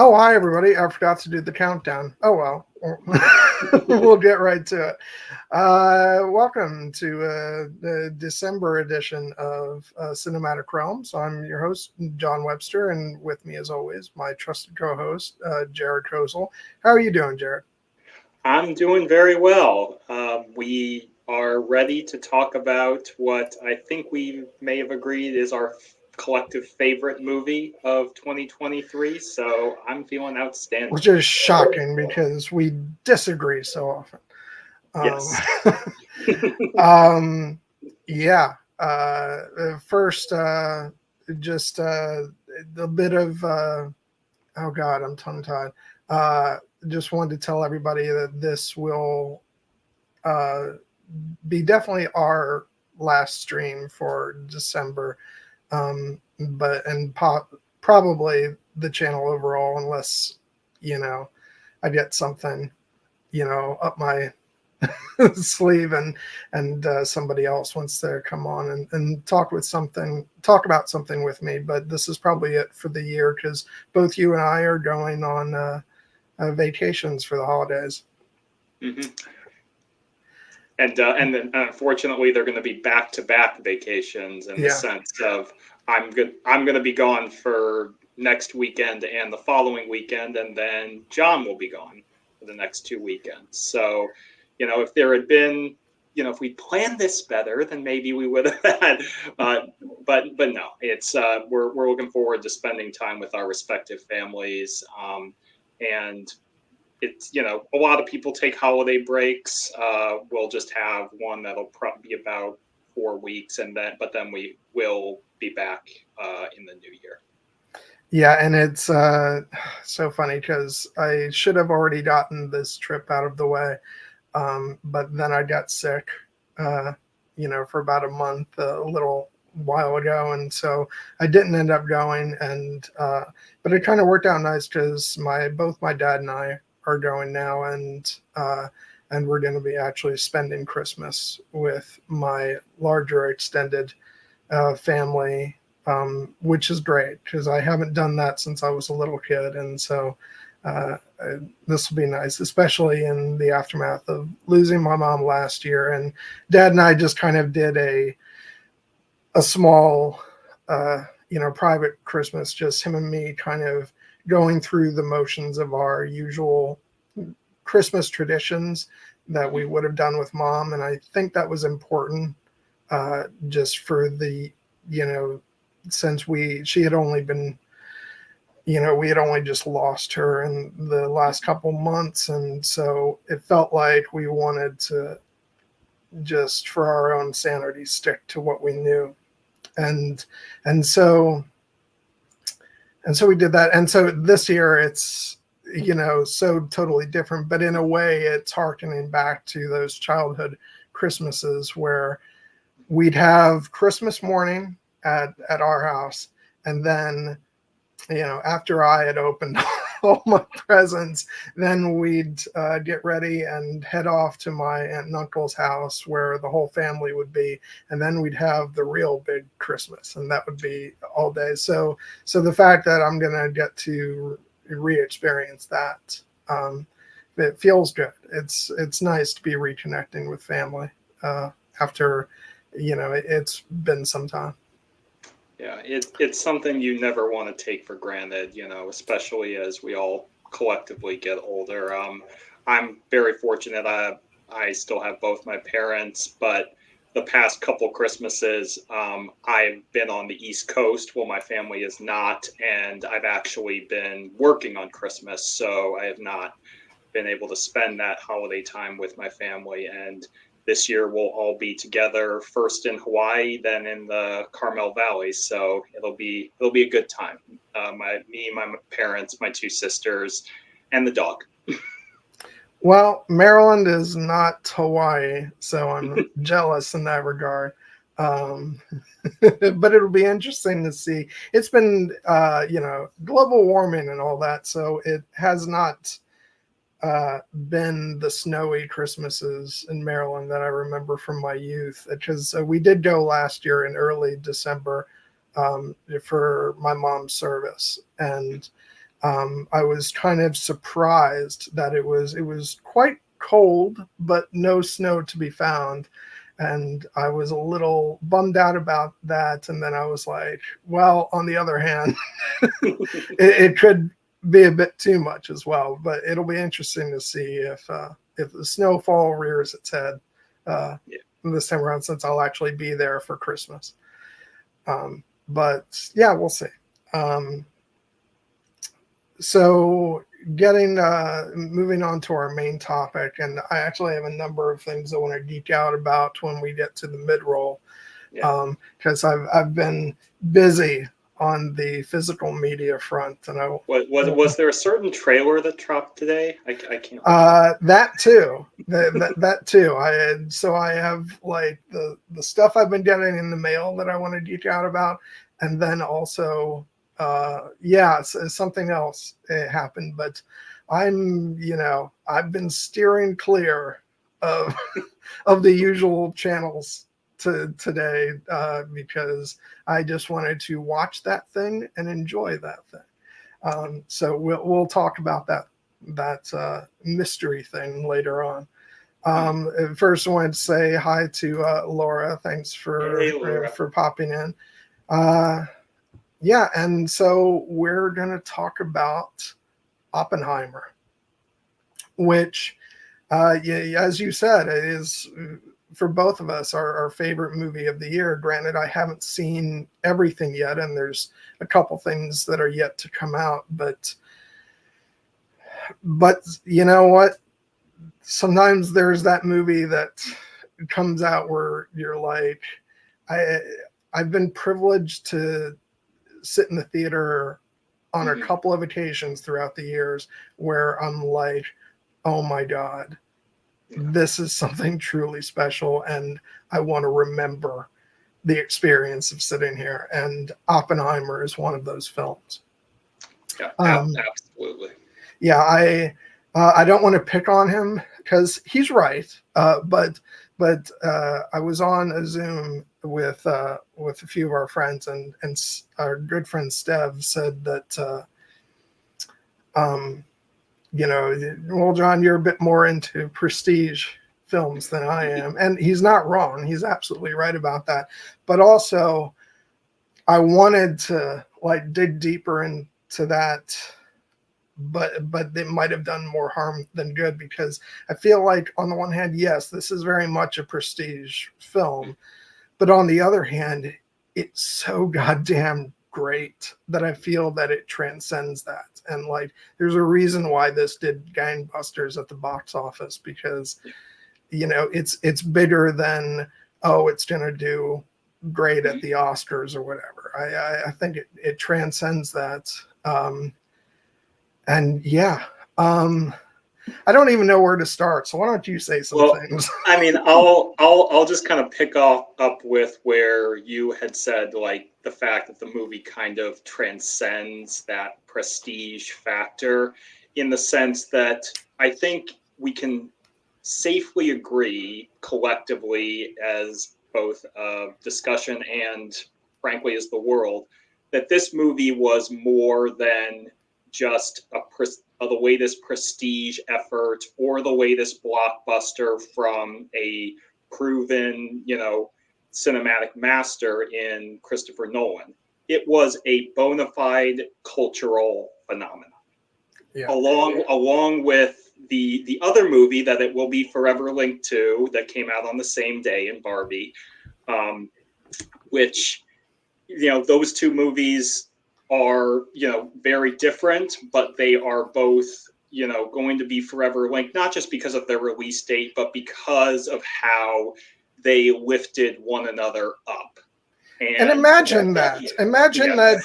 Oh, hi, everybody. I forgot to do the countdown. Oh, well. We'll get right to it. Welcome to the December edition of Cinematic Realms. I'm your host, John Webster, and with me, as always, my trusted co-host, Jared Kozel. How are you doing, Jared? I'm doing very well. We are ready to talk about what I think we may have agreed is our collective favorite movie of 2023. So I'm feeling outstanding. Which is shocking because we disagree so often. Yes. Um, yeah. First, just a bit of oh god, I'm tongue tied. Just wanted to tell everybody that this will uh, be definitely our last stream for December, but probably the channel overall, unless I get something up my sleeve and somebody else wants to come on and talk about something with me. But this is probably it for the year because both you and I are going on vacations for the holidays. Mm-hmm. And then unfortunately they're going to be back-to-back vacations in the sense of I'm going to be gone for next weekend and the following weekend, and then John will be gone for the next 2 weekends. So, if there had been, if we planned this better, then maybe we would have had. But no, it's we're looking forward to spending time with our respective families, and it's a lot of people take holiday breaks. We'll just have one that'll probably be about 4 weeks, but then we will be back in the new year. Yeah, and it's so funny because I should have already gotten this trip out of the way, but then I got sick, for about a month, a little while ago, and so I didn't end up going. But it kind of worked out nice because both my dad and I are going now, and we're going to be actually spending Christmas with my larger extended family, which is great because I haven't done that since I was a little kid, and so this will be nice, especially in the aftermath of losing my mom last year. And Dad and I just kind of did a small, private Christmas, just him and me, kind of going through the motions of our usual Christmas traditions that we would have done with Mom. And I think that was important, just for the, since she had only been, we had only just lost her in the last couple months. And so it felt like we wanted to just, for our own sanity, stick to what we knew. And so we did that. And so this year it's, so totally different, but in a way it's harkening back to those childhood Christmases where we'd have Christmas morning at our house. And then, after I had opened all my presents, then we'd get ready and head off to my aunt and uncle's house where the whole family would be. And then we'd have the real big Christmas, and that would be all day. So the fact that I'm going to get to re-experience that, it feels good. It's nice to be reconnecting with family after, it's been some time. Yeah, it's something you never want to take for granted, especially as we all collectively get older. I'm very fortunate. I still have both my parents, but the past couple Christmases, I've been on the East Coast while my family is not, and I've actually been working on Christmas, so I have not been able to spend that holiday time with my family. And this year we'll all be together, first in Hawaii, then in the Carmel Valley. So it'll be a good time. My parents, my two sisters, and the dog. Well, Maryland is not Hawaii, so I'm jealous in that regard. But it'll be interesting to see. It's been, global warming and all that, so it has not been the snowy Christmases in Maryland that I remember from my youth. Because we did go last year in early December for my mom's service, and I was kind of surprised that it was quite cold, but no snow to be found. And I was a little bummed out about that. And then I was like, well, on the other hand, it could be a bit too much as well. But it'll be interesting to see if the snowfall rears its head this time around, since I'll actually be there for Christmas. But yeah, we'll see. So moving on to our main topic, and I actually have a number of things I want to geek out about when we get to the mid-roll, because I've been busy on the physical media front, and was there a certain trailer that dropped today? I can't. That too. That too. I have like the stuff I've been getting in the mail that I want to geek out about, and then also something else happened, but I've been steering clear of of the usual channels today because I just wanted to watch that thing and enjoy that thing. So we'll talk about that mystery thing later on. First, I wanted to say hi to Laura. Thanks for popping in. And so we're going to talk about Oppenheimer, which, as you said, it is, for both of us, our favorite movie of the year. Granted, I haven't seen everything yet, and there's a couple things that are yet to come out. But you know what? Sometimes there's that movie that comes out where you're like, I've been privileged to sit in the theater on a couple of occasions throughout the years where I'm like, oh my God, this is something truly special, and I want to remember the experience of sitting here. And Oppenheimer is one of those films. Yeah, absolutely. Yeah, I don't want to pick on him because he's right, but I was on a Zoom with a few of our friends, and our good friend Stev said that well, John, you're a bit more into prestige films than I am, and he's not wrong. He's absolutely right about that. But also, I wanted to like dig deeper into that, but it might have done more harm than good, because I feel like, on the one hand, yes, this is very much a prestige film, but on the other hand, it's so goddamn great that I feel that it transcends that. And like, there's a reason why this did gangbusters at the box office, because it's bigger than, oh, it's gonna do great at the Oscars or whatever. I think it transcends that. I don't even know where to start. So why don't you say some things? I mean, I'll just kind of pick up with where you had said, like, the fact that the movie kind of transcends that prestige factor, in the sense that I think we can safely agree collectively, as both a discussion and frankly as the world, that this movie was more than just the way this prestige effort, or the way this blockbuster from a proven, cinematic master in Christopher Nolan. It was a bona fide cultural phenomenon. Yeah. Along with the other movie that it will be forever linked to, that came out on the same day, in Barbie, which, those two movies are, very different, but they are both, going to be forever linked, not just because of their release date, but because of how they lifted one another up. And imagine that. Imagine that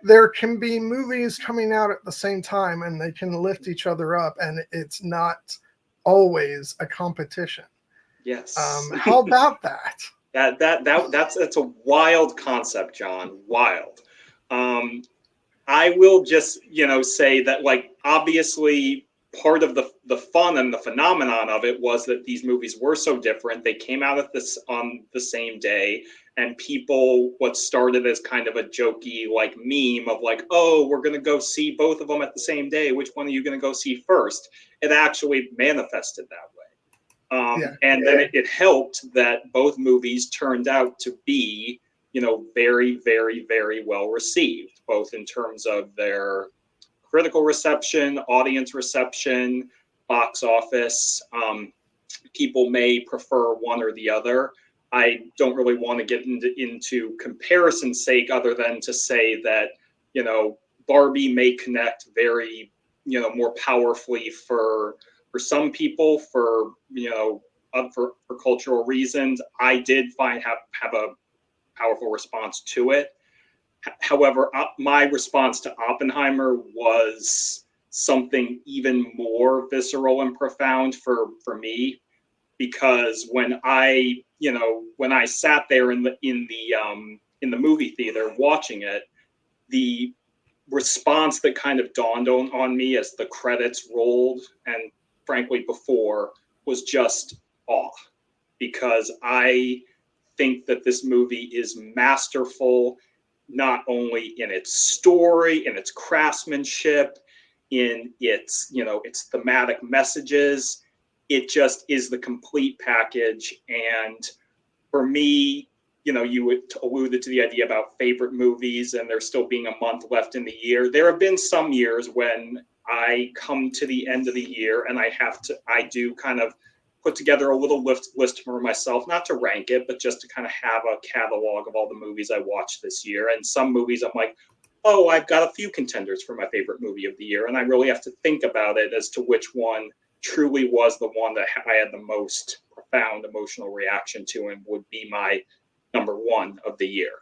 there can be movies coming out at the same time, and they can lift each other up, and it's not always a competition. Yes. How about that? That's a wild concept, John. Wild. I will just, say that, like, obviously part of the fun and the phenomenon of it was that these movies were so different. They came out at this on the same day, and people, what started as kind of a jokey like meme of like, oh, we're going to go see both of them at the same day. Which one are you going to go see first? It actually manifested that way. And then it helped that both movies turned out to be, very, very, very well received, both in terms of their critical reception, audience reception, box office. People may prefer one or the other. I don't really want to get into comparison's sake, other than to say that, Barbie may connect very, more powerfully for some people for cultural reasons. I did have a powerful response to it. However, my response to Oppenheimer was something even more visceral and profound for me, because when I sat there in the movie theater watching it, the response that kind of dawned on me as the credits rolled, and frankly before, was just awe, because I think that this movie is masterful, not only in its story, in its craftsmanship, in its thematic messages. It just is the complete package. And for me, you alluded to the idea about favorite movies and there still being a month left in the year. There have been some years when I come to the end of the year and I do kind of put together a little list for myself, not to rank it, but just to kind of have a catalog of all the movies I watched this year. And some movies I'm like, oh, I've got a few contenders for my favorite movie of the year. And I really have to think about it as to which one truly was the one that I had the most profound emotional reaction to and would be my number one of the year.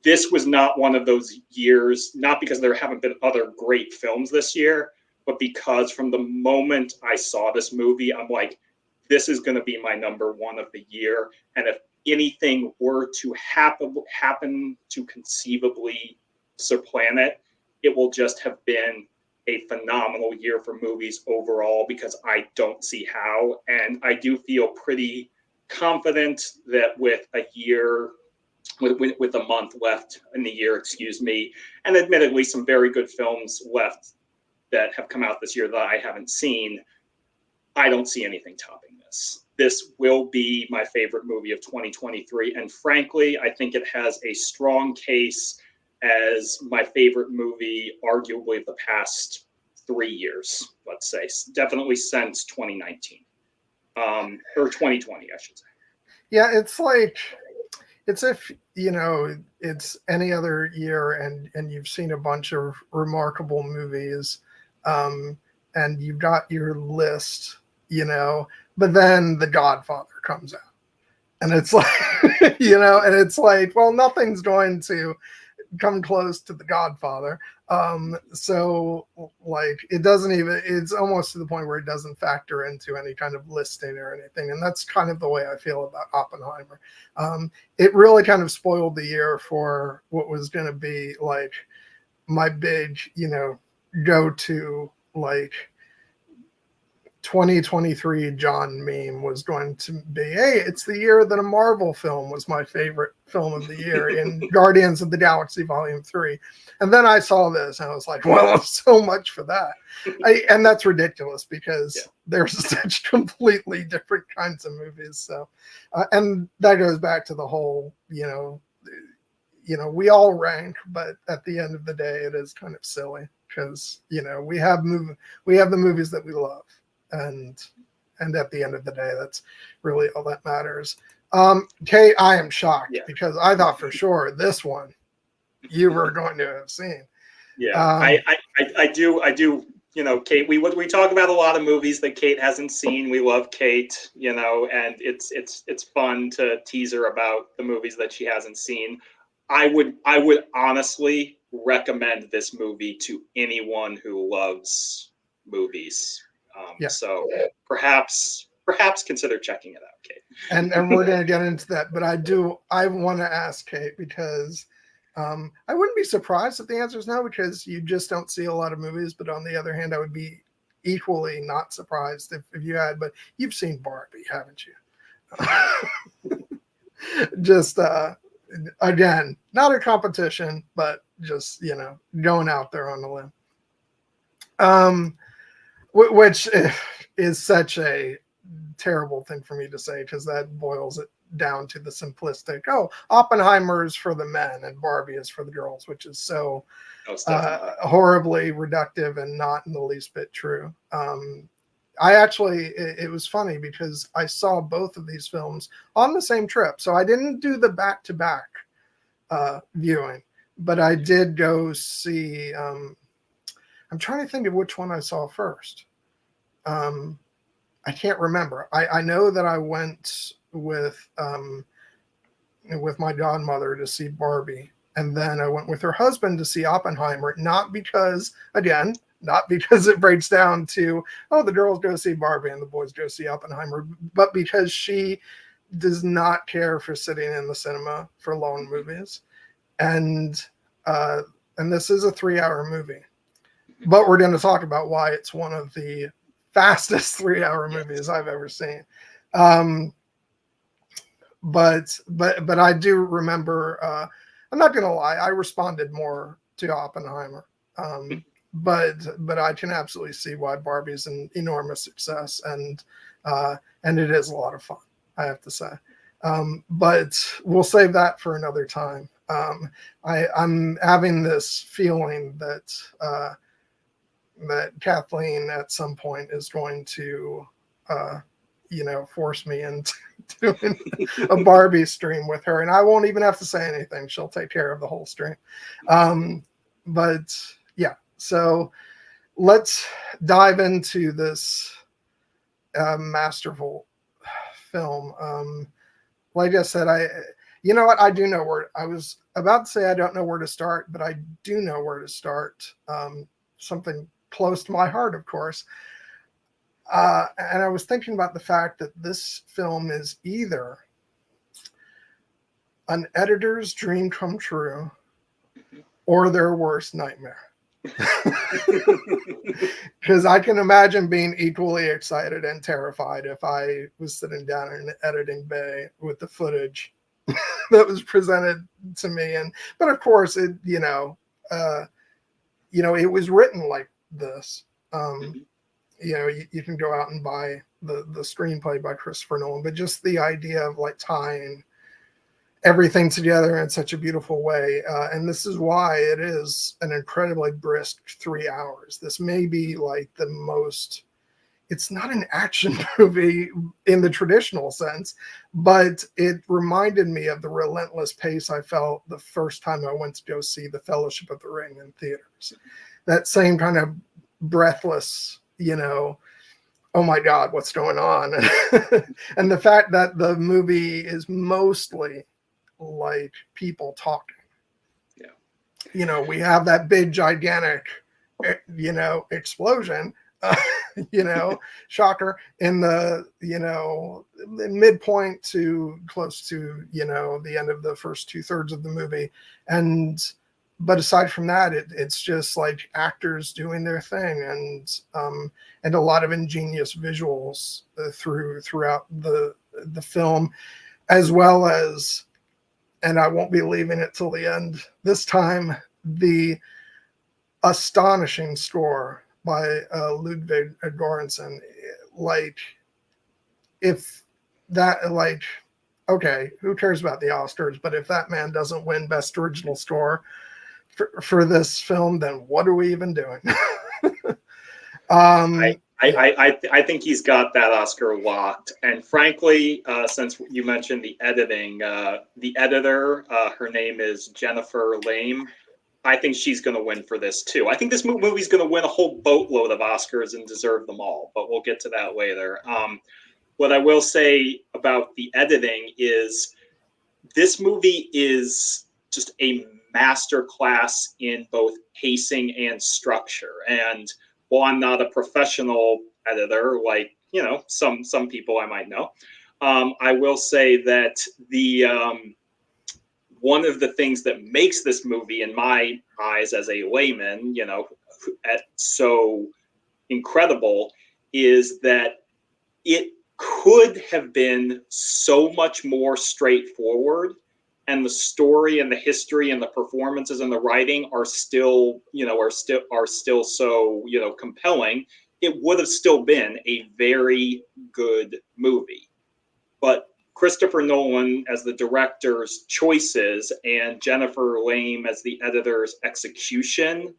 This was not one of those years, not because there haven't been other great films this year, but because from the moment I saw this movie, I'm like, this is going to be my number one of the year. And if anything were to happen to conceivably supplant it, it will just have been a phenomenal year for movies overall, because I don't see how. And I do feel pretty confident that with a year, with a month left in the year, and admittedly some very good films left that have come out this year that I haven't seen, I don't see anything topping this. This will be my favorite movie of 2023. And frankly, I think it has a strong case as my favorite movie, arguably of the past 3 years, let's say, definitely since 2019, or 2020, I should say. Yeah, it's like, it's if, it's any other year and you've seen a bunch of remarkable movies, and you've got your list, but then The Godfather comes out. And it's like, and it's like, well, nothing's going to come close to The Godfather. So like it's almost to the point where it doesn't factor into any kind of listing or anything. And that's kind of the way I feel about Oppenheimer. It really kind of spoiled the year for what was going to be like my big, go to like 2023 John meme was going to be, hey, it's the year that a Marvel film was my favorite film of the year in Guardians of the Galaxy Volume 3. And then I saw this and I was like, well, so much for that. And that's ridiculous because there's such completely different kinds of movies. So, and that goes back to the whole, we all rank, but at the end of the day, it is kind of silly because, we have the movies that we love. And at the end of the day, that's really all that matters. Kate, I am shocked because I thought for sure this one you were going to have seen. Yeah, I do. Kate, we talk about a lot of movies that Kate hasn't seen. We love Kate, and it's fun to tease her about the movies that she hasn't seen. I would honestly recommend this movie to anyone who loves movies. So perhaps consider checking it out, Kate. And we're going to get into that, but I want to ask Kate because I wouldn't be surprised if the answer is no, because you just don't see a lot of movies. But on the other hand, I would be equally not surprised if you had, but you've seen Barbie, haven't you? Just again, not a competition, but just, you know, going out there on the limb. Which is such a terrible thing for me to say, because that boils it down to the simplistic, oh, Oppenheimer is for the men and Barbie is for the girls, which is so horribly reductive and not in the least bit true. I actually, it was funny because I saw both of these films on the same trip. So I didn't do the back-to-back viewing, but I did go see, I'm trying to think of which one I saw first. I can't remember. I know that I went with my godmother to see Barbie, and then I went with her husband to see Oppenheimer. Not because it breaks down to, oh, the girls go see Barbie and the boys go see Oppenheimer, but because she does not care for sitting in the cinema for long movies, and this is a 3-hour movie, but we're going to talk about why it's one of the fastest 3-hour movies I've ever seen. But I do remember, I'm not going to lie, I responded more to Oppenheimer. But I can absolutely see why Barbie's an enormous success, and it is a lot of fun, I have to say. But we'll save that for another time. I'm having this feeling that Kathleen at some point is going to, force me into doing a Barbie stream with her, and I won't even have to say anything. She'll take care of the whole stream. But yeah, so let's dive into this masterful film. Like I said, you know what? I do know where, I was about to say I don't know where to start, but I do know where to start. Something close to my heart, of course. And I was thinking about the fact that this film is either an editor's dream come true or their worst nightmare. Because I can imagine being equally excited and terrified if I was sitting down in an editing bay with the footage that was presented to me. But of course, it was written like this. You can go out and buy the screenplay by Christopher Nolan, but just the idea of like tying everything together in such a beautiful way. And this is why it is an incredibly brisk 3 hours. This may be like the most, it's not an action movie in the traditional sense, but it reminded me of the relentless pace I felt the first time I went to go see The Fellowship of the Ring in theaters. That same kind of breathless, oh my God, what's going on? And the fact that the movie is mostly like people talking. Yeah. We have that big, gigantic, explosion, shocker in the, midpoint to close to, the end of the first 2/3 of the movie. But aside from that, it's just like actors doing their thing, and a lot of ingenious visuals throughout the film, as well as, and I won't be leaving it till the end this time, the astonishing score by Ludwig Göransson. Like, if that, like, okay, who cares about the Oscars? But if that man doesn't win Best Original Score for this film, then what are we even doing? I think he's got that Oscar locked. And frankly, since you mentioned the editing, the editor, her name is Jennifer Lame. I think she's going to win for this too. I think this movie's going to win a whole boatload of Oscars and deserve them all, but we'll get to that later. What I will say about the editing is this movie is just a masterclass in both pacing and structure. And while I'm not a professional editor, like, some people I might know, I will say that the one of the things that makes this movie, in my eyes as a layman, so incredible is that it could have been so much more straightforward, and the story and the history and the performances and the writing are still, are still so, compelling. It would have still been a very good movie. But Christopher Nolan as the director's choices and Jennifer Lame as the editor's execution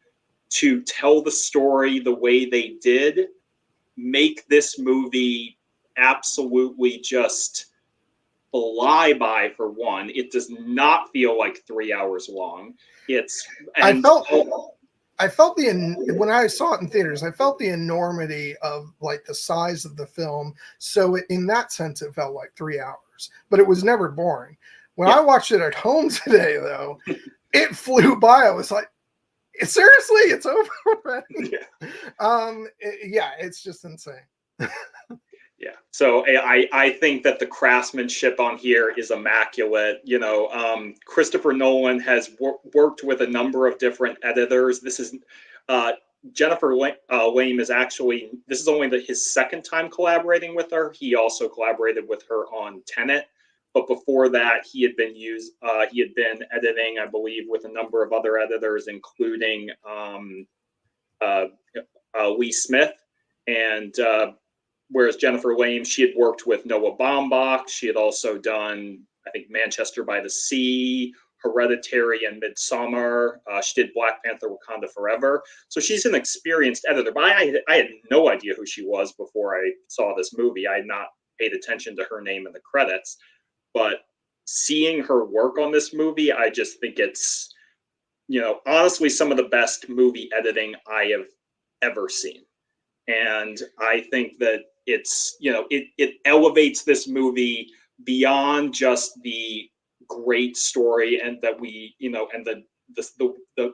to tell the story the way they did make this movie absolutely just fly by. For one, it does not feel like 3 hours long. I felt when I saw it in theaters, I felt the enormity of like the size of the film. So in that sense, it felt like 3 hours, but it was never boring. When I watched it at home today, though, it flew by. I was like, seriously, it's over already? It's just insane. Yeah. So I think that the craftsmanship on here is immaculate. Christopher Nolan has worked with a number of different editors. This is Jennifer Lame is actually, this is only his second time collaborating with her. He also collaborated with her on Tenet, but before that, he had been editing, I believe, with a number of other editors, including Lee Smith. And whereas Jennifer Lame, she had worked with Noah Baumbach. She had also done, I think, Manchester by the Sea, Hereditary, and Midsommar. She did Black Panther: Wakanda Forever. So she's an experienced editor, but I had no idea who she was before I saw this movie. I had not paid attention to her name in the credits. But seeing her work on this movie, I just think it's, honestly, some of the best movie editing I have ever seen. And I think that it's, it elevates this movie beyond just the great story, and that we, and the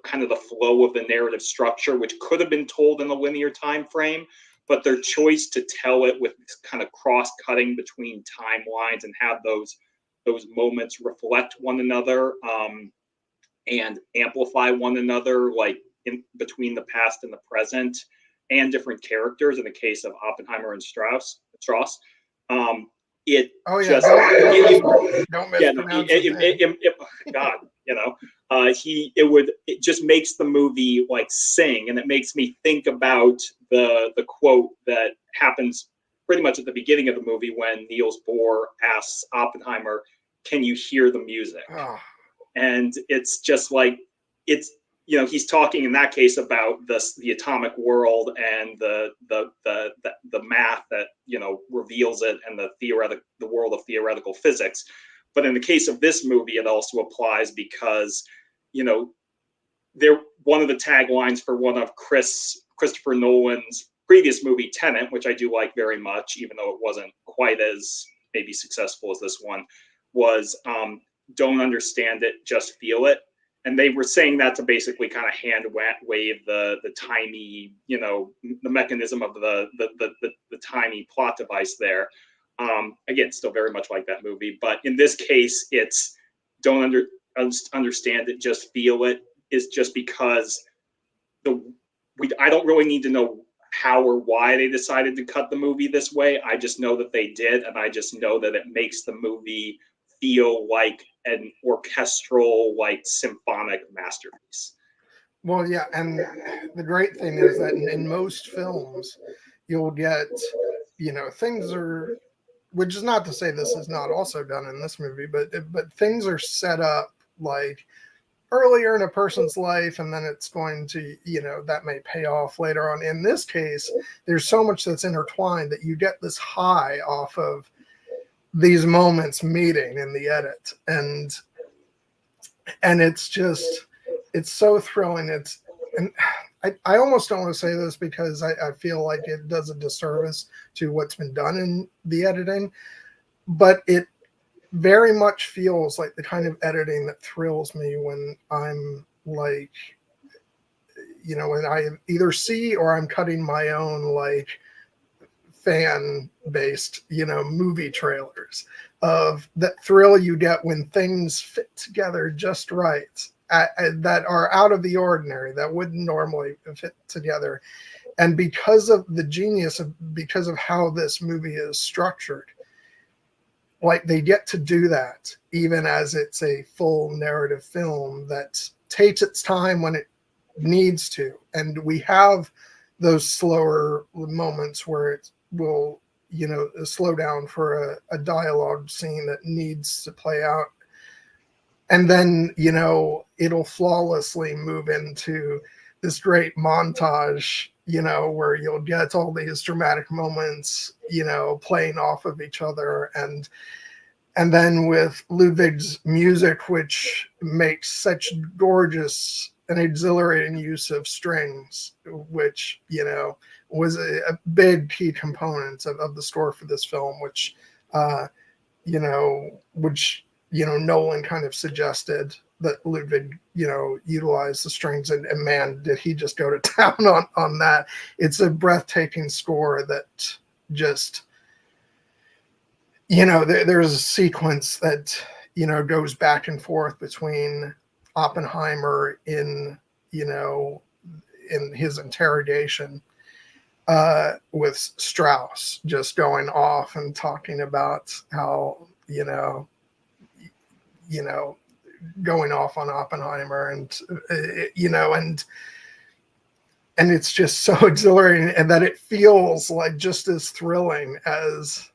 kind of the flow of the narrative structure, which could have been told in a linear time frame, but their choice to tell it with kind of cross-cutting between timelines and have those moments reflect one another, and amplify one another, like in between the past and the present, and different characters. In the case of Oppenheimer and Strauss, it just makes the movie like sing, and it makes me think about the quote that happens pretty much at the beginning of the movie when Niels Bohr asks Oppenheimer, "Can you hear the music?" And it's just like, it's, he's talking in that case about the atomic world and the math that, reveals it, and the world of theoretical physics. But in the case of this movie, it also applies because, one of the taglines for one of Christopher Nolan's previous movie, Tenet, which I do like very much, even though it wasn't quite as maybe successful as this one, was "Don't understand it, just feel it." And they were saying that to basically kind of hand wave the timey, the mechanism of the timey plot device there. Again, still very much like that movie, but in this case, it's "Don't understand it, just feel it," is just because I don't really need to know how or why they decided to cut the movie this way. I just know that they did, and I just know that it makes the movie feel like an orchestral, like symphonic masterpiece. Well, yeah, and the great thing is that in most films, you'll get, things are, which is not to say this is not also done in this movie, but things are set up like earlier in a person's life, and then it's going to, that may pay off later on. In this case, there's so much that's intertwined that you get this high off of these moments meeting in the edit, and it's just, it's so thrilling. And I almost don't want to say this because I feel like it does a disservice to what's been done in the editing, but it very much feels like the kind of editing that thrills me when I'm like, when I either see or I'm cutting my own like fan-based, movie trailers, of that thrill you get when things fit together just right. that are out of the ordinary, that wouldn't normally fit together. And because of the genius because of how this movie is structured, like they get to do that even as it's a full narrative film that takes its time when it needs to. And we have those slower moments where it will, slow down for a dialogue scene that needs to play out. And then, it'll flawlessly move into this great montage, where you'll get all these dramatic moments, playing off of each other. And then with Ludwig's music, which makes such gorgeous and exhilarating use of strings, which, was a big key component of the score for this film, which, Nolan kind of suggested that Ludwig, utilize the strings, and man, did he just go to town on that. It's a breathtaking score that just, there's a sequence that, goes back and forth between Oppenheimer in his interrogation with Strauss, just going off and talking about how, going off on Oppenheimer, and and it's just so exhilarating, and that it feels like just as thrilling as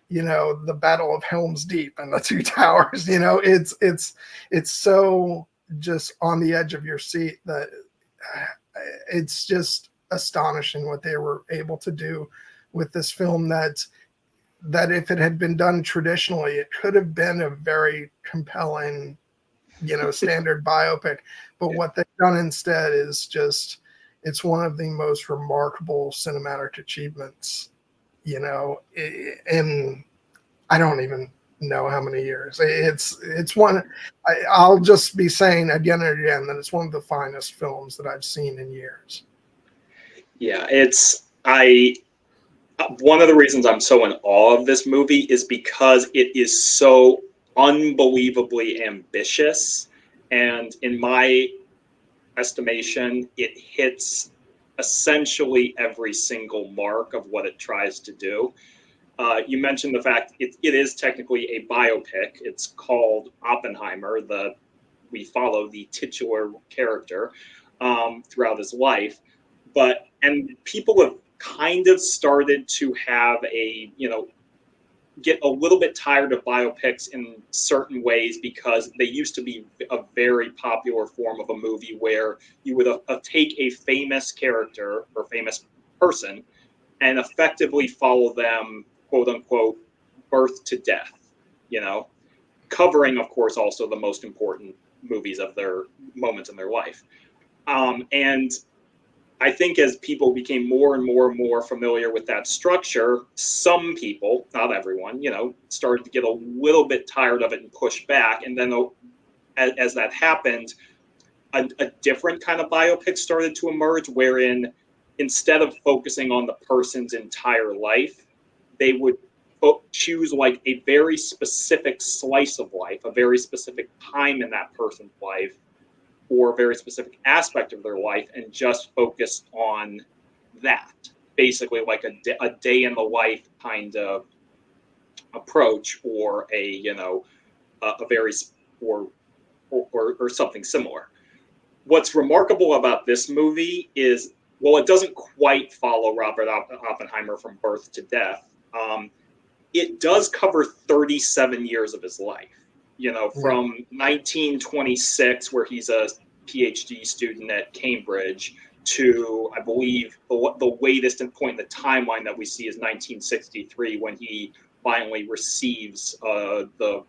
the Battle of Helm's Deep and the Two Towers. It's so just on the edge of your seat that it's just astonishing what they were able to do with this film, that if it had been done traditionally, it could have been a very compelling, standard biopic. But what they've done instead is just, it's one of the most remarkable cinematic achievements, in I don't even know how many years. It's one, I'll just be saying again and again that it's one of the finest films that I've seen in years. Yeah, one of the reasons I'm so in awe of this movie is because it is so unbelievably ambitious, and in my estimation, it hits essentially every single mark of what it tries to do. You mentioned the fact it is technically a biopic. It's called Oppenheimer. We follow the titular character throughout his life, and people have kind of started to have get a little bit tired of biopics in certain ways, because they used to be a very popular form of a movie where you would take a famous character or famous person and effectively follow them, quote unquote, birth to death, covering, of course, also the most important movies of their moments in their life. And I think as people became more and more and more familiar with that structure, some people, not everyone, started to get a little bit tired of it and push back. And then as that happened, a different kind of biopic started to emerge, wherein instead of focusing on the person's entire life, they would choose like a very specific slice of life, a very specific time in that person's life, or a very specific aspect of their life, and just focus on that. Basically like a day in the life kind of approach, or a very or something similar. What's remarkable about this movie is, well, it doesn't quite follow Robert Oppenheimer from birth to death. It does cover 37 years of his life. From 1926, where he's a PhD student at Cambridge, to, I believe, the latest point in the timeline that we see is 1963, when he finally receives the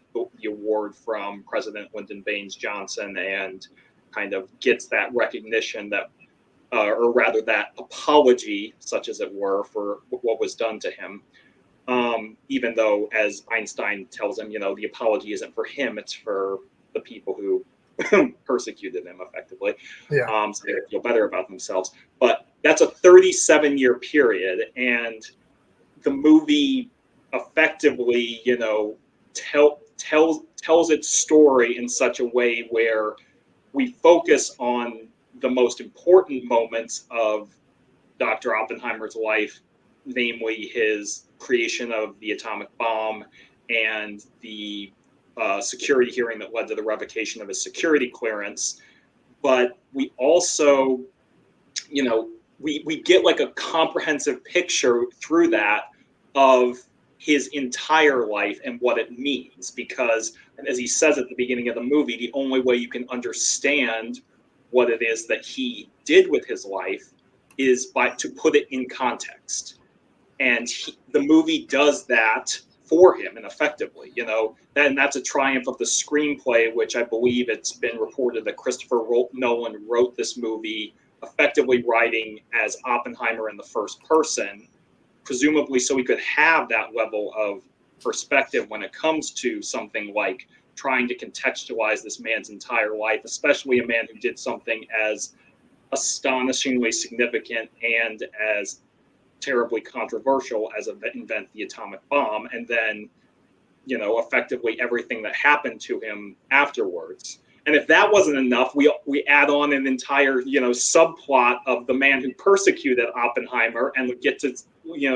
award from President Lyndon Baines Johnson, and kind of gets that recognition that, or rather that apology, such as it were, for what was done to him. Even though, as Einstein tells him, the apology isn't for him, it's for the people who persecuted him, effectively. Yeah. So they feel better about themselves. But that's a 37-year period, and the movie effectively, tells its story in such a way where we focus on the most important moments of Dr. Oppenheimer's life, namely his creation of the atomic bomb and the security hearing that led to the revocation of his security clearance. But we also, we get like a comprehensive picture through that of his entire life and what it means. Because, as he says at the beginning of the movie, the only way you can understand what it is that he did with his life is to put it in context. And the movie does that for him, and effectively, and that's a triumph of the screenplay, which I believe it's been reported that Christopher Nolan wrote this movie effectively writing as Oppenheimer in the first person, presumably so he could have that level of perspective when it comes to something like trying to contextualize this man's entire life, especially a man who did something as astonishingly significant and as terribly controversial as invent the atomic bomb, and then effectively everything that happened to him afterwards. And if that wasn't enough, we add on an entire subplot of the man who persecuted Oppenheimer, and we get to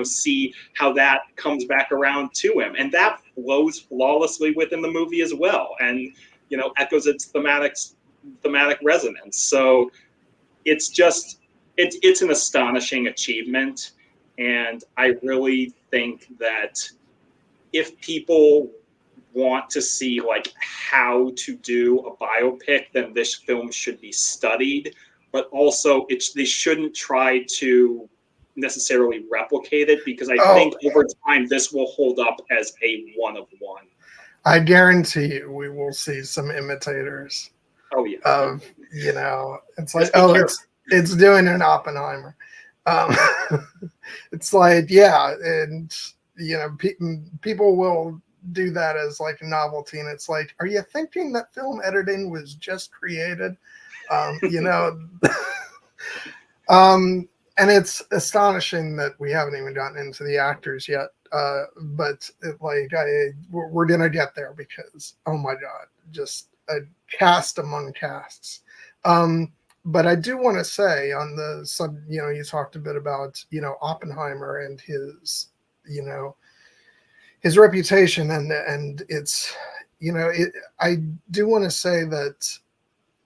see how that comes back around to him, and that flows flawlessly within the movie as well, and echoes its thematic resonance. So it's an astonishing achievement. And I really think that if people want to see like how to do a biopic, then this film should be studied. But also, they shouldn't try to necessarily replicate it, because I think over time this will hold up as a one of one. I guarantee you, we will see some imitators. Oh yeah. Of it's like it's doing an Oppenheimer. It's like, yeah, and people will do that as like a novelty, and it's like, are you thinking that film editing was just created? And it's astonishing that we haven't even gotten into the actors yet, but we're gonna get there, because oh my god, just a cast among casts. But I do want to say on the sub, you talked a bit about, Oppenheimer and his, his reputation, and it's, I do want to say that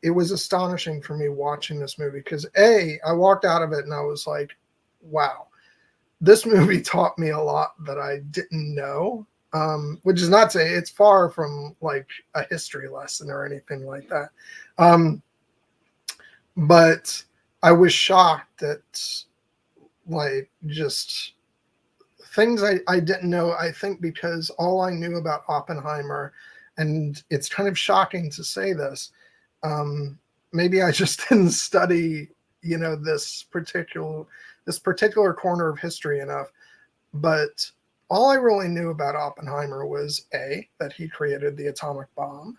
it was astonishing for me watching this movie, because I walked out of it and I was like, wow, this movie taught me a lot that I didn't know, which is not to say it's far from like a history lesson or anything like that. But I was shocked at like just things I didn't know, I think, because all I knew about Oppenheimer, and it's kind of shocking to say this, maybe I just didn't study, this particular corner of history enough, but all I really knew about Oppenheimer was A, that he created the atomic bomb,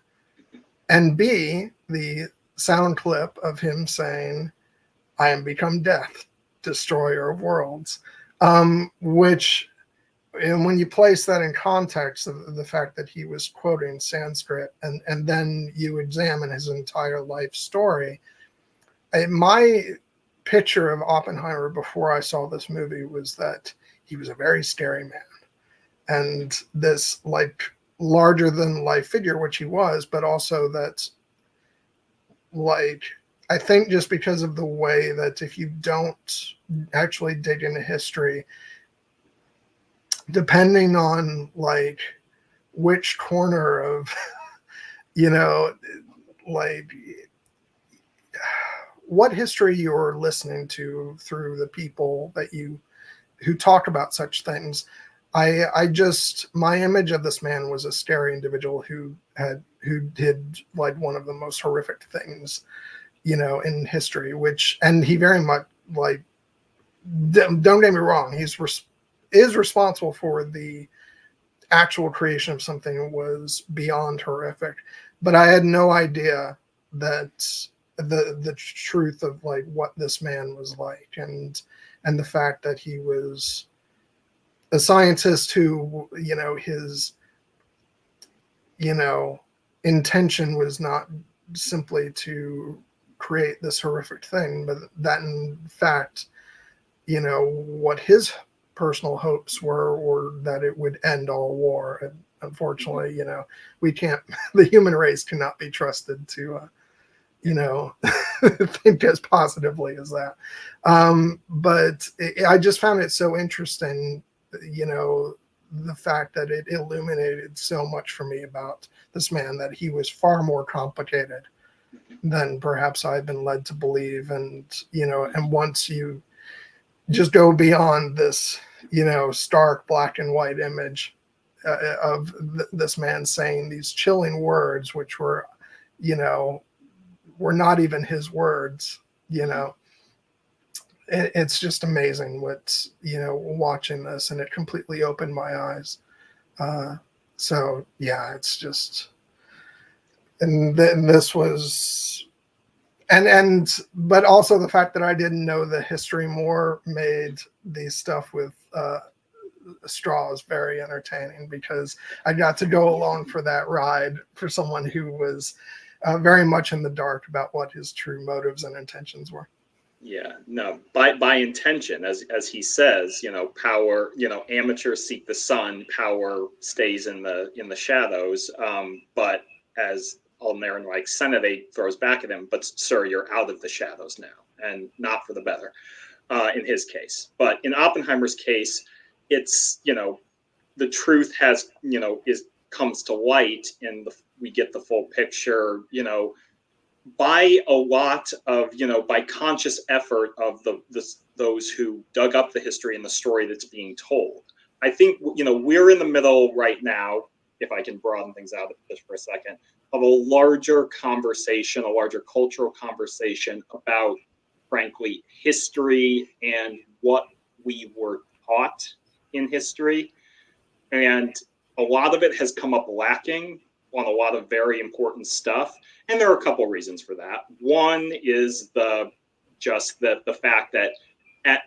and B, the sound clip of him saying, "I am become death, destroyer of worlds," which, and when you place that in context of the fact that he was quoting Sanskrit, and then you examine his entire life story, my picture of Oppenheimer before I saw this movie was that he was a very scary man, and this like larger than life figure, which he was, but also that, like, I think just because of the way that if you don't actually dig into history, depending on like which corner of, like what history you're listening to through the people that who talk about such things, I just, my image of this man was a scary individual who did like one of the most horrific things, in history, and he very much, like, don't get me wrong, is responsible for the actual creation of something that was beyond horrific, but I had no idea that the truth of like what this man was like, and the fact that he was a scientist who, his, intention was not simply to create this horrific thing, but that in fact, what his personal hopes were that it would end all war. And unfortunately, we can't, the human race cannot be trusted to, think as positively as that. But I just found it so interesting, the fact that it illuminated so much for me about this man, that he was far more complicated than perhaps I've been led to believe. And, and once you just go beyond this, stark black and white image of this man saying these chilling words, which were, were not even his words, it's just amazing what, watching this, and it completely opened my eyes. So yeah, it's just, and then this was, but also the fact that I didn't know the history more made the stuff with straws very entertaining, because I got to go along for that ride for someone who was very much in the dark about what his true motives and intentions were. Yeah, no, by intention, as he says, power, amateurs seek the sun, power stays in the shadows. But as Alden like Senate throws back at him, but sir, you're out of the shadows now, and not for the better, in his case. But in Oppenheimer's case, it's, the truth has, comes to light, and we get the full picture, by a lot of, by conscious effort of those who dug up the history and the story that's being told. I think, we're in the middle right now, if I can broaden things out just for a second, of a larger conversation, a larger cultural conversation about, frankly, history and what we were taught in history. And a lot of it has come up lacking on a lot of very important stuff. And there are a couple of reasons for that. One is the fact that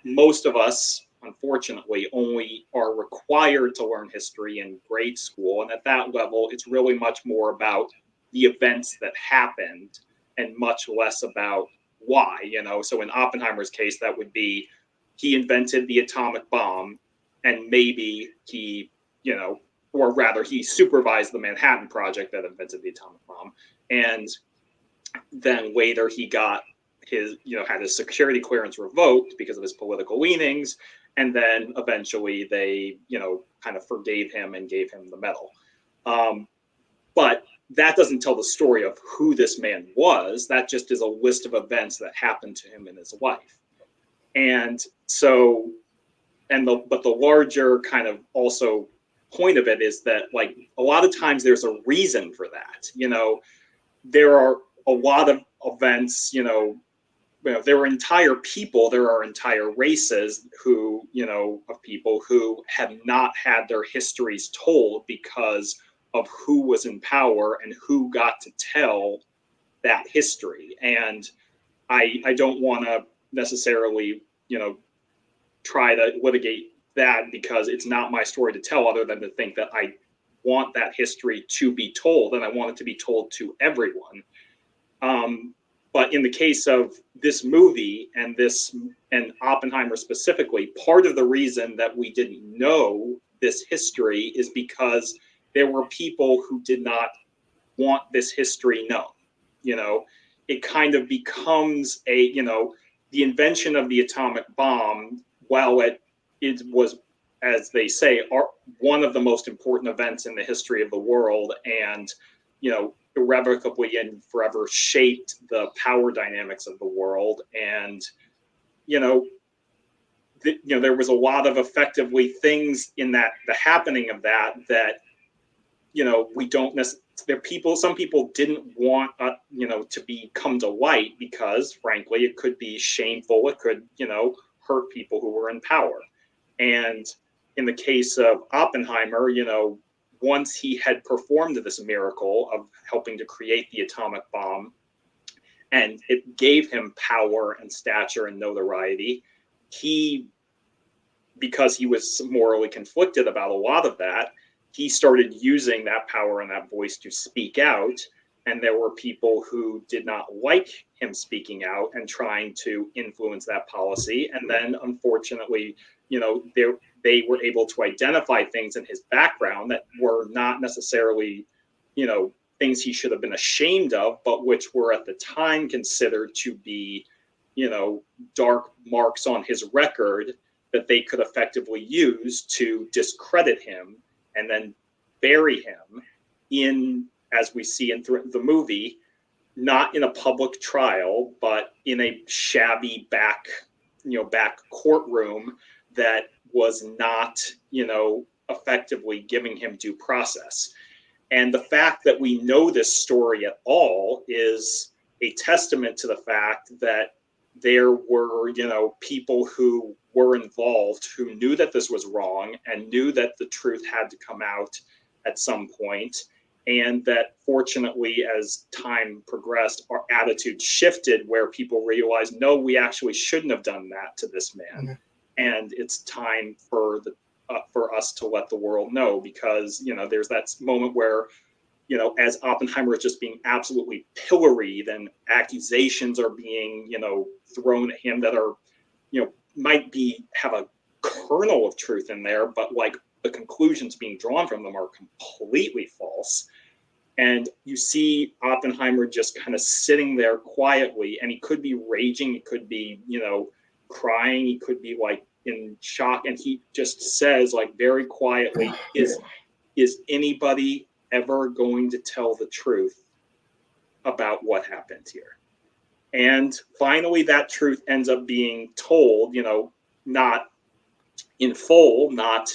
most of us, unfortunately, only are required to learn history in grade school. And at that level, it's really much more about the events that happened and much less about why, So in Oppenheimer's case, that would be he invented the atomic bomb, and maybe he, or rather he supervised the Manhattan Project that invented the atomic bomb. And then later he got had his security clearance revoked because of his political leanings. And then eventually they, kind of forgave him and gave him the medal. But that doesn't tell the story of who this man was. That just is a list of events that happened to him in his life. And so, but the larger kind of also point of it is that, like, a lot of times there's a reason for that. There are a lot of events, there are entire people, there are entire races who, of people who have not had their histories told because of who was in power and who got to tell that history. And I don't want to necessarily, try to litigate that, because it's not my story to tell, other than to think that I want that history to be told, and I want it to be told to everyone. But in the case of this movie and Oppenheimer specifically, part of the reason that we didn't know this history is because there were people who did not want this history known. It kind of becomes the invention of the atomic bomb, while it was, as they say, one of the most important events in the history of the world, and irrevocably and forever shaped the power dynamics of the world. And there was a lot of effectively things in that, the happening of that we don't necessarily, some people didn't want to come to light, because frankly it could be shameful, it could hurt people who were in power. And in the case of Oppenheimer, once he had performed this miracle of helping to create the atomic bomb, and it gave him power and stature and notoriety, because he was morally conflicted about a lot of that, he started using that power and that voice to speak out. and there were people who did not like him speaking out and trying to influence that policy. And then, unfortunately, they were able to identify things in his background that were not necessarily, things he should have been ashamed of, but which were at the time considered to be, dark marks on his record that they could effectively use to discredit him and then bury him in, as we see in the movie, not in a public trial, but in a shabby back courtroom that was not, effectively giving him due process. And the fact that we know this story at all is a testament to the fact that there were, people who were involved who knew that this was wrong and knew that the truth had to come out at some point. And that fortunately, as time progressed, our attitude shifted where people realized, no, we actually shouldn't have done that to this man. Mm-hmm. And it's time for us to let the world know, because, there's that moment where, as Oppenheimer is just being absolutely pilloried and accusations are being, thrown at him that are, might have a kernel of truth in there, but like the conclusions being drawn from them are completely false. And you see Oppenheimer just kind of sitting there quietly, and he could be raging, he could be, crying, he could be like in shock, and he just says, like, very quietly, is anybody ever going to tell the truth about what happened here? And finally, that truth ends up being told, not in full, not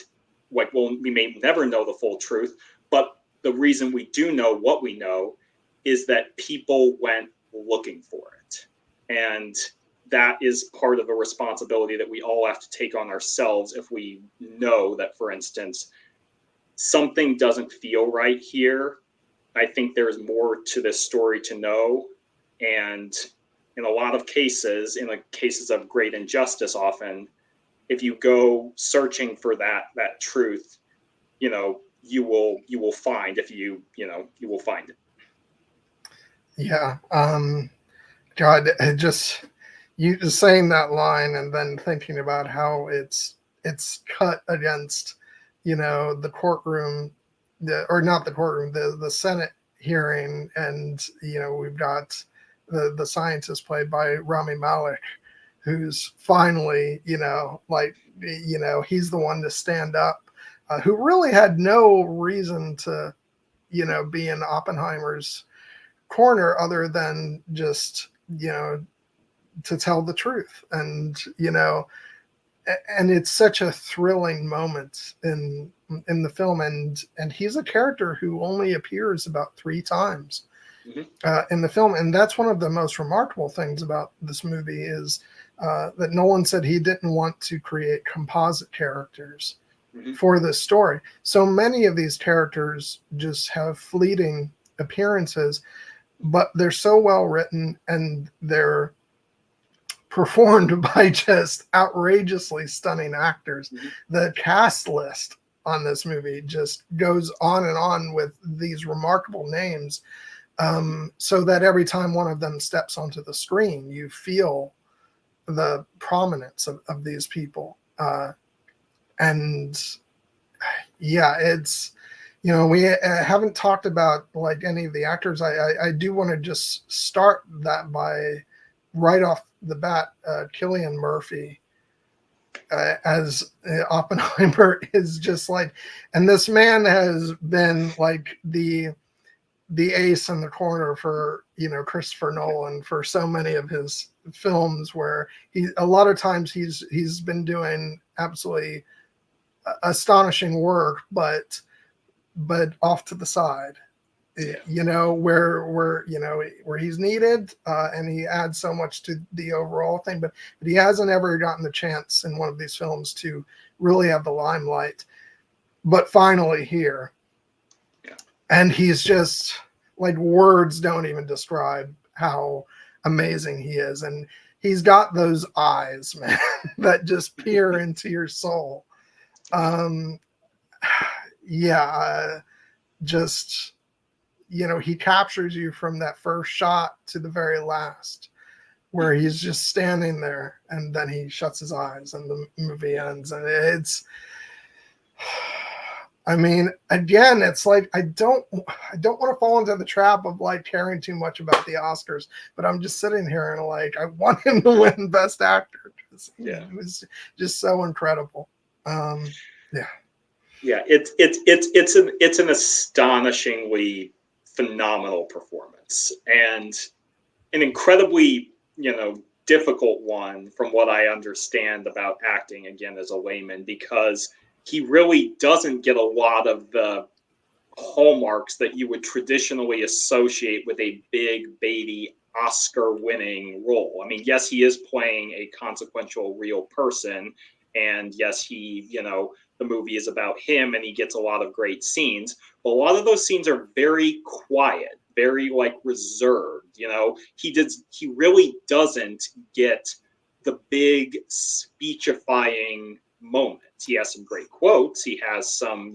like, well, we may never know the full truth, but the reason we do know what we know is that people went looking for it. And that is part of a responsibility that we all have to take on ourselves if we know that, for instance, something doesn't feel right here. I think there's more to this story to know. And in a lot of cases, in the cases of great injustice, often, if you go searching for that truth, you will find, you will find it. Yeah. God, you just saying that line and then thinking about how it's cut against, the courtroom, not the courtroom, the Senate hearing. And, we've got the scientist played by Rami Malek, who's finally, he's the one to stand up, who really had no reason to, be in Oppenheimer's corner other than just, to tell the truth. And, and it's such a thrilling moment in the film. And he's a character who only appears about 3 times in the film. And that's one of the most remarkable things about this movie is that Nolan said he didn't want to create composite characters for this story. So many of these characters just have fleeting appearances, but they're so well written and they're performed by just outrageously stunning actors. The cast list on this movie just goes on and on with these remarkable names, so that every time one of them steps onto the screen, you feel the prominence of these people. And yeah, it's, we haven't talked about like any of the actors. I do want to just start that by right off the bat, Cillian Murphy as Oppenheimer is just like, and this man has been like the ace in the corner for, Christopher Nolan for so many of his films, where a lot of times he's been doing absolutely astonishing work, but off to the side. Where he's needed, and he adds so much to the overall thing, but he hasn't ever gotten the chance in one of these films to really have the limelight. But finally here, and he's just like, words don't even describe how amazing he is, and he's got those eyes, man, that just peer into your soul. he captures you from that first shot to the very last, where he's just standing there and then he shuts his eyes and the movie ends. And I mean, again, it's like I don't want to fall into the trap of like caring too much about the Oscars, but I'm just sitting here and like I want him to win Best Actor. It was just so incredible. It's an astonishingly phenomenal performance, and an incredibly difficult one from what I understand about acting, again as a layman, because he really doesn't get a lot of the hallmarks that you would traditionally associate with a big baby Oscar-winning role. I mean, yes, he is playing a consequential real person, and yes, the movie is about him, and he gets a lot of great scenes. But a lot of those scenes are very quiet, very like reserved. He really doesn't get the big speechifying moments. He has some great quotes. He has some,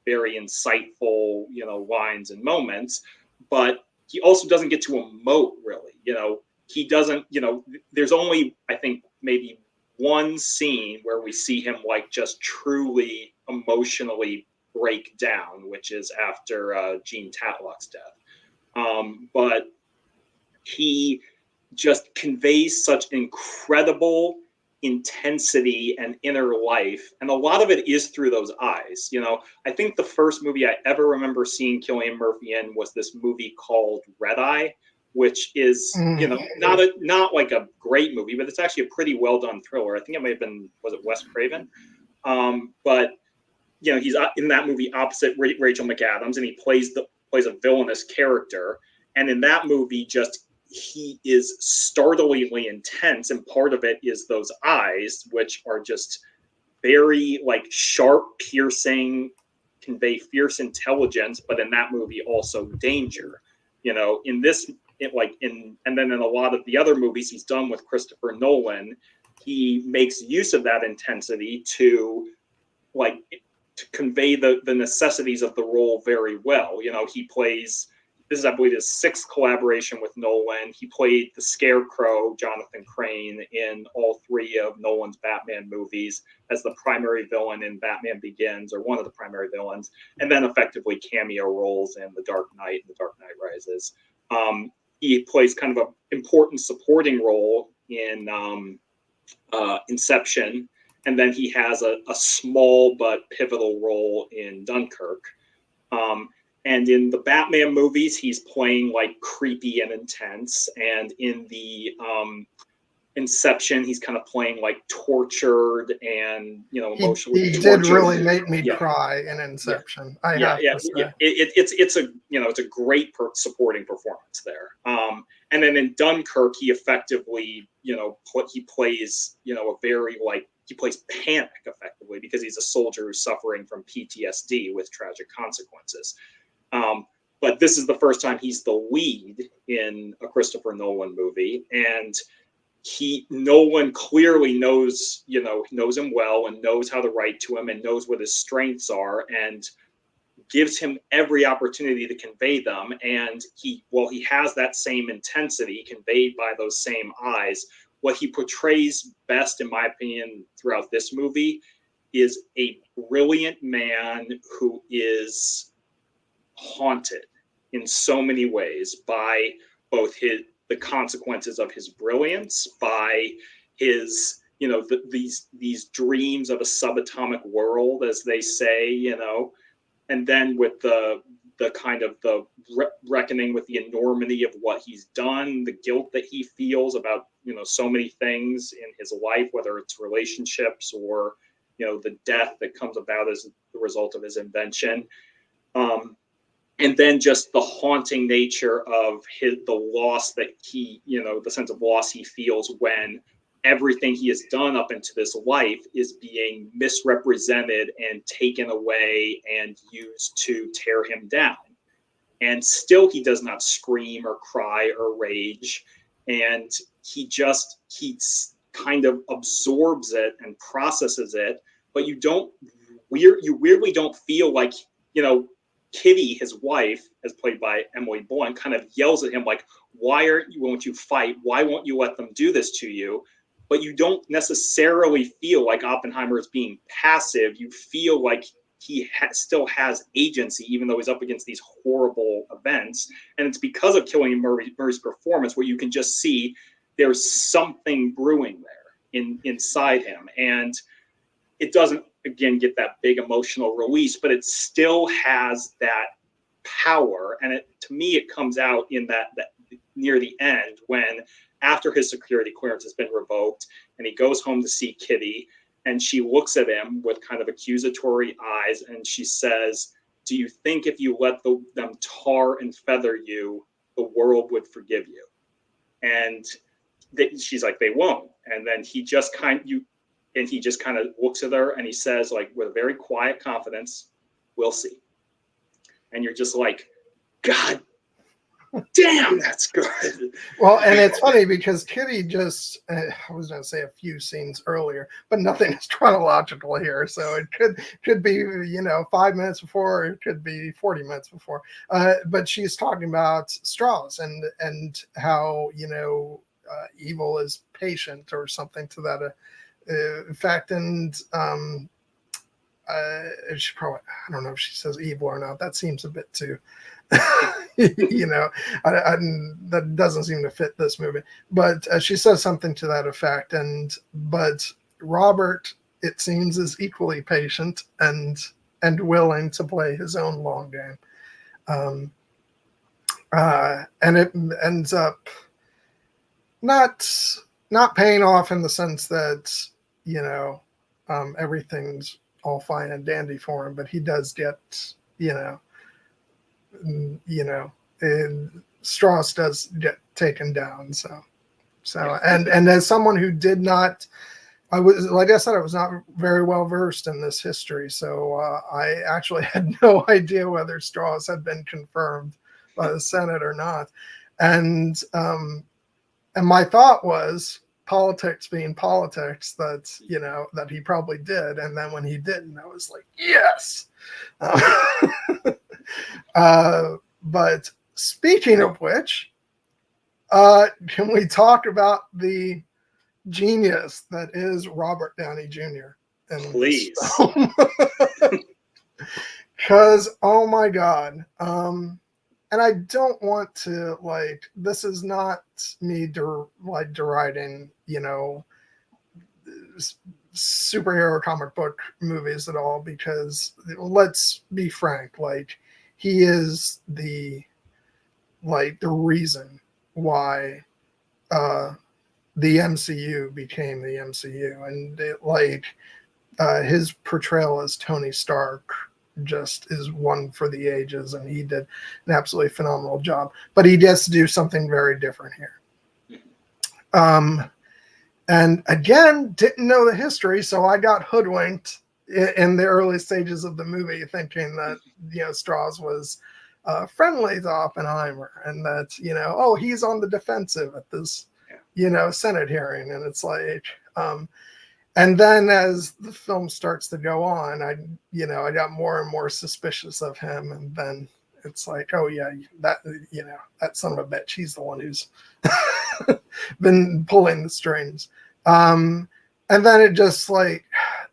very insightful, lines and moments, but he also doesn't get to emote really. He doesn't, there's only, I think, maybe one scene where we see him like just truly emotionally break down, which is after Gene Tatlock's death. But he just conveys such incredible intensity and inner life, and a lot of it is through those eyes. I think the first movie I ever remember seeing Cillian Murphy in was this movie called Red Eye, which is not like a great movie, but it's actually a pretty well done thriller. I think it may have been, was it Wes Craven? But he's in that movie opposite Rachel McAdams, and he plays a villainous character, and in that movie he is startlingly intense, and part of it is those eyes, which are just very like sharp, piercing, convey fierce intelligence, but in that movie also danger. In this, and then in a lot of the other movies he's done with Christopher Nolan, he makes use of that intensity to convey the necessities of the role very well. He plays. This is, I believe, his sixth collaboration with Nolan. He played the Scarecrow, Jonathan Crane, in all three of Nolan's Batman movies as the primary villain in Batman Begins, or one of the primary villains, and then effectively cameo roles in The Dark Knight and The Dark Knight Rises. He plays kind of an important supporting role in Inception, and then he has a small but pivotal role in Dunkirk. And in the Batman movies, he's playing like creepy and intense. And in the Inception, he's kind of playing like tortured and emotionally. He did really make me cry in Inception. It's a great supporting performance there. And then in Dunkirk, he effectively he plays he plays panic effectively, because he's a soldier who's suffering from PTSD with tragic consequences. But this is the first time he's the lead in a Christopher Nolan movie, and Nolan clearly knows him well and knows how to write to him and knows what his strengths are and gives him every opportunity to convey them. And he has that same intensity conveyed by those same eyes. What he portrays best, in my opinion, throughout this movie is a brilliant man who is haunted in so many ways by both the consequences of his brilliance, by his these dreams of a subatomic world, as they say, and then with the kind of the reckoning with the enormity of what he's done, the guilt that he feels about so many things in his life, whether it's relationships or the death that comes about as the result of his invention. And then just the haunting nature of the loss that the sense of loss he feels when everything he has done up into this life is being misrepresented and taken away and used to tear him down. And still he does not scream or cry or rage. And he kind of absorbs it and processes it, but you weirdly don't feel like, Kitty, his wife, as played by Emily Blunt, kind of yells at him like, won't you fight? Why won't you let them do this to you? But you don't necessarily feel like Oppenheimer is being passive. You feel like he still has agency, even though he's up against these horrible events. And it's because of Cillian Murphy's performance where you can just see there's something brewing there inside him. And it doesn't, again, get that big emotional release, but it still has that power. And to me, it comes out in that near the end, when after his security clearance has been revoked and he goes home to see Kitty, and she looks at him with kind of accusatory eyes, and she says, do you think if you let them tar and feather you, the world would forgive you? And she's like, they won't. And then he just kind of looks at her and he says, like, with a very quiet confidence, we'll see. And you're just like, God damn, that's good. Well, and it's funny because Kitty just, I was going to say a few scenes earlier, but nothing is chronological here. So it could be, 5 minutes before, it could be 40 minutes before. But she's talking about Strauss and how, evil is patient or something to that effect. And she probably, I don't know if she says evil or not. That seems a bit too, that doesn't seem to fit this movie. But she says something to that effect. But Robert, it seems, is equally patient and willing to play his own long game. And it ends up not paying off in the sense that, everything's all fine and dandy for him, but he does get, Strauss does get taken down. So, and as someone who did not, I was not very well versed in this history. So I actually had no idea whether Strauss had been confirmed by the Senate or not. And my thought was, politics being politics, that he probably did. And then when he didn't, I was like, yes. But speaking of which, can we talk about the genius that is Robert Downey Jr. Please. Because, oh my God. And I don't want to, this is not me deriding, superhero comic book movies at all, because let's be frank, he is the reason why the MCU became the MCU. And his portrayal as Tony Stark just is one for the ages, and he did an absolutely phenomenal job. But he gets to do something very different here. And again, didn't know the history, so I got hoodwinked in the early stages of the movie, thinking that Strauss was friendly to Oppenheimer, and that he's on the defensive at this Senate hearing, and it's like. And then as the film starts to go on, I got more and more suspicious of him. And then it's like, oh yeah, that son of a bitch, he's the one who's been pulling the strings. And then it just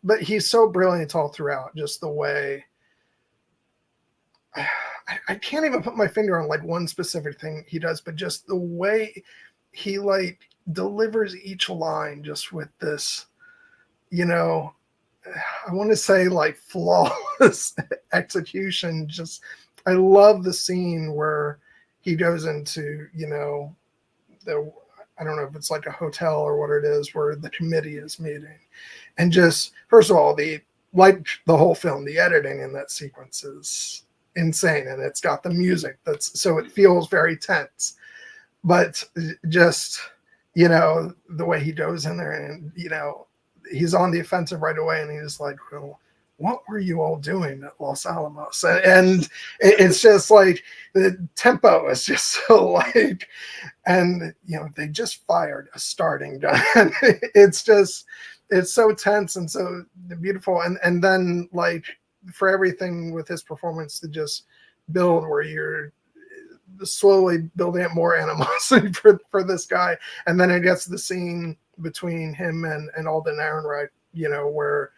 but he's so brilliant all throughout, just the way, I can't even put my finger on one specific thing he does, but just the way he delivers each line just with this, I want to say flawless execution. Just, I love the scene where he goes into, I don't know if it's a hotel or what it is, where the committee is meeting. And just, first of all, the whole film, the editing in that sequence is insane. And it's got the music so it feels very tense. But just, the way he goes in there and, he's on the offensive right away, and he's like, well, what were you all doing at Los Alamos? And it's just the tempo is just so and they just fired a starting gun. It's so tense and so beautiful. And then for everything with his performance to just build where you're slowly building up more animosity for this guy, and then it gets the scene between him and Alden Ehrenreich, where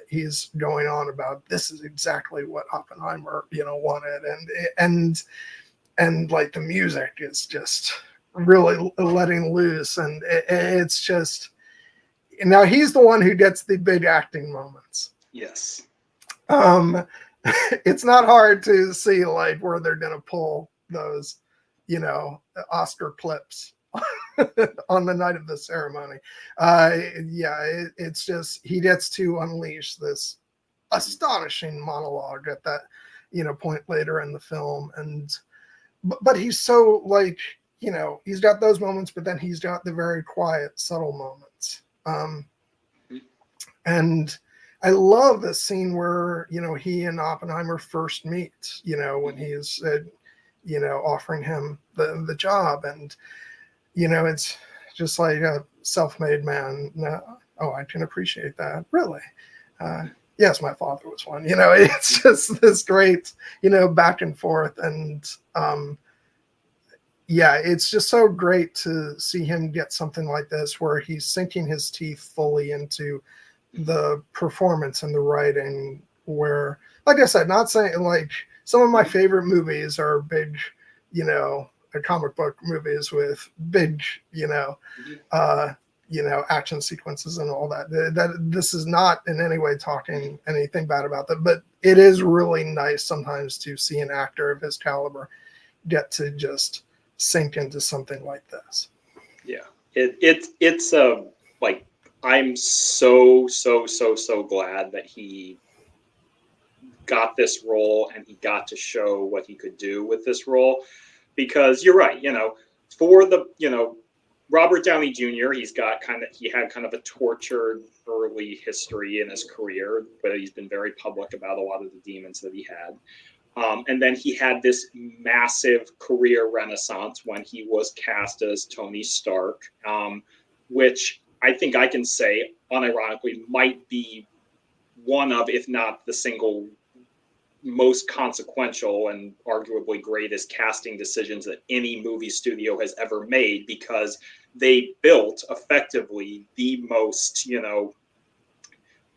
he's going on about this is exactly what Oppenheimer wanted, and like the music is just really letting loose, and it's just, now he's the one who gets the big acting moments. Yes. It's not hard to see like where they're gonna pull those, Oscar clips on the night of the ceremony. It's just, he gets to unleash this astonishing monologue at that, point later in the film. And, but he's so like, he's got those moments, but then he's got the very quiet, subtle moments. And I love the scene where, he and Oppenheimer first meet, when he is, offering him the job. And, it's just like a self-made man. Oh, I can appreciate that. Really? Yes, my father was one. It's just this great, back and forth. And it's just so great to see him get something like this where he's sinking his teeth fully into the performance and the writing, where, like I said, not saying like some of my favorite movies are big, comic book movies with big, action sequences and all that. This is not in any way talking anything bad about that, but it is really nice sometimes to see an actor of his caliber get to just sink into something like this. Yeah, it's like, I'm so glad that he got this role and he got to show what he could do with this role, because you're right, for the, Robert Downey Jr., he had kind of a tortured early history in his career, but he's been very public about a lot of the demons that he had. And then he had this massive career renaissance when he was cast as Tony Stark, which I think I can say unironically might be one of, if not the single most consequential and arguably greatest casting decisions that any movie studio has ever made, because they built effectively the most,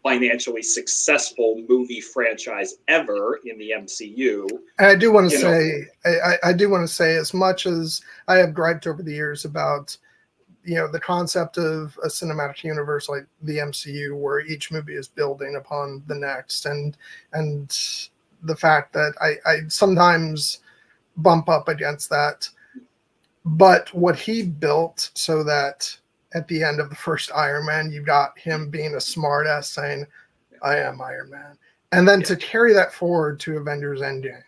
financially successful movie franchise ever in the MCU. And I do want to say, I do want to say, as much as I have griped over the years about, the concept of a cinematic universe like the MCU, where each movie is building upon the next, and the fact that I sometimes bump up against that. But what he built, so that at the end of the first Iron Man, you got him being a smartass saying, I am Iron Man. And then to carry that forward to Avengers Endgame,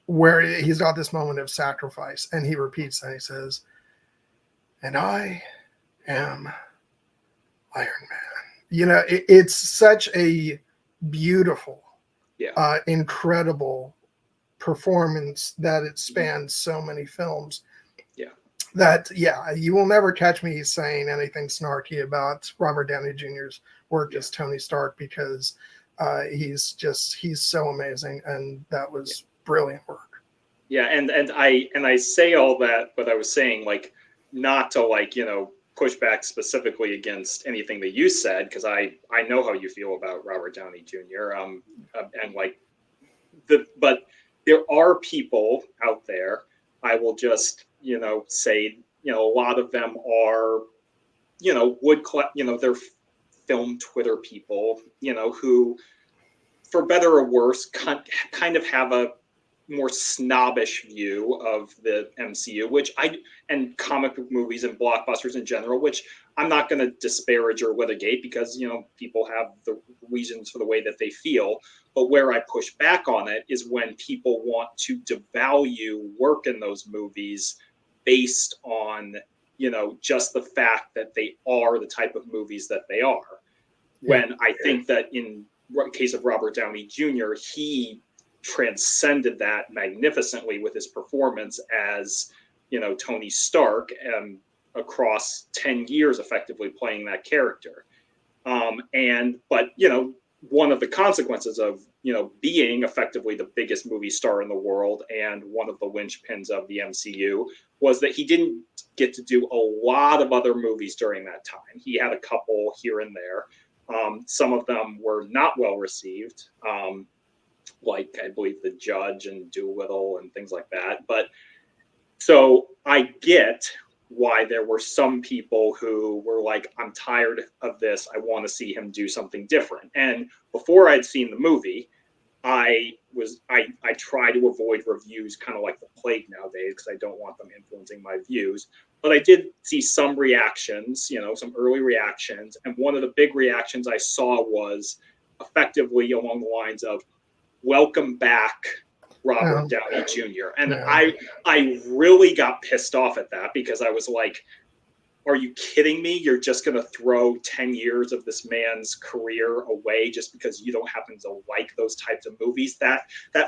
where he's got this moment of sacrifice, and he repeats and he says, and I am Iron Man. It's such a beautiful, incredible performance that it spans so many films. That you will never catch me saying anything snarky about Robert Downey Jr.'s work as Tony Stark, because he's so amazing, and that was brilliant work. And I say all that, but I was saying, like, not to push back specifically against anything that you said, because I know how you feel about Robert Downey Jr. And but there are people out there, I will just say, a lot of them are, they're film Twitter people, who, for better or worse, kind of have a more snobbish view of the MCU, and comic book movies and blockbusters in general, which I'm not going to disparage or litigate, because, people have the reasons for the way that they feel. But where I push back on it is when people want to devalue work in those movies based on, just the fact that they are the type of movies that they are. When I think that in the case of Robert Downey Jr., he transcended that magnificently with his performance as, Tony Stark, across 10 years effectively playing that character. But one of the consequences of, being effectively the biggest movie star in the world and one of the linchpins of the MCU was that he didn't get to do a lot of other movies during that time. He had a couple here and there. Some of them were not well received, like I believe The Judge and Doolittle and things like that. But so I get why there were some people who were like, I'm tired of this. I want to see him do something different. And before I'd seen the movie, I try to avoid reviews kind of like the plague nowadays because I don't want them influencing my views. But I did see some reactions, some early reactions. And one of the big reactions I saw was effectively along the lines of, welcome back, Robert Downey Jr. And I really got pissed off at that because I was like, are you kidding me? You're just going to throw 10 years of this man's career away just because you don't happen to like those types of movies? That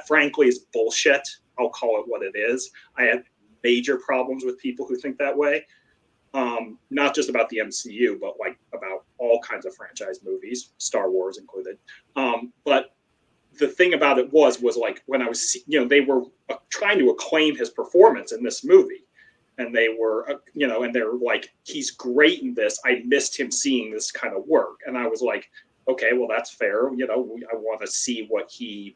frankly is bullshit. I'll call it what it is. I have major problems with people who think that way. Not just about the MCU, but like about all kinds of franchise movies, Star Wars included. But the thing about it was like when I was, they were trying to acclaim his performance in this movie. And they were, and they're like, he's great in this. I missed him seeing this kind of work. And I was like, okay, well, that's fair. I want to see what he,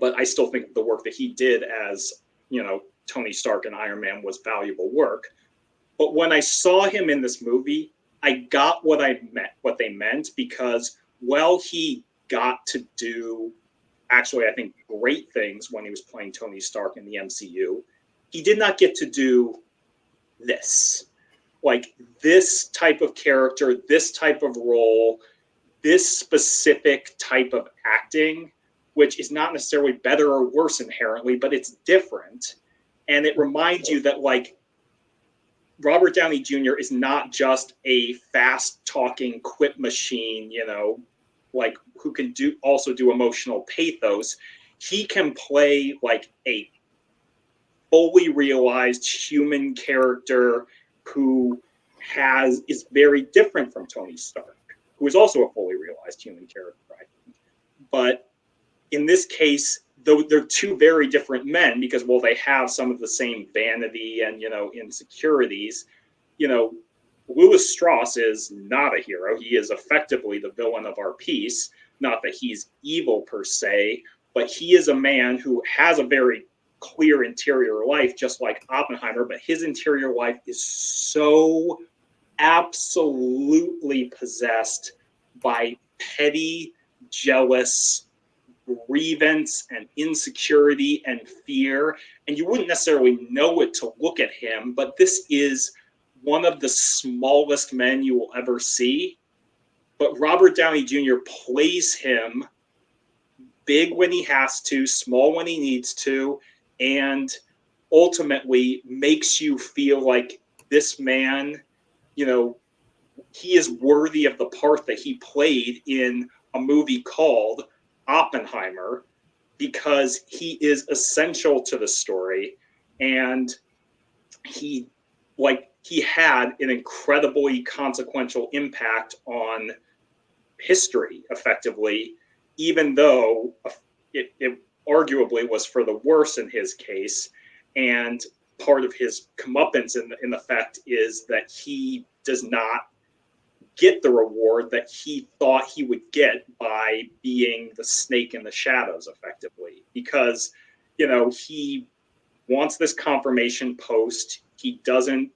but I still think the work that he did as, Tony Stark and Iron Man was valuable work. But when I saw him in this movie, I got what they meant because, well, he got to do actually, I think, great things when he was playing Tony Stark in the MCU. He did not get to do this. Like this type of character, this type of role, this specific type of acting, which is not necessarily better or worse inherently, but it's different. And it reminds you that like Robert Downey Jr. is not just a fast-talking quip machine, like who can also do emotional pathos. He can play like a fully realized human character who is very different from Tony Stark, who is also a fully realized human character, I think. But in this case, though they're two very different men because, well, they have some of the same vanity and, insecurities, Louis Strauss is not a hero. He is effectively the villain of our piece. Not that he's evil per se, but he is a man who has a very clear interior life, just like Oppenheimer, but his interior life is so absolutely possessed by petty, jealous grievance and insecurity and fear. And you wouldn't necessarily know it to look at him, but this is one of the smallest men you will ever see. But Robert Downey Jr. plays him big when he has to, small when he needs to, and ultimately makes you feel like this man, he is worthy of the part that he played in a movie called Oppenheimer because he is essential to the story. And he had an incredibly consequential impact on history, effectively, even though it arguably was for the worse in his case. And part of his comeuppance in effect is that he does not get the reward that he thought he would get by being the snake in the shadows, effectively, because, he wants this confirmation post. He doesn't,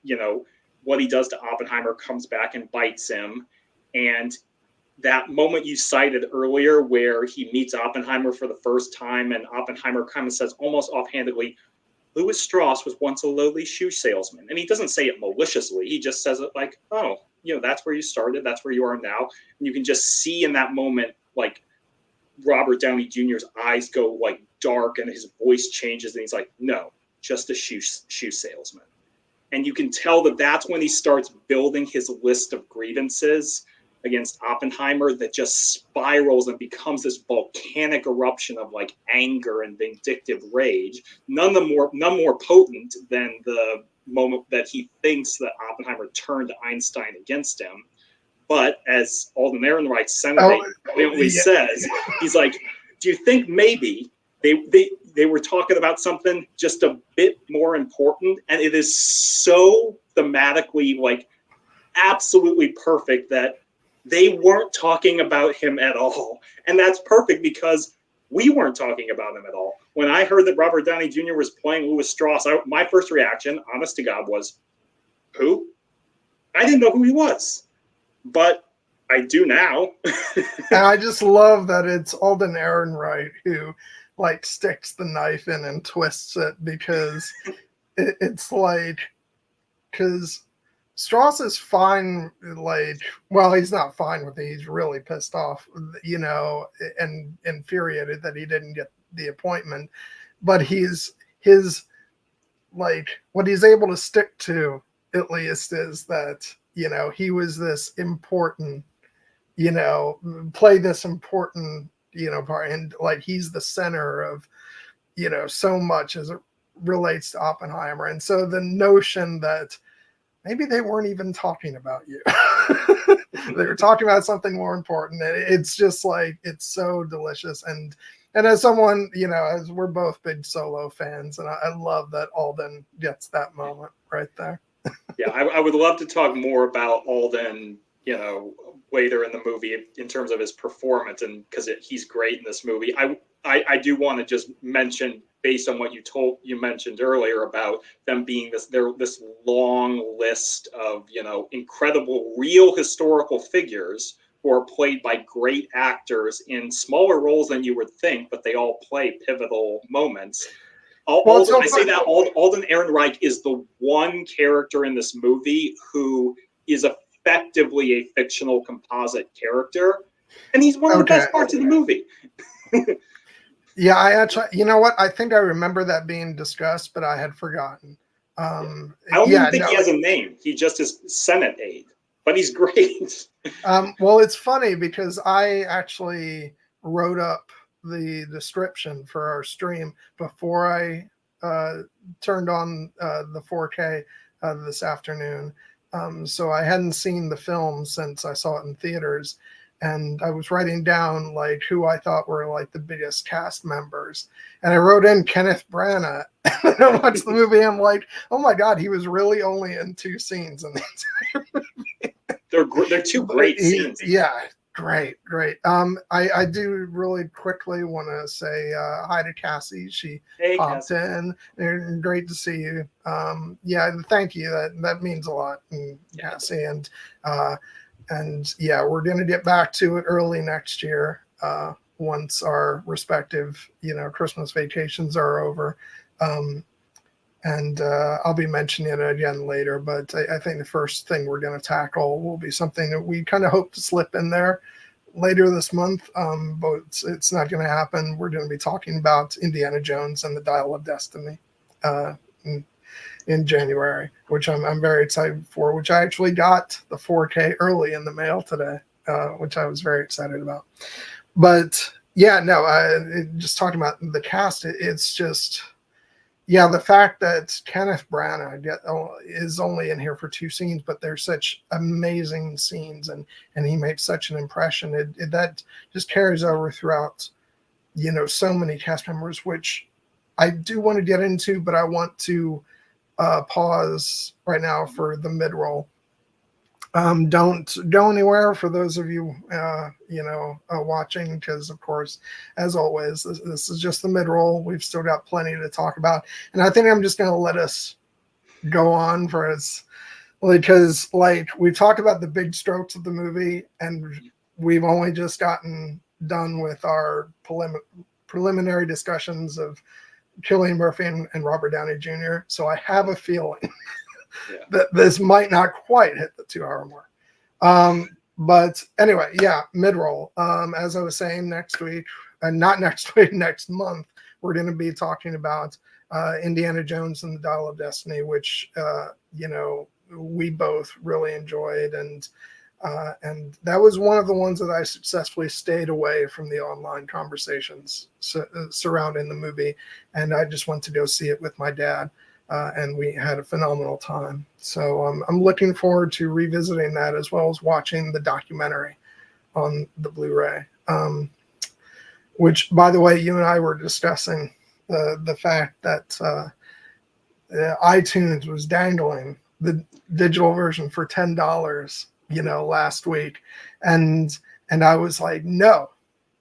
what he does to Oppenheimer comes back and bites him. And that moment you cited earlier where he meets Oppenheimer for the first time and Oppenheimer kind of says almost offhandedly, Louis Strauss was once a lowly shoe salesman. And he doesn't say it maliciously. He just says it like, oh, that's where you started. That's where you are now. And you can just see in that moment, like Robert Downey Jr.'s eyes go like dark and his voice changes. And he's like, no, just a shoe salesman. And you can tell that that's when he starts building his list of grievances against Oppenheimer that just spirals and becomes this volcanic eruption of like anger and vindictive rage. None more potent than the moment that he thinks that Oppenheimer turned Einstein against him. But as Alden Ehrenreich, Senator, brilliantly says, he's like, do you think maybe they were talking about something just a bit more important? And it is so thematically, like, absolutely perfect that they weren't talking about him at all. And that's perfect because we weren't talking about him at all. When I heard that Robert Downey Jr. was playing Louis Strauss, my first reaction, honest to God, was, who? I didn't know who he was, but I do now. And I just love that it's Alden Ehrenreich who like sticks the knife in and twists it, because it's like, because Strauss is fine, like, well, he's not fine with it. He's really pissed off, and infuriated that he didn't get the appointment. But his like, what he's able to stick to, at least, is that, he was this important, play this important, part, and like, he's the center of, so much as it relates to Oppenheimer. And so the notion that maybe they weren't even talking about you. They were talking about something more important. It's just like, it's so delicious. And as someone, as we're both big Solo fans, and I love that Alden gets that moment right there. Yeah, I would love to talk more about Alden, later in the movie in terms of his performance, and because he's great in this movie. I do want to just mention, based on what you mentioned earlier about them being this long list of, incredible real historical figures who are played by great actors in smaller roles than you would think, but they all play pivotal moments. Alden Ehrenreich is the one character in this movie who is effectively a fictional composite character, and he's one of the best parts of the movie. Yeah, I actually, you know what? I think I remember that being discussed, but I had forgotten. I don't even think he has a name. He just is Senate aide, but he's great. Well, it's funny because I actually wrote up the description for our stream before I turned on the 4K this afternoon. So I hadn't seen the film since I saw it in theaters. And I was writing down like who I thought were like the biggest cast members. And I wrote in Kenneth Branagh. And I watched the movie. I'm like, oh my God, he was really only in 2 scenes in the entire movie. They're 2 great scenes. Yeah, great. I do really quickly want to say hi to Cassie. She popped in. And great to see you. Yeah, thank you. That means a lot, Cassie. And yeah, we're going to get back to it early next year once our respective, Christmas vacations are over. And I'll be mentioning it again later, but I think the first thing we're going to tackle will be something that we kind of hope to slip in there later this month, but it's not going to happen. We're going to be talking about Indiana Jones and the Dial of Destiny in January, which I'm very excited for, which I actually got the 4K early in the mail today, which I was very excited about. But yeah, no, just talking about the cast, it's just, yeah, the fact that Kenneth Branagh is only in here for 2 scenes, but they're such amazing scenes, and he makes such an impression. That just carries over throughout, so many cast members, which I do want to get into, but I want to pause right now for the mid-roll. Don't go anywhere for those of you, watching, because of course, as always, this is just the mid-roll. We've still got plenty to talk about, and I think I'm just going to let us go on for us, because like we've talked about the big strokes of the movie, and we've only just gotten done with our preliminary discussions of Cillian Murphy and Robert Downey Jr. So I have a feeling that this might not quite hit the 2-hour mark. But anyway, yeah, mid-roll. As I was saying, next week, not next week, next month, we're going to be talking about Indiana Jones and the Dial of Destiny, which, we both really enjoyed. And that was one of the ones that I successfully stayed away from the online conversations surrounding the movie. And I just went to go see it with my dad. and we had a phenomenal time. So I'm looking forward to revisiting that, as well as watching the documentary on the Blu-ray. Which, by the way, you and I were discussing the fact that iTunes was dangling the digital version for $10, last week, and I was like, no,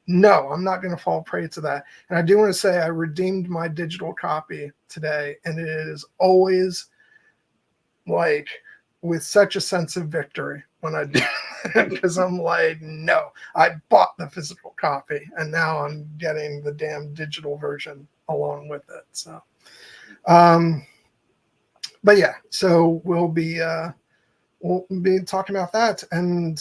I'm not going to fall prey to that. And I do want to say I redeemed my digital copy today, and it is always like with such a sense of victory when I do it, because I'm like, no, I bought the physical copy, and now I'm getting the damn digital version along with it. So, but yeah, so we'll be talking about that, and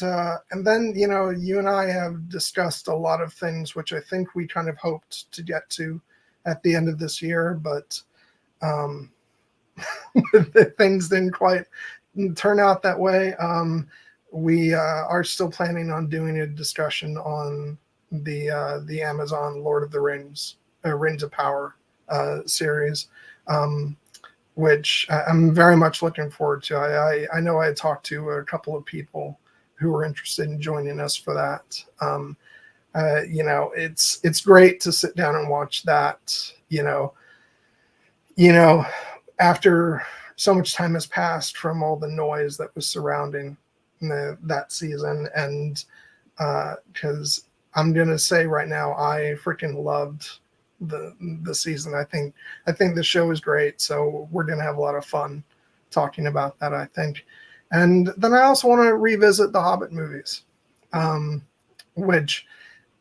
then you and I have discussed a lot of things which I think we kind of hoped to get to at the end of this year, but things didn't quite turn out that way. We are still planning on doing a discussion on the Amazon Lord of the Rings, Rings of Power series, which I'm very much looking forward to. I know I had talked to a couple of people who were interested in joining us for that. It's great to sit down and watch that. After so much time has passed from all the noise that was surrounding that season, and because I'm gonna say right now, I freaking loved the season. I think the show is great, so we're gonna have a lot of fun talking about that, I think. And then I also want to revisit the Hobbit movies, which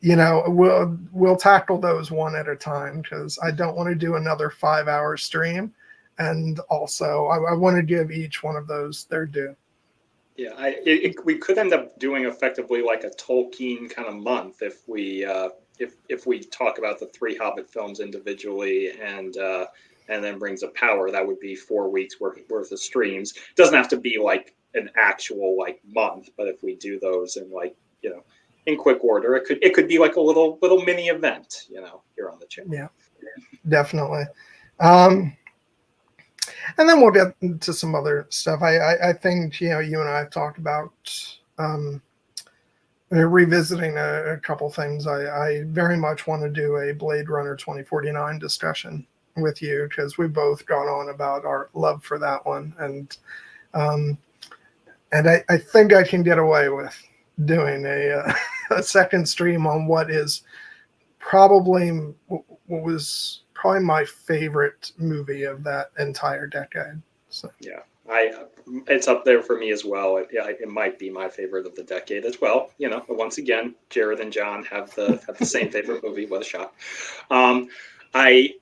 we'll tackle those one at a time, because I don't want to do another 5-hour stream, and also I want to give each one of those their due. Yeah, we could end up doing effectively like a Tolkien kind of month if we talk about the 3 Hobbit films individually, and then Rings of Power. That would be 4 weeks worth of streams. It doesn't have to be like an actual like month, but if we do those in in quick order, it could be like a little mini event, here on the channel. Yeah, definitely. And then we'll get into some other stuff. I think you and I have talked about revisiting a couple things. I very much want to do a Blade Runner 2049 discussion with you, because we've both gone on about our love for that one, and I think I can get away with doing a second stream on what was probably my favorite movie of that entire decade. So yeah, it's up there for me as well. It might be my favorite of the decade as well. But once again, Jared and John have the same favorite movie. What a shock! I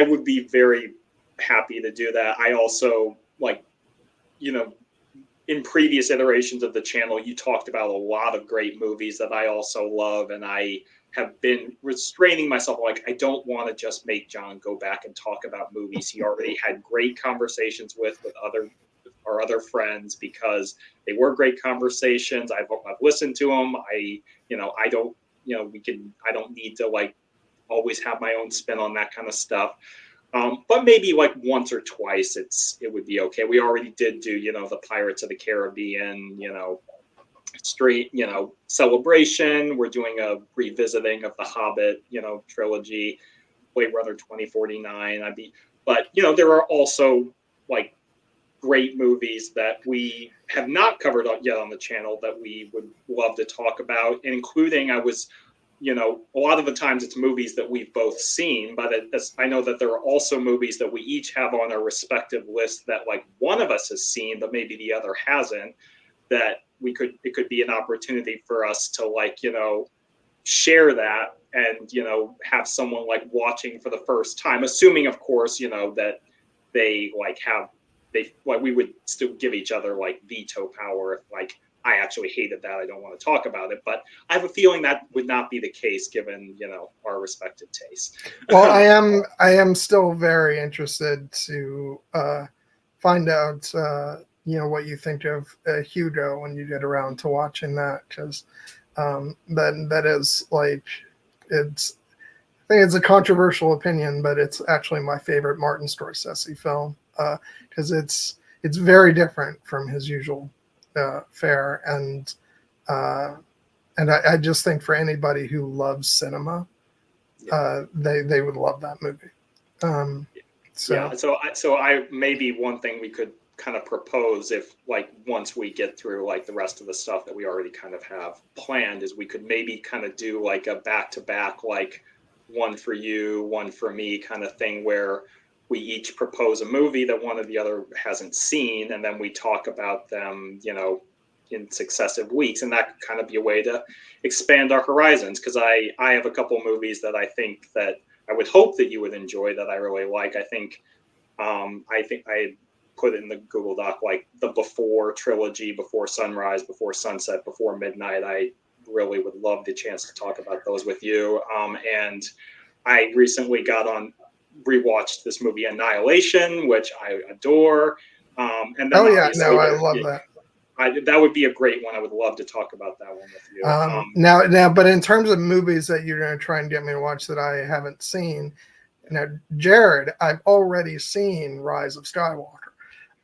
would be very happy to do that. I also in previous iterations of the channel, you talked about a lot of great movies that I also love, and I have been restraining myself. Like, I don't want to just make John go back and talk about movies he already had great conversations with our other friends, because they were great conversations. I've listened to them. I don't need to always have my own spin on that kind of stuff. But maybe once or twice it would be okay. We already did do, the Pirates of the Caribbean, straight, celebration. We're doing a revisiting of the Hobbit, trilogy, Blade Runner 2049. But there are also great movies that we have not covered yet on the channel that we would love to talk about, including a lot of the times it's movies that we've both seen, but I know that there are also movies that we each have on our respective list that one of us has seen, but maybe the other hasn't, that it could be an opportunity for us to share that, and have someone watching for the first time, assuming of course that they we would still give each other veto power if I actually hated that, I don't want to talk about it. But I have a feeling that would not be the case given our respective tastes. Well, I am still very interested to find out what you think of Hugo when you get around to watching that, because that is I think it's a controversial opinion, but it's actually my favorite Martin Scorsese film because it's very different from his usual fare, and I just think for anybody who loves cinema, they would love that movie. So I maybe one thing we could kind of propose, if like once we get through like the rest of the stuff that we already kind of have planned, is we could maybe kind of do like a back-to-back, like one for you, one for me kind of thing, where we each propose a movie that one or the other hasn't seen, and then we talk about them, in successive weeks. And that could kind of be a way to expand our horizons, because I have a couple movies that I think that I would hope that you would enjoy that I really like. I think I put in the Google Doc like the Before trilogy, Before Sunrise, Before Sunset, Before Midnight. I really would love the chance to talk about those with you. And I recently rewatched this movie Annihilation, which I adore. And then I love that. That would be a great one. I would love to talk about that one with you. Now, but in terms of movies that you're going to try and get me to watch that I haven't seen, now, Jared, I've already seen Rise of Skywalker.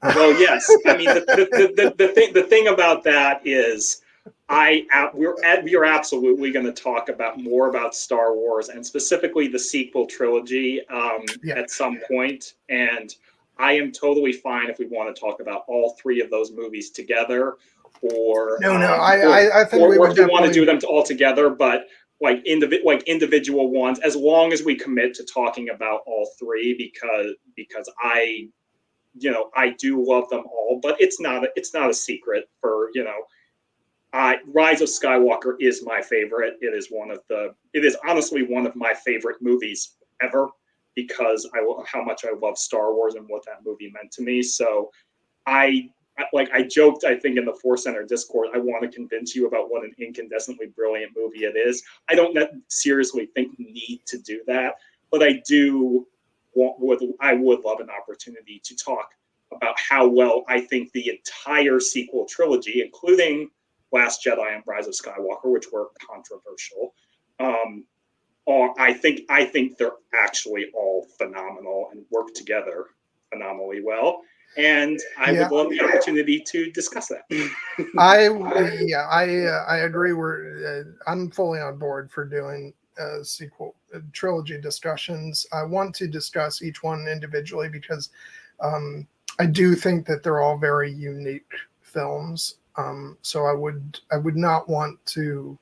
Well, yes. I mean, the thing about that is, we are absolutely going to talk more about Star Wars, and specifically the sequel trilogy at some point. And I am totally fine if we want to talk about all three of those movies together, or I think we would want to do them all together, but like individual ones, as long as we commit to talking about all three, because I do love them all, but it's not a secret for Rise of Skywalker is my favorite. It is honestly one of my favorite movies ever, because how much I love Star Wars and what that movie meant to me. So I joked, I think, in the Force Center Discord, I want to convince you about what an incandescently brilliant movie it is. I don't seriously think we need to do that, but I would love an opportunity to talk about how well I think the entire sequel trilogy, including Last Jedi and Rise of Skywalker, which were controversial, I think they're actually all phenomenal and work together phenomenally well. And I would love the opportunity to discuss that. I agree. I'm fully on board for doing sequel trilogy discussions. I want to discuss each one individually because I do think that they're all very unique films. So I would not want to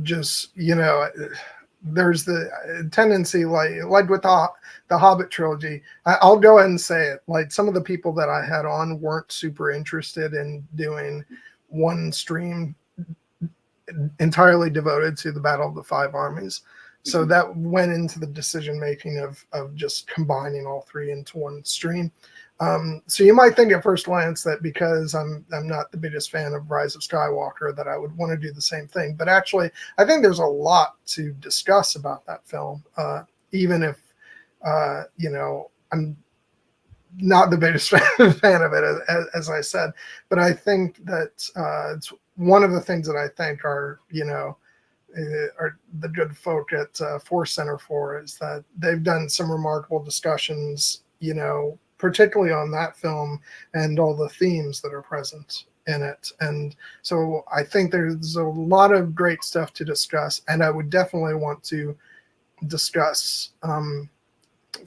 just, there's the tendency, like with the Hobbit trilogy, I'll go ahead and say it, like some of the people that I had on weren't super interested in doing one stream entirely devoted to the Battle of the Five Armies. So that went into the decision making of just combining all three into one stream. So you might think at first glance that because I'm not the biggest fan of Rise of Skywalker that I would want to do the same thing. But actually, I think there's a lot to discuss about that film, even if, I'm not the biggest fan of it, as I said. But I think that it's one of the things that I think are the good folk at Force Center for is that they've done some remarkable discussions, particularly on that film and all the themes that are present in it. And so I think there's a lot of great stuff to discuss, and I would definitely want to discuss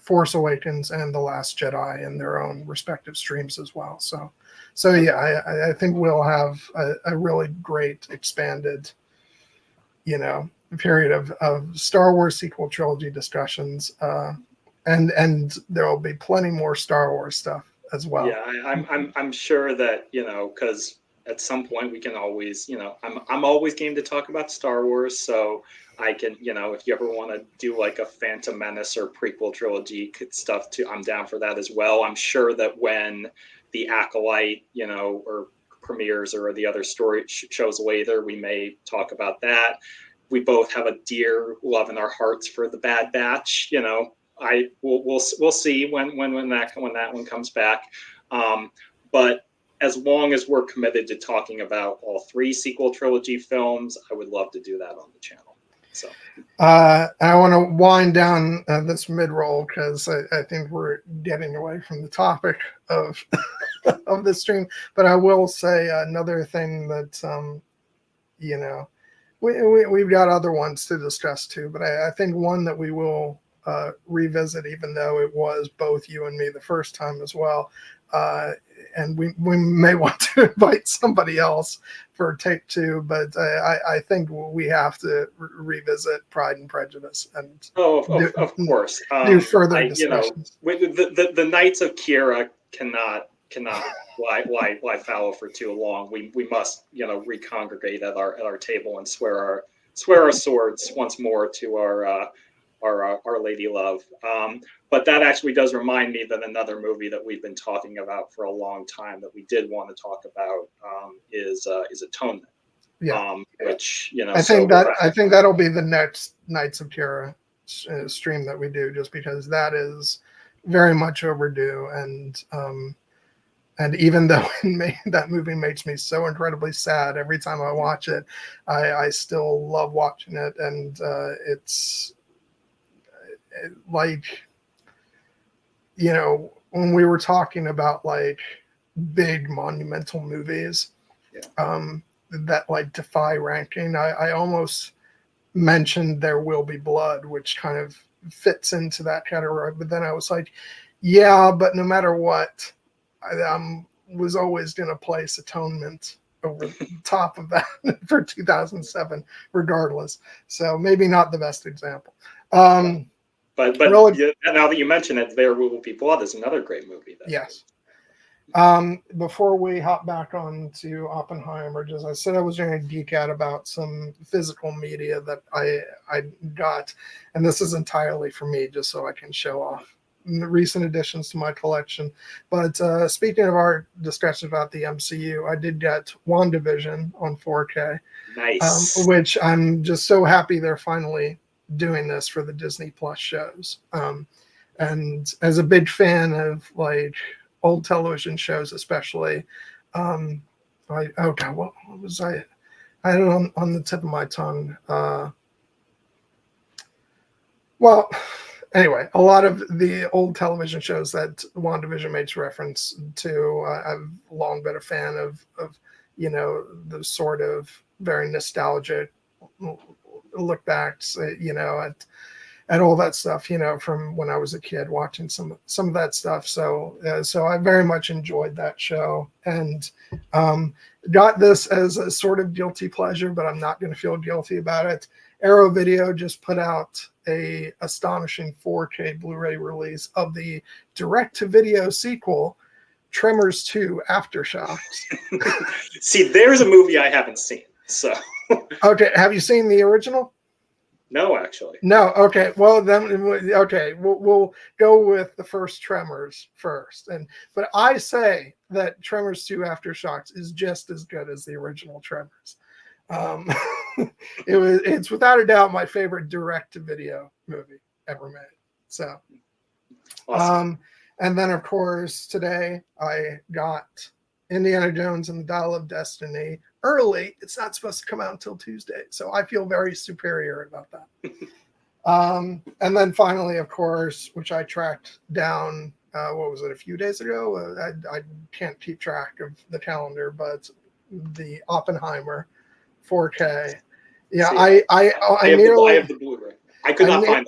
Force Awakens and The Last Jedi in their own respective streams as well. So yeah, I think we'll have a really great expanded, period of Star Wars sequel trilogy discussions. And there will be plenty more Star Wars stuff as well. Yeah, I'm sure that because at some point we can always I'm always game to talk about Star Wars, so I can if you ever want to do like a Phantom Menace or prequel trilogy stuff too, I'm down for that as well. I'm sure that when the Acolyte or premieres or the other story shows later, we may talk about that. We both have a dear love in our hearts for the Bad Batch. We'll see when that one comes back. But as long as we're committed to talking about all three sequel trilogy films, I would love to do that on the channel. So I want to wind down this mid-roll because I think we're getting away from the topic of of this stream. But I will say another thing that we've got other ones to discuss too. But I think one that we will revisit, even though it was both you and me the first time as well. And we may want to invite somebody else for take two, but I think we have to revisit Pride and Prejudice and of course do further discussions. The Knights of Kira cannot lie fallow for too long. We must recongregate at our table and swear our swords once more to our lady love. But that actually does remind me that another movie that we've been talking about for a long time that we did want to talk about is Atonement. Yeah. Which I think that'll be the next Knights of Kira stream that we do, just because that is very much overdue. And even though that movie makes me so incredibly sad every time I watch it, I still love watching it, and it's like, when we were talking about like big monumental movies that like defy ranking, I almost mentioned There Will Be Blood, which kind of fits into that category. But then I was like, yeah, but no matter what, I was always going to place Atonement over the top of that for 2007, regardless. So maybe not the best example. But really, now that you mention it, There Will Be Blood is another great movie. Yes. Before we hop back on to Oppenheimer, just I said I was going to geek out about some physical media that I got, and this is entirely for me, just so I can show off the recent additions to my collection. But speaking of our discussion about the MCU, I did get WandaVision on 4K. Nice. Which I'm just so happy they're finally doing this for the Disney Plus shows. And as a big fan of like old television shows, especially, what was I had it on the tip of my tongue. Well, anyway, a lot of the old television shows that WandaVision makes reference to, I've long been a fan of the sort of very nostalgic look backs, at all that stuff, from when I was a kid watching some of that stuff. So I very much enjoyed that show, and got this as a sort of guilty pleasure, but I'm not going to feel guilty about it. Arrow Video just put out a astonishing 4K Blu-ray release of the direct-to-video sequel, Tremors 2: Aftershocks. See, there's a movie I haven't seen. So okay, have you seen the original? No, actually. No. Okay. Well, then, okay, we'll go with the first Tremors first. But I say that Tremors 2: Aftershocks is just as good as the original Tremors. It's without a doubt my favorite direct-to-video movie ever made. So, awesome. And then of course today I got Indiana Jones and the Dial of Destiny early. It's not supposed to come out until Tuesday, so I feel very superior about that. And then finally, of course, which I tracked down, what was it, a few days ago? I can't keep track of the calendar, but the Oppenheimer 4K. Yeah, See, I have the Blu-ray. I could not find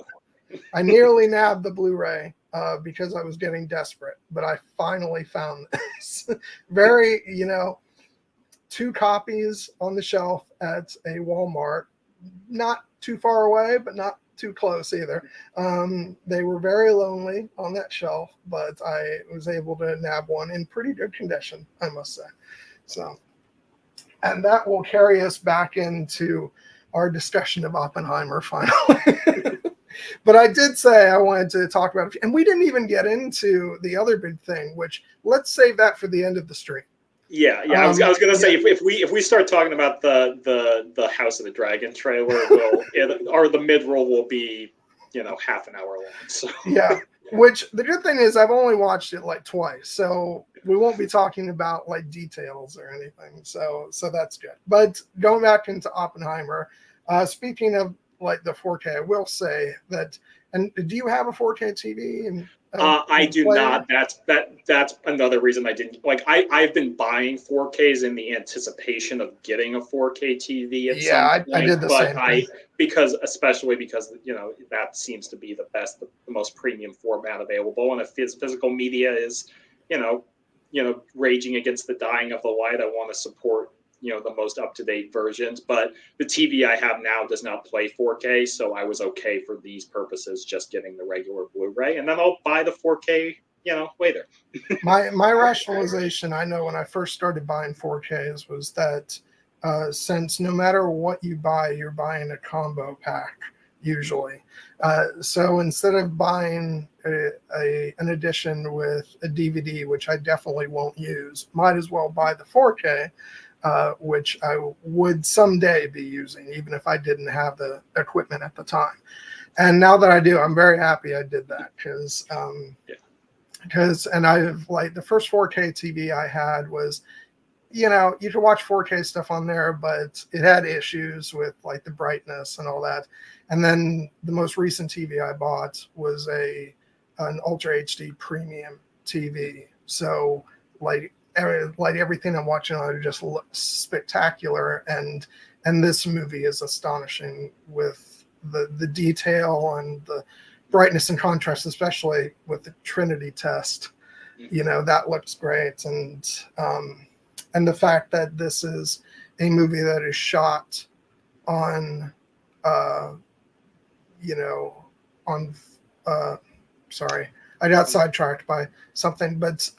it. I nearly nabbed the Blu-ray because I was getting desperate, but I finally found this. Very, 2 copies on the shelf at a Walmart, not too far away, but not too close either. They were very lonely on that shelf, but I was able to nab one in pretty good condition, I must say. So, and that will carry us back into our discussion of Oppenheimer finally. But I did say I wanted to talk about it, and we didn't even get into the other big thing, which let's save that for the end of the stream. Yeah. I was going to say if we start talking about the House of the Dragon trailer, or the mid roll will be half an hour long. So. Yeah. Which the good thing is I've only watched it like twice, so we won't be talking about like details or anything. So that's good. But going back into Oppenheimer, speaking of like the 4K. I will say that. And do you have a 4K TV and I and do player? not. That's another reason I didn't like. I've been buying 4Ks in the anticipation of getting a 4K TV at some Yeah, I point, did the but same thing. especially because that seems to be the most premium format available, and if physical media is raging against the dying of the light, I want to support the most up-to-date versions. But the TV I have now does not play 4K, so I was okay for these purposes just getting the regular Blu-ray, and then I'll buy the 4K later. My rationalization, I know when I first started buying 4Ks, was that since no matter what you buy, you're buying a combo pack usually. So instead of buying an edition with a DVD, which I definitely won't use, might as well buy the 4K, which I would someday be using, even if I didn't have the equipment at the time. And now that I do, I'm very happy I did that because and I've like the first 4K TV I had was, you could watch 4K stuff on there, but it had issues with like the brightness and all that. And then the most recent TV I bought was an Ultra HD premium TV. So like everything I'm watching on it just looks spectacular, and this movie is astonishing with the detail and the brightness and contrast, especially with the Trinity test. That looks great, and the fact that this is a movie that is shot on sorry, I got sidetracked by something, but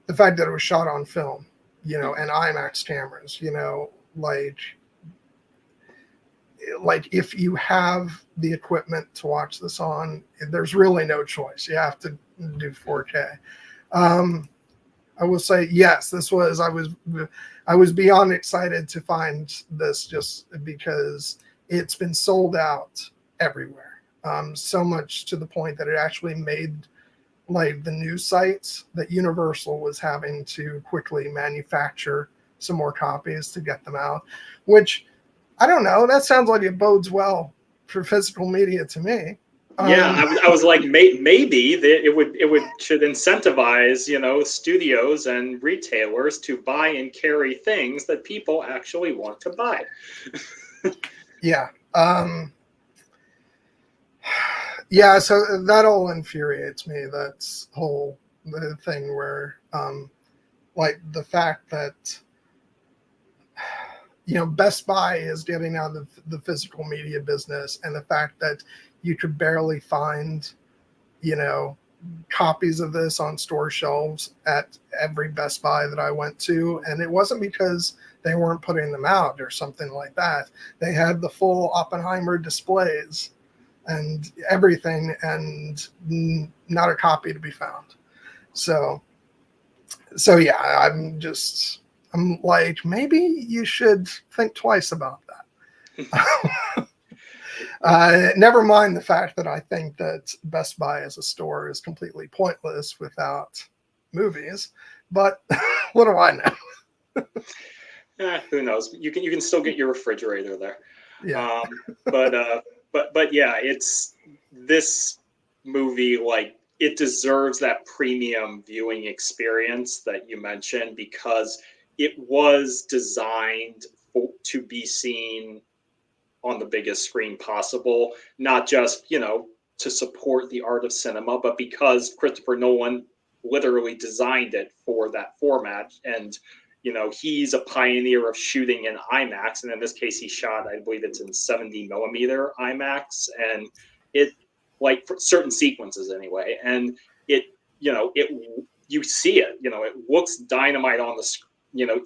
the fact that it was shot on film, and IMAX cameras, like if you have the equipment to watch this on, there's really no choice. You have to do 4K. I will say, yes, I was beyond excited to find this, just because it's been sold out everywhere. So much to the point that it actually made like the news sites that Universal was having to quickly manufacture some more copies to get them out, which I don't know. That sounds like it bodes well for physical media to me. Yeah, I was like, maybe it should incentivize studios and retailers to buy and carry things that people actually want to buy. Yeah. Yeah, so that all infuriates me. That's the thing where like the fact that Best Buy is getting out of the physical media business, and the fact that you could barely find copies of this on store shelves at every Best Buy that I went to. And it wasn't because they weren't putting them out or something like that. They had the full Oppenheimer displays and everything, and not a copy to be found. So yeah, I'm like, maybe you should think twice about that. Never mind the fact that I think that Best Buy as a store is completely pointless without movies. But what do I know? Who knows? You can still get your refrigerator there. Yeah. But yeah, it's this movie, like, it deserves that premium viewing experience that you mentioned, because it was designed to be seen on the biggest screen possible, not just to support the art of cinema, but because Christopher Nolan literally designed it for that format. And he's a pioneer of shooting in IMAX, and in this case he shot, I believe it's in 70 millimeter IMAX, and it, like, for certain sequences anyway, and it you see it, it looks dynamite on the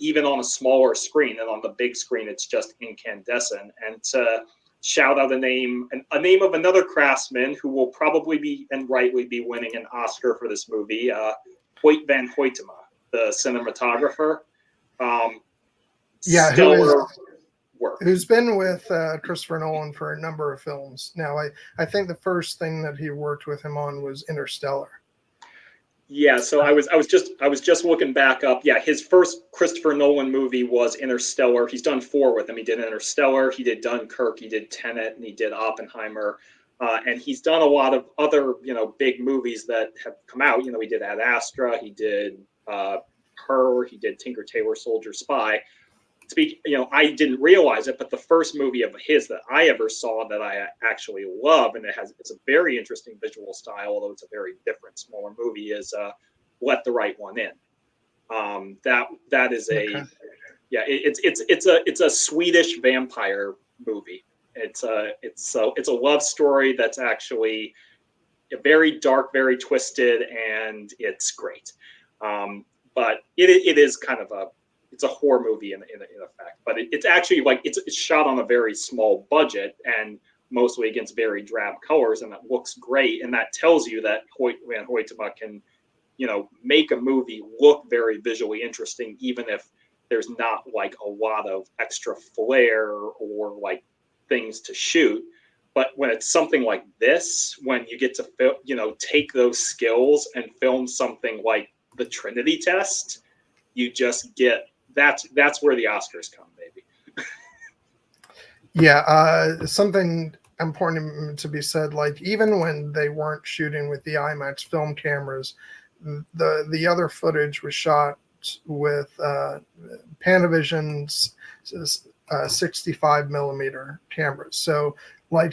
even on a smaller screen, and on the big screen it's just incandescent. And to shout out a name of another craftsman who will probably be, and rightly be, winning an Oscar for this movie, Hoyt van Hoytema, the cinematographer. Yeah, Stellar work. Who's been with Christopher Nolan for a number of films now. I think the first thing that he worked with him on was Interstellar. Yeah, so I was just looking back up. Yeah, his first Christopher Nolan movie was Interstellar. He's done 4 with him. He did Interstellar, he did Dunkirk, he did Tenet, and he did Oppenheimer. And he's done a lot of other, big movies that have come out. He did Ad Astra, he did Her, he did Tinker Tailor Soldier Spy. I didn't realize it, but the first movie of his that I ever saw that I actually love, and it's a very interesting visual style, although it's a very different, smaller movie, is Let the Right One In. That is Okay. it's a Swedish vampire movie. It's a love story that's actually very dark, very twisted, and it's great. But it is kind of it's a horror movie in effect, but it's actually it's shot on a very small budget and mostly against very drab colors, and it looks great. And that tells you that Hoyt van Hoytema can, make a movie look very visually interesting, even if there's not a lot of extra flair or things to shoot. But when it's something like this, when you get to take those skills and film something like the Trinity Test, you just get that's where the Oscars come, baby. Yeah, something important to be said, even when they weren't shooting with the IMAX film cameras, the other footage was shot with Panavision's 65 millimeter cameras. So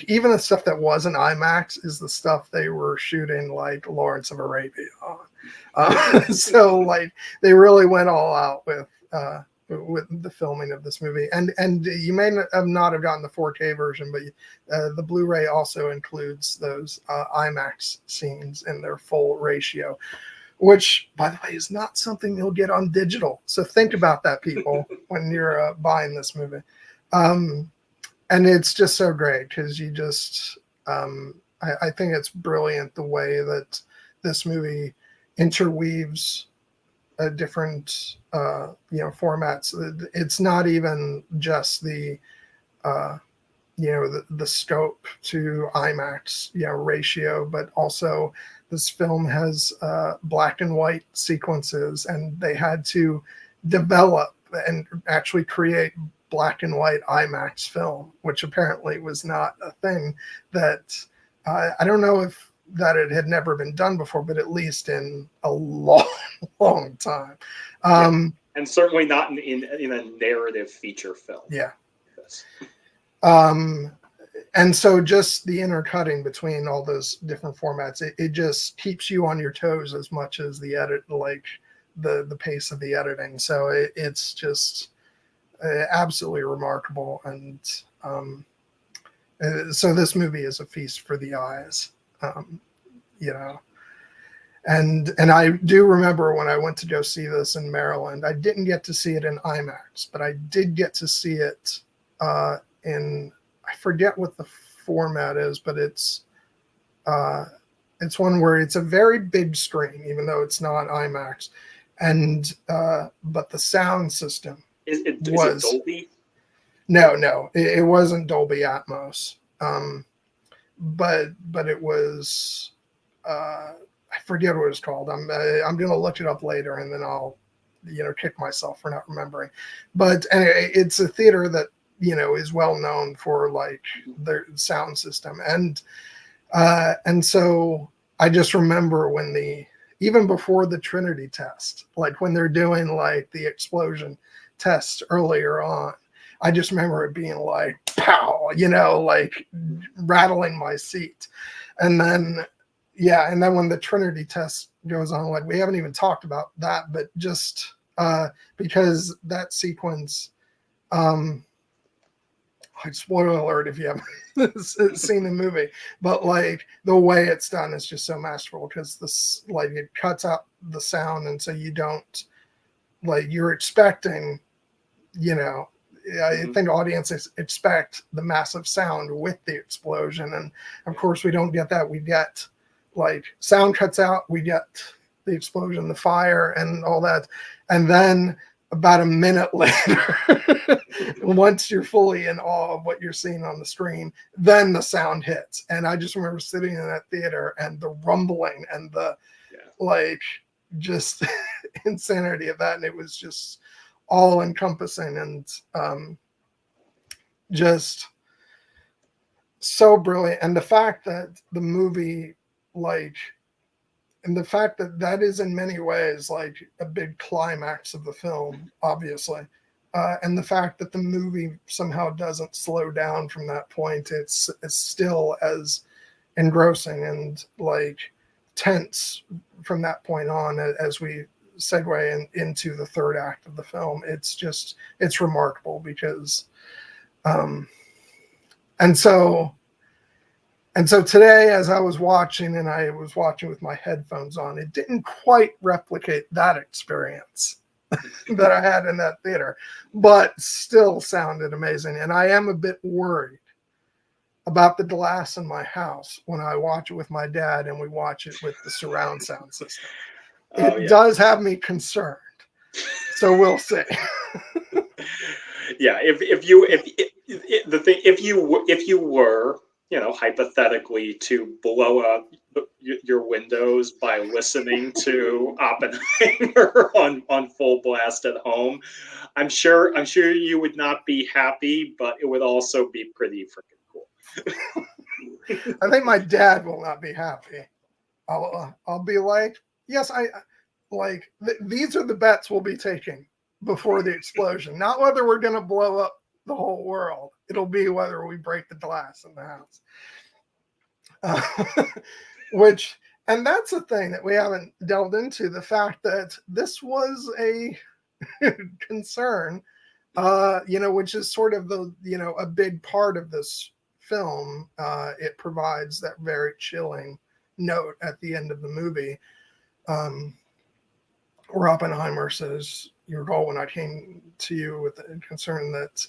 even the stuff that wasn't IMAX is the stuff they were shooting Lawrence of Arabia on. So they really went all out with the filming of this movie. And you may not have gotten the 4K version, but the Blu-ray also includes those IMAX scenes in their full ratio, which, by the way, is not something you'll get on digital. So think about that, people, when you're buying this movie. And it's just so great because you just, I think it's brilliant the way that this movie interweaves different, formats. It's not even just the scope to IMAX, ratio, but also this film has black and white sequences, and they had to develop and actually create black and white IMAX film, which apparently was not a thing that I don't know if that it had never been done before, but at least in a long, long time. And certainly not in a narrative feature film. Yeah. And so just the intercutting between all those different formats, it just keeps you on your toes as much as the edit, the pace of the editing. So it's just absolutely remarkable. And so this movie is a feast for the eyes, And I do remember when I went to go see this in Maryland, I didn't get to see it in IMAX, but I did get to see it in, I forget what the format is, but it's one where it's a very big screen, even though it's not IMAX, and but the sound system is it Dolby? No, it wasn't Dolby Atmos, but it was. I forget what it's called. I'm going to look it up later, and then I'll, kick myself for not remembering. But anyway, it's a theater that, is well known for their sound system. And so I just remember even before the Trinity test, when they're doing the explosion test earlier on, I just remember it being pow, rattling my seat. And then, and then when the Trinity test goes on, we haven't even talked about that, but just because that sequence, spoiler alert if you haven't seen the movie, but the way it's done is just so masterful because this it cuts out the sound, and so you don't you're expecting, I think audiences expect the massive sound with the explosion, and of course we don't get that. We get sound cuts out, we get the explosion, the fire, and all that, and then about a minute later, once you're fully in awe of what you're seeing on the screen, then the sound hits. And I just remember sitting in that theater and the rumbling and the like just insanity of that. And it was just all encompassing and just so brilliant. And the fact that the movie, like, and the fact that that is in many ways like a big climax of the film, obviously. And the fact that the movie somehow doesn't slow down from that point, it's still as engrossing and like tense from that point on as we segue into the third act of the film. It's remarkable because and so today, as I was watching, and I was watching with my headphones on, it didn't quite replicate that experience that I had in that theater, but still sounded amazing. And I am a bit worried about the glass in my house when I watch it with my dad and we watch it with the surround sound system. It does have me concerned. So we'll see. Yeah, if you were, you know, hypothetically to blow up your windows by listening to Oppenheimer on full blast at home, I'm sure you would not be happy, but it would also be pretty freaking cool. I think my dad will not be happy. I'll be like, yes, I like these are the bets we'll be taking before the explosion. Not whether we're going to blow up the whole world. It'll be whether we break the glass in the house. And that's the thing that we haven't delved into, the fact that this was a concern, which is sort of a big part of this film. It provides that very chilling note at the end of the movie, where Oppenheimer says, "You recall when I came to you with the concern that,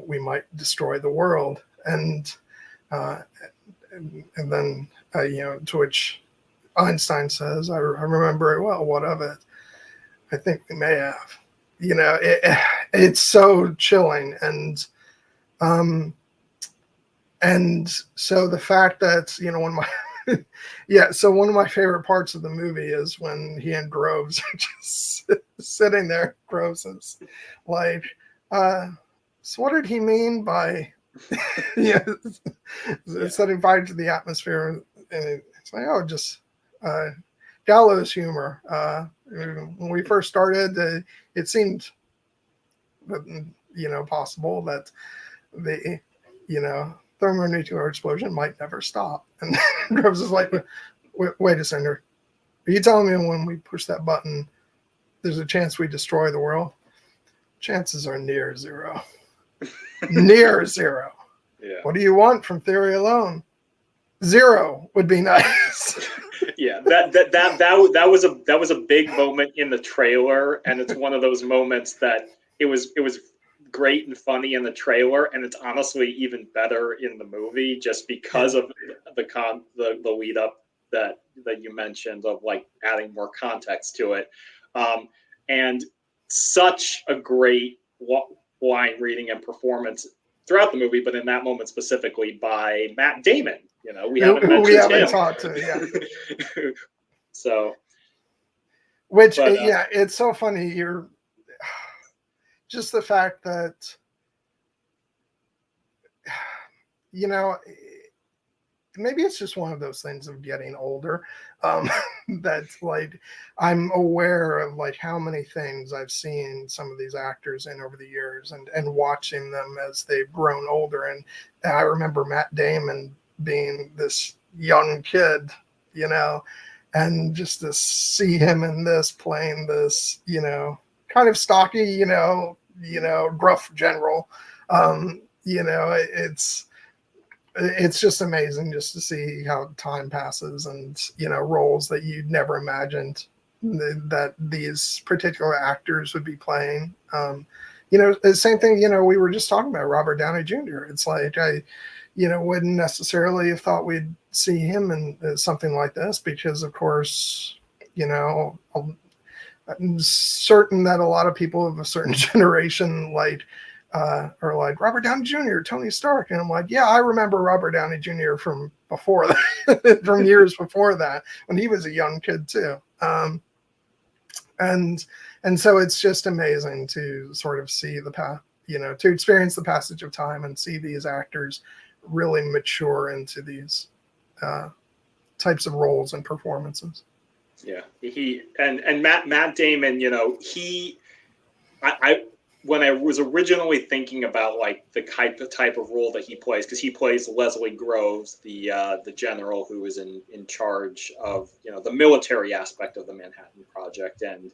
we might destroy the world." And then, to which Einstein says, I remember it well. What of it? I think we may have. It's so chilling. And so the fact that, one of my favorite parts of the movie is when he and Groves are just sitting there. Groves is like, so what did he mean by setting fire to the atmosphere? And it's like, just gallows humor. When we first started, it seemed, possible that the, thermonuclear explosion might never stop. And Groves is like, wait a second. Are you telling me when we push that button, there's a chance we destroy the world? Chances are near zero. Near zero. Yeah. What do you want from theory alone? Zero would be nice. Yeah, that was a big moment in the trailer, and it's one of those moments that it was great and funny in the trailer, and it's honestly even better in the movie just because of the lead up that you mentioned of like adding more context to it, and such a great line reading and performance throughout the movie, but in that moment specifically by Matt Damon. We haven't talked to, yeah. So, it's so funny. You're just the fact that, maybe it's just one of those things of getting older. That's like, I'm aware of like how many things I've seen some of these actors in over the years and watching them as they've grown older. And I remember Matt Damon being this young kid, and just to see him in this playing this, kind of stocky, gruff general, it's just amazing just to see how time passes and, roles that you'd never imagined that these particular actors would be playing. The same thing, we were just talking about Robert Downey Jr. It's like, I wouldn't necessarily have thought we'd see him in something like this because, of course, I'm certain that a lot of people of a certain generation are like Robert Downey Jr., Tony Stark. And I'm like, yeah, I remember Robert Downey Jr. from before that, from years before that, when he was a young kid too. And so it's just amazing to sort of see the path, to experience the passage of time and see these actors really mature into these types of roles and performances. Yeah, he and Matt Damon, I when I was originally thinking about like the type of role that he plays, because he plays Leslie Groves, the general who is in charge of the military aspect of the Manhattan Project, and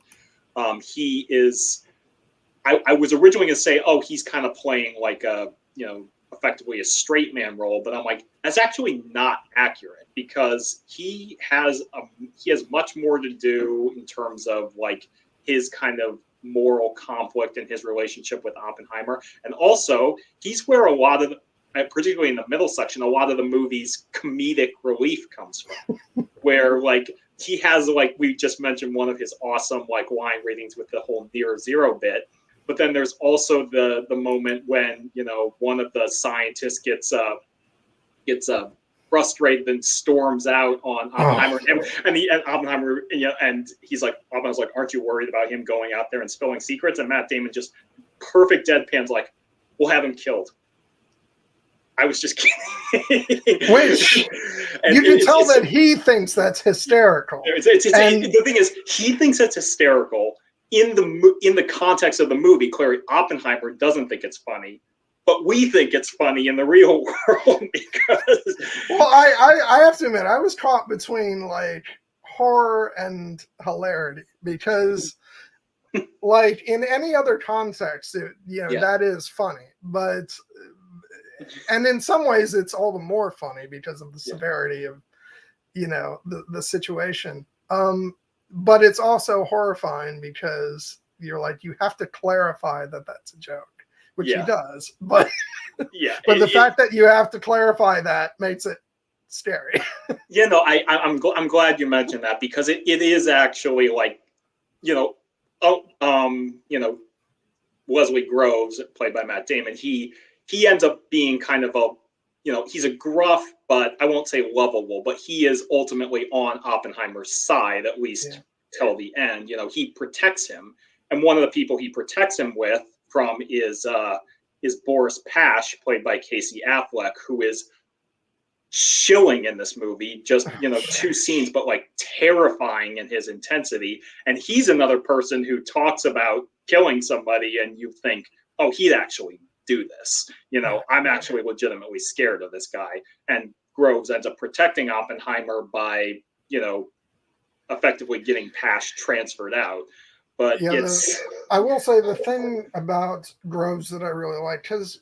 he is. I was originally going to say, oh, he's kind of playing like a effectively a straight man role, but I'm like, that's actually not accurate, because he has much more to do in terms of like his kind of moral conflict in his relationship with Oppenheimer. And also he's where a lot of, particularly in the middle section, a lot of the movie's comedic relief comes from, where like he has, like we just mentioned, one of his awesome like line readings with the whole near zero bit. But then there's also the moment when, one of the scientists gets frustrated and storms out on Oppenheimer, and Oppenheimer, and he's like, Oppenheimer's like, aren't you worried about him going out there and spilling secrets? And Matt Damon just perfect deadpan's like, we'll have him killed. I was just kidding. Which you can tell that he thinks that's hysterical. The thing is, he thinks it's hysterical in the context of the movie. Clearly, Oppenheimer doesn't think it's funny, but we think it's funny in the real world because. Well, I have to admit, I was caught between like horror and hilarity, because like in any other context, that is funny, but and in some ways it's all the more funny because of the severity of the situation. But it's also horrifying because you're like, you have to clarify that that's a joke, which he does. But but the fact that you have to clarify that makes it scary. I'm glad you mentioned that, because it is actually like, Leslie Groves, played by Matt Damon, he ends up being kind of a, he's a gruff, but I won't say lovable, but he is ultimately on Oppenheimer's side, at least till the end. He protects him. And one of the people he protects him from is Boris Pash, played by Casey Affleck, who is chilling in this movie. Just, two scenes, but like terrifying in his intensity. And he's another person who talks about killing somebody, and you think, oh, he'd actually do this. I'm actually legitimately scared of this guy. And Groves ends up protecting Oppenheimer by, effectively getting Pash transferred out. But I will say the thing about Groves that I really like, because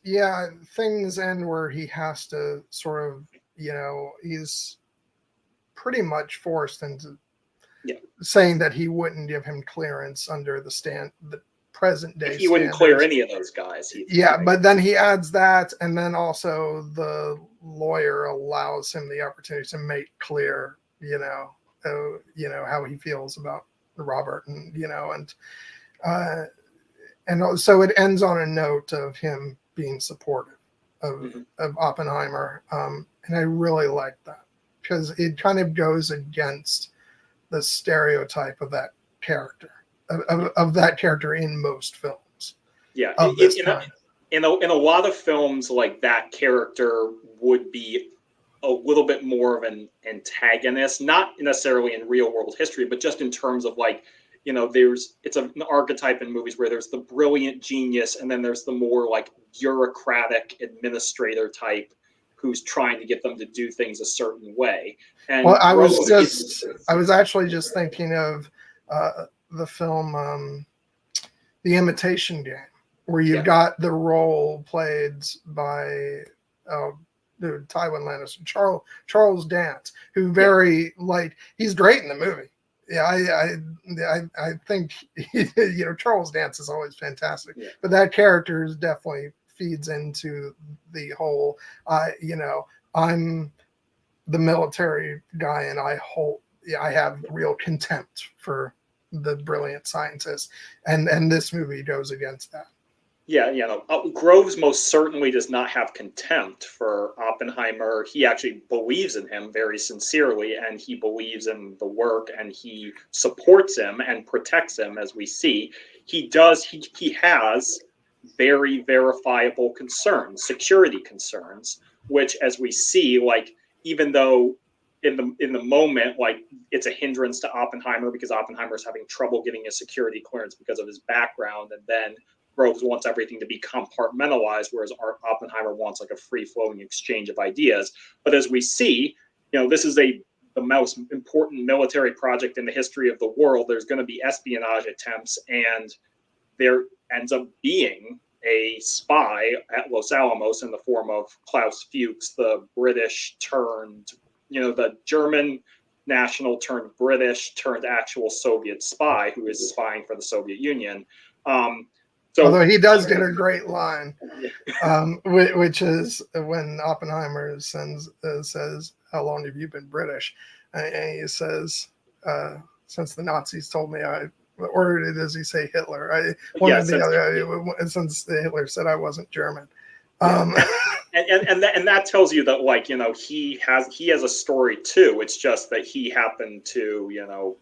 things end where he has to sort of, he's pretty much forced into saying that he wouldn't give him clearance under the present day. He wouldn't clear any of those guys. But then he adds that, and then also the lawyer allows him the opportunity to make clear, how he feels about Robert, and and so it ends on a note of him being supportive of Oppenheimer, and I really like that, because it kind of goes against the stereotype of that character. Of that character in most films. Yeah, in a lot of films, like that character would be a little bit more of an antagonist, not necessarily in real world history, but just in terms of like, it's an archetype in movies where there's the brilliant genius, and then there's the more like bureaucratic administrator type who's trying to get them to do things a certain way. And I was actually just thinking of the film The Imitation Game, where you've got the role played by Tywin Lannister, Charles Dance, who he's great in the movie. I think Charles Dance is always fantastic, but that character definitely feeds into the whole I'm the military guy, and I have real contempt for the brilliant scientist, and this movie goes against that. Yeah, Groves most certainly does not have contempt for Oppenheimer. He actually believes in him very sincerely, and he believes in the work, and he supports him and protects him, as we see. He has very verifiable concerns, security concerns, which, as we see, like, even though in the moment, like, it's a hindrance to Oppenheimer because Oppenheimer is having trouble getting a security clearance because of his background, and then Groves wants everything to be compartmentalized, whereas Oppenheimer wants like a free-flowing exchange of ideas. But as we see, this is the most important military project in the history of the world. There's going to be espionage attempts, and there ends up being a spy at Los Alamos in the form of Klaus Fuchs, the British turned, the German national turned British turned actual Soviet spy who is spying for the Soviet Union. Although he does get a great line, which is when Oppenheimer says, "How long have you been British?" And he says, "Since the Nazis told me I." Or does he say Hitler? Since Hitler said I wasn't German. And that tells you that, like, he has a story too. It's just that he happened to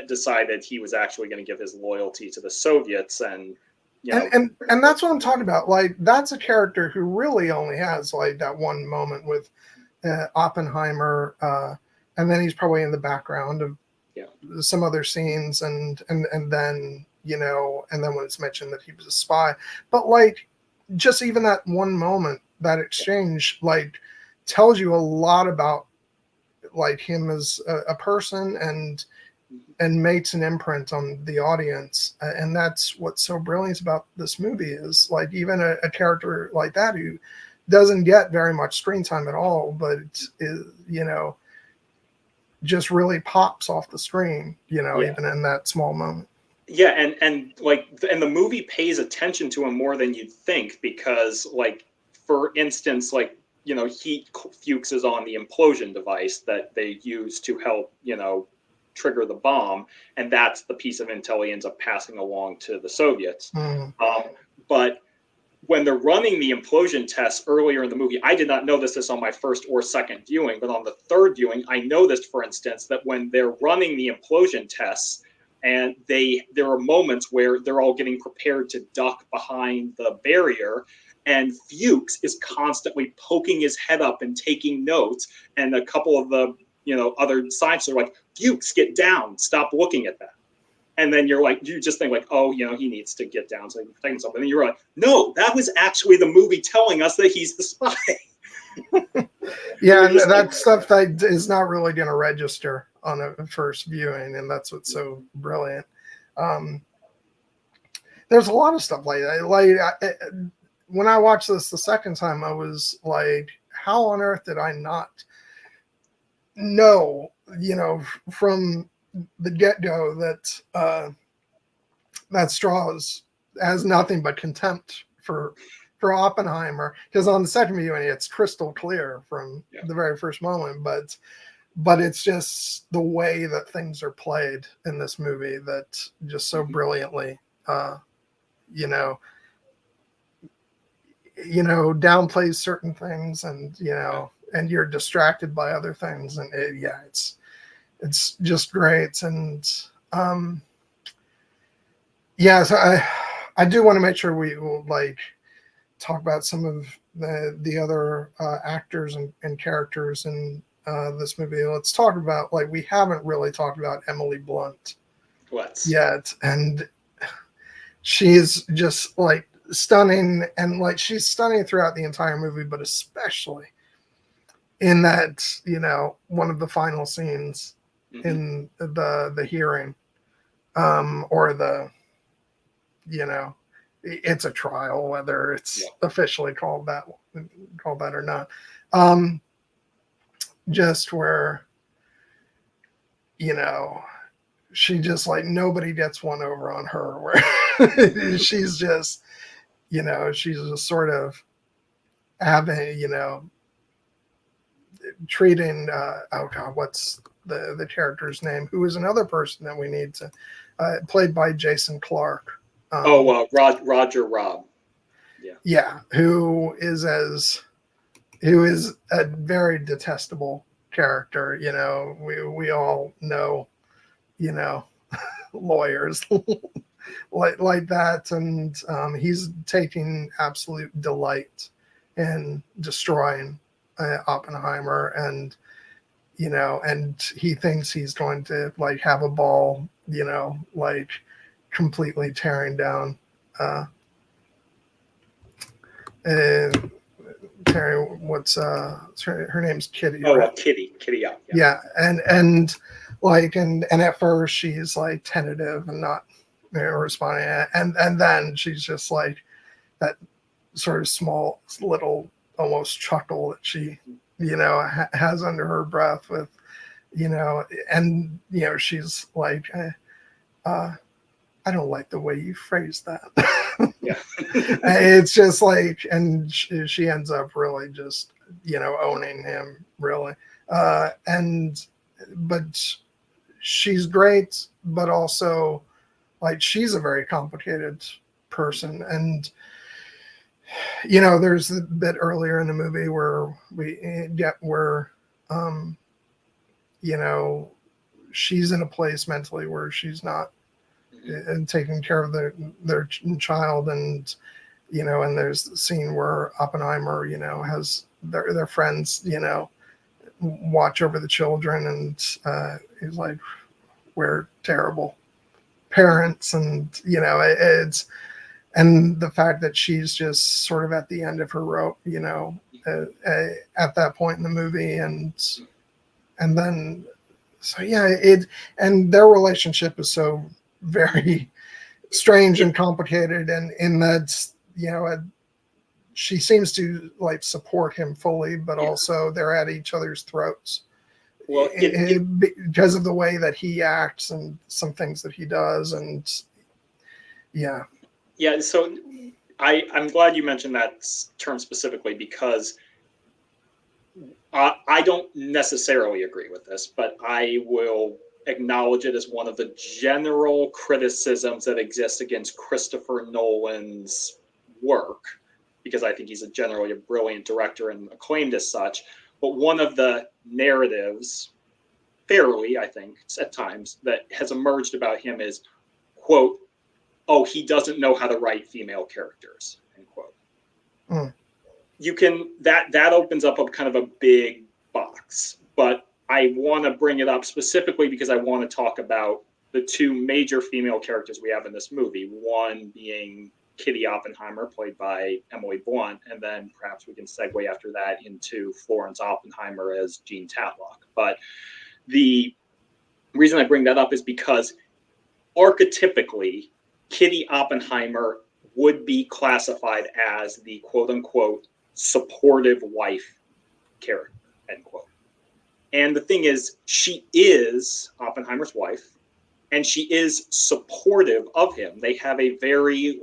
decided he was actually going to give his loyalty to the Soviets, and that's what I'm talking about. Like, that's a character who really only has like that one moment with Oppenheimer, and then he's probably in the background of some other scenes, and then and then when it's mentioned that he was a spy, but like just even that one moment, that exchange, like, tells you a lot about like him as a person, and makes an imprint on the audience. And that's what's so brilliant about this movie, is like even a character like that who doesn't get very much screen time at all, but just really pops off the screen, even in that small moment. Yeah, and the movie pays attention to him more than you'd think, because, like, for instance, like, Fuchs is on the implosion device that they use to help, trigger the bomb, and that's the piece of intel he ends up passing along to the Soviets. But when they're running the implosion tests earlier in the movie, I did not notice this on my first or second viewing, but on the third viewing, I noticed, for instance, that when they're running the implosion tests, and there are moments where they're all getting prepared to duck behind the barrier, and Fuchs is constantly poking his head up and taking notes, and a couple of the other scientists are like, "Fuchs, get down, stop looking at that." And then you just think like, oh, he needs to get down so he can protect himself. And then you're like, no, that was actually the movie telling us that he's the spy. Yeah, and that stuff that is not really going to register on a first viewing, and that's what's so brilliant. There's a lot of stuff like that. Like, when I watched this the second time, I was like, how on earth did I not know, from the get-go that that Strauss has nothing but contempt for Oppenheimer, because on the second viewing it's crystal clear from the very first moment, but it's just the way that things are played in this movie that just so brilliantly downplays certain things, and and you're distracted by other things, and it's just great. And so I do want to make sure we will like talk about some of the other actors and characters in this movie. Let's talk about, like, we haven't really talked about Emily Blunt yet, and she's just like stunning, and like she's stunning throughout the entire movie, but especially in that one of the final scenes in the hearing, or the it's a trial, whether it's officially called that or not, just where she just, like, nobody gets one over on her, where she's just she's just sort of having treating oh god, what's the character's name, who is another person that we need to played by Jason Clarke. Roger Robb. Yeah, who is a very detestable character. We all know, lawyers like that, and he's taking absolute delight in destroying Oppenheimer, and and he thinks he's going to like have a ball, like completely tearing down and Terry, what's her name's Kitty. Oh, right? Kitty, yeah. Yeah, and like and at first she's like tentative and not responding, and then she's just like that sort of small little almost chuckle that she has under her breath with and she's like I don't like the way you phrased that. Yeah. It's just like, and she ends up really just, owning him really. But she's great, but also like she's a very complicated person. And, there's a bit earlier in the movie where we get where, she's in a place mentally where she's not and taking care of their child, and and there's the scene where Oppenheimer has their friends watch over the children, and he's like, we're terrible parents, and it's and the fact that she's just sort of at the end of her rope at that point in the movie, and then so and their relationship is so very strange and complicated, and in that she seems to like support him fully, but also they're at each other's throats. Well, because of the way that he acts and some things that he does, and so I'm glad you mentioned that term specifically, because I don't necessarily agree with this, but I will acknowledge it as one of the general criticisms that exist against Christopher Nolan's work, because I think he's generally a brilliant director and acclaimed as such. But one of the narratives, fairly, I think, at times, that has emerged about him is, quote, oh, he doesn't know how to write female characters, end quote. You can, that opens up a kind of a big box, but I want to bring it up specifically because I want to talk about the two major female characters we have in this movie, one being Kitty Oppenheimer, played by Emily Blunt, and then perhaps we can segue after that into Florence Oppenheimer as Jean Tatlock. But the reason I bring that up is because archetypically, Kitty Oppenheimer would be classified as the quote-unquote supportive wife character, end quote. And the thing is, she is Oppenheimer's wife, and she is supportive of him. They have a very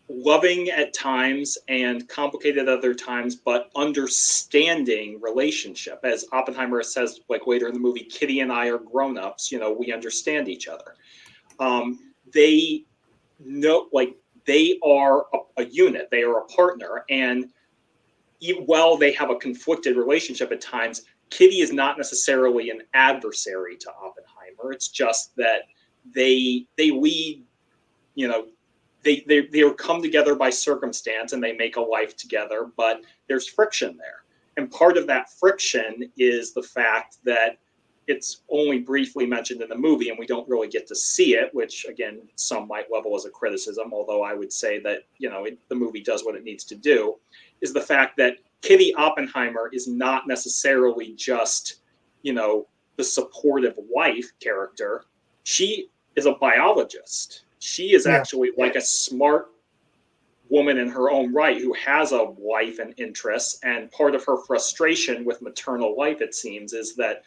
loving at times and complicated at other times, but understanding relationship. As Oppenheimer says later in the movie, Kitty and I are grown-ups, we understand each other. They know, they are a unit, they are a partner, and while they have a conflicted relationship at times, Kitty is not necessarily an adversary to Oppenheimer. It's just that they lead, they come together by circumstance and they make a life together, but there's friction there. And part of that friction is the fact that it's only briefly mentioned in the movie and we don't really get to see it, which again, some might level as a criticism, although I would say that, the movie does what it needs to do, is the fact that Kitty Oppenheimer is not necessarily just, the supportive wife character. She is a biologist. She is actually a smart woman in her own right who has a wife and interests. And part of her frustration with maternal life, it seems, is that,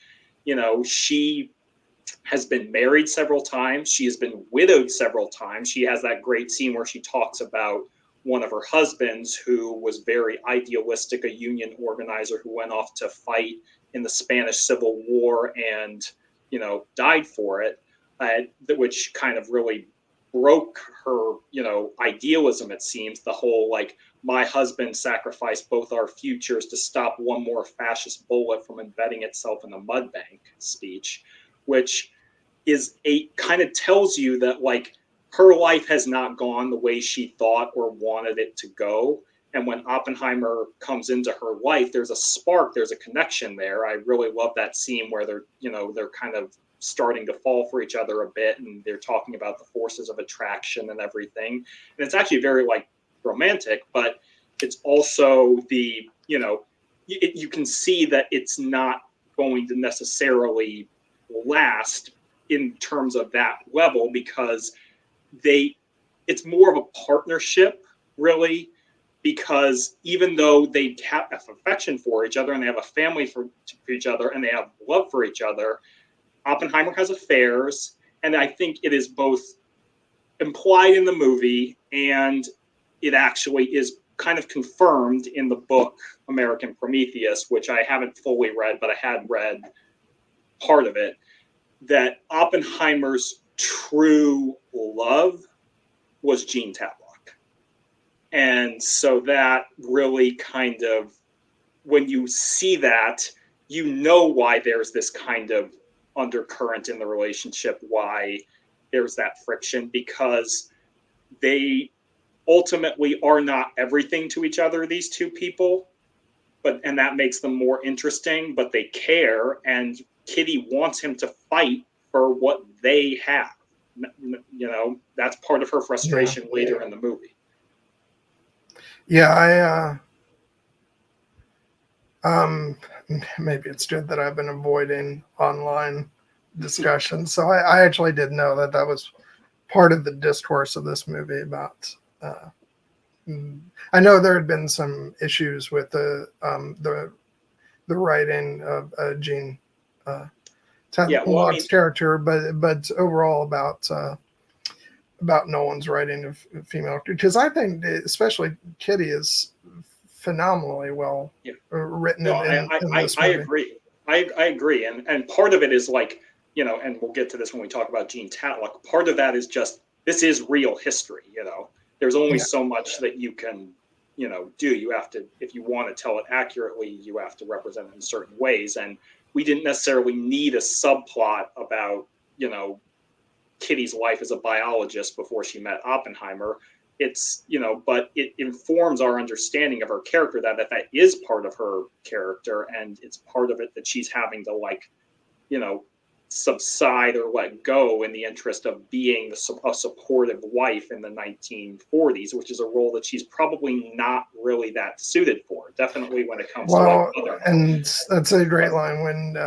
she has been married several times. She has been widowed several times. She has that great scene where she talks about one of her husbands who was very idealistic, a union organizer who went off to fight in the Spanish Civil War and, died for it, which kind of really broke her, idealism, it seems. The whole, like, my husband sacrificed both our futures to stop one more fascist bullet from embedding itself in the mud bank speech, which is kind of tells you that, like, her life has not gone the way she thought or wanted it to go. And when Oppenheimer comes into her life, there's a spark, there's a connection there. I really love that scene where they're kind of starting to fall for each other a bit, and they're talking about the forces of attraction and everything. And it's actually very, like, romantic, but it's also you can see that it's not going to necessarily last in terms of that level, because it's more of a partnership, really, because even though they have affection for each other and they have a family for each other and they have love for each other, Oppenheimer has affairs. And I think it is both implied in the movie, and it actually is kind of confirmed in the book American Prometheus, which I haven't fully read, but I had read part of it, that Oppenheimer's true love was Jean Tatlock. And so that really kind of, when you see that, why there's this kind of undercurrent in the relationship, why there's that friction, because they ultimately are not everything to each other, these two people, and that makes them more interesting, but they care, and Kitty wants him to fight for what they have. That's part of her frustration later in the movie. Yeah, maybe it's good that I've been avoiding online discussions. So I actually didn't know that was part of the discourse of this movie about. I know there had been some issues with the writing of Jean Tatlock's character, but overall about Nolan's writing of female, because I think especially Kitty is phenomenally well written. I agree. I agree. And part of it is, like, and we'll get to this when we talk about Jean Tatlock, part of that is just, this is real history. There's only so much that you can, do. You have to, if you want to tell it accurately, you have to represent it in certain ways. And we didn't necessarily need a subplot about, Kitty's life as a biologist before she met Oppenheimer. It's, but it informs our understanding of her character, that is part of her character, and it's part of it that she's having to, like, subside or let go in the interest of being a supportive wife in the 1940s, which is a role that she's probably not really that suited for, definitely when it comes to, like, other. And that's a great line when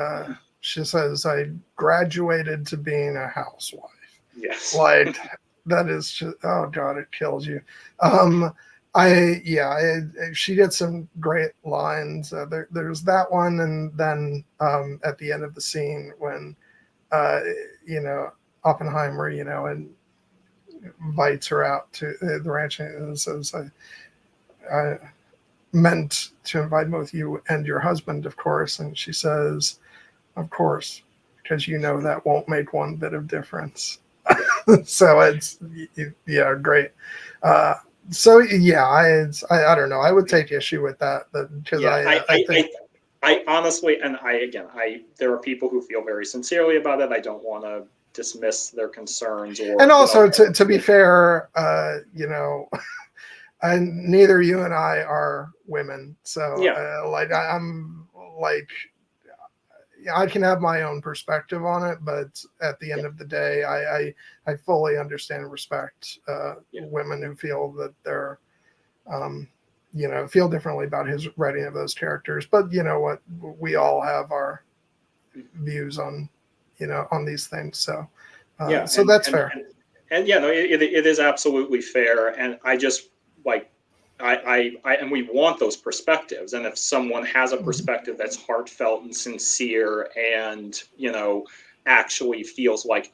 she says, "I graduated to being a housewife." Yes. Like, that is just, oh God, it kills you. She gets some great lines. There's that one, and then at the end of the scene when Oppenheimer, and invites her out to the ranch and says, I meant to invite both you and your husband, of course. And she says, of course, because that won't make one bit of difference. So it's great. I don't know. I would take issue with that, because I honestly, and there are people who feel very sincerely about it. I don't want to dismiss their concerns, and also to be fair, neither you and I are women, so I'm like, I can have my own perspective on it, but at the end of the day, I fully understand and respect women who feel that they're, feel differently about his writing of those characters. But you know what? We all have our views on, on these things. So that's fair. It is absolutely fair. And I just, like, and we want those perspectives. And if someone has a perspective that's heartfelt and sincere, and, actually feels like,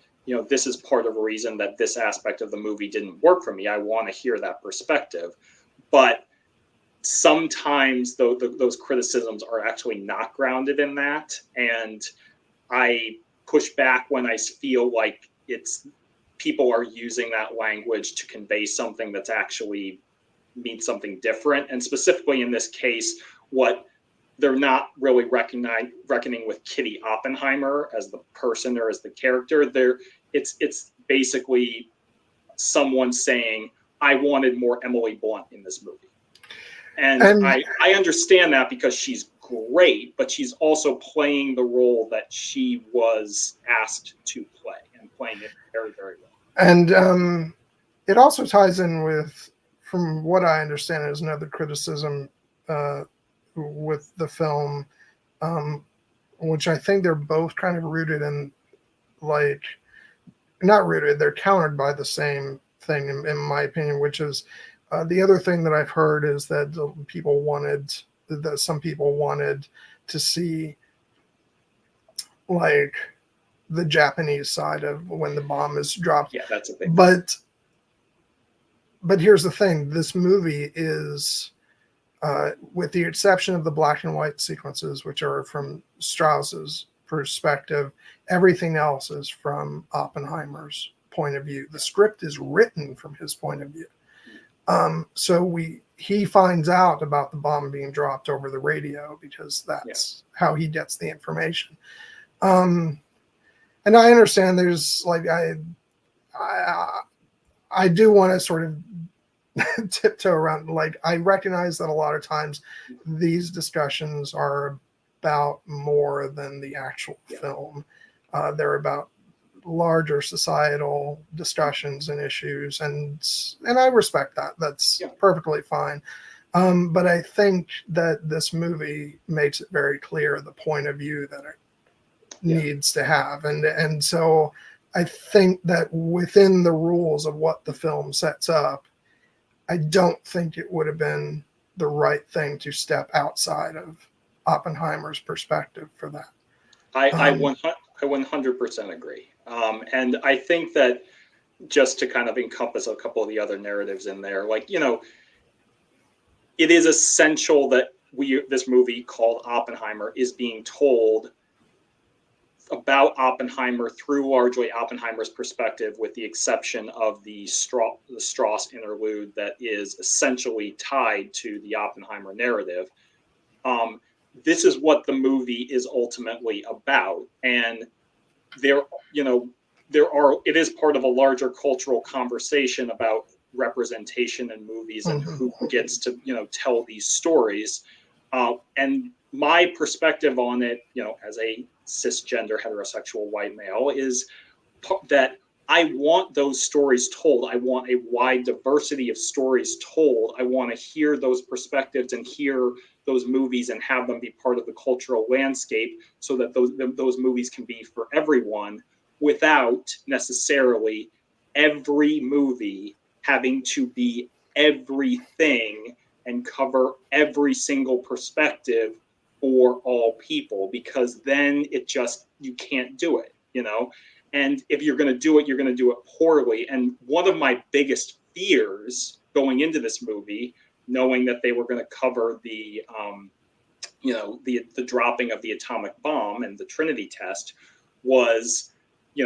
this is part of a reason that this aspect of the movie didn't work for me, I want to hear that perspective. But sometimes those criticisms are actually not grounded in that. And I push back when I feel like it's people are using that language to convey something that's actually means something different. And specifically in this case, what they're not really reckoning with Kitty Oppenheimer as the person or as the character. It's basically someone saying, I wanted more Emily Blunt in this movie. And I understand that because she's great, but she's also playing the role that she was asked to play and playing it very, very well. And it also ties in with, from what I understand, is another criticism with the film, which I think they're both kind of rooted in, like, not rooted, they're countered by the same thing, in my opinion, which is the other thing that I've heard is that some people wanted to see, like, the Japanese side of when the bomb is dropped. Yeah, that's a thing. But here's the thing: this movie is, with the exception of the black and white sequences, which are from Strauss's perspective, everything else is from Oppenheimer's point of view. The script is written from his point of view. So he finds out about the bomb being dropped over the radio because that's how he gets the information. And I understand there's, like, I do want to sort of tiptoe around. Like, I recognize that a lot of times these discussions are about more than the actual film. They're about larger societal discussions and issues, and I respect that. That's perfectly fine. But I think that this movie makes it very clear the point of view that it needs to have, and so I think that within the rules of what the film sets up, I don't think it would have been the right thing to step outside of Oppenheimer's perspective for that. I 100% agree. And I think that, just to kind of encompass a couple of the other narratives in there, like, you know, it is essential that this movie called Oppenheimer is being told about Oppenheimer through largely Oppenheimer's perspective, with the exception of the Strauss interlude that is essentially tied to the Oppenheimer narrative. This is what the movie is ultimately about, and it is part of a larger cultural conversation about representation in movies and who gets to, tell these stories. And my perspective on it, as a cisgender heterosexual white male, is that I want those stories told. I want a wide diversity of stories told. I want to hear those perspectives and hear those movies and have them be part of the cultural landscape, so that those movies can be for everyone, without necessarily every movie having to be everything and cover every single perspective for all people, because then you can't do it, And if you're going to do it, you're going to do it poorly. And one of my biggest fears going into this movie, knowing that they were going to cover the dropping of the atomic bomb and the Trinity test, was,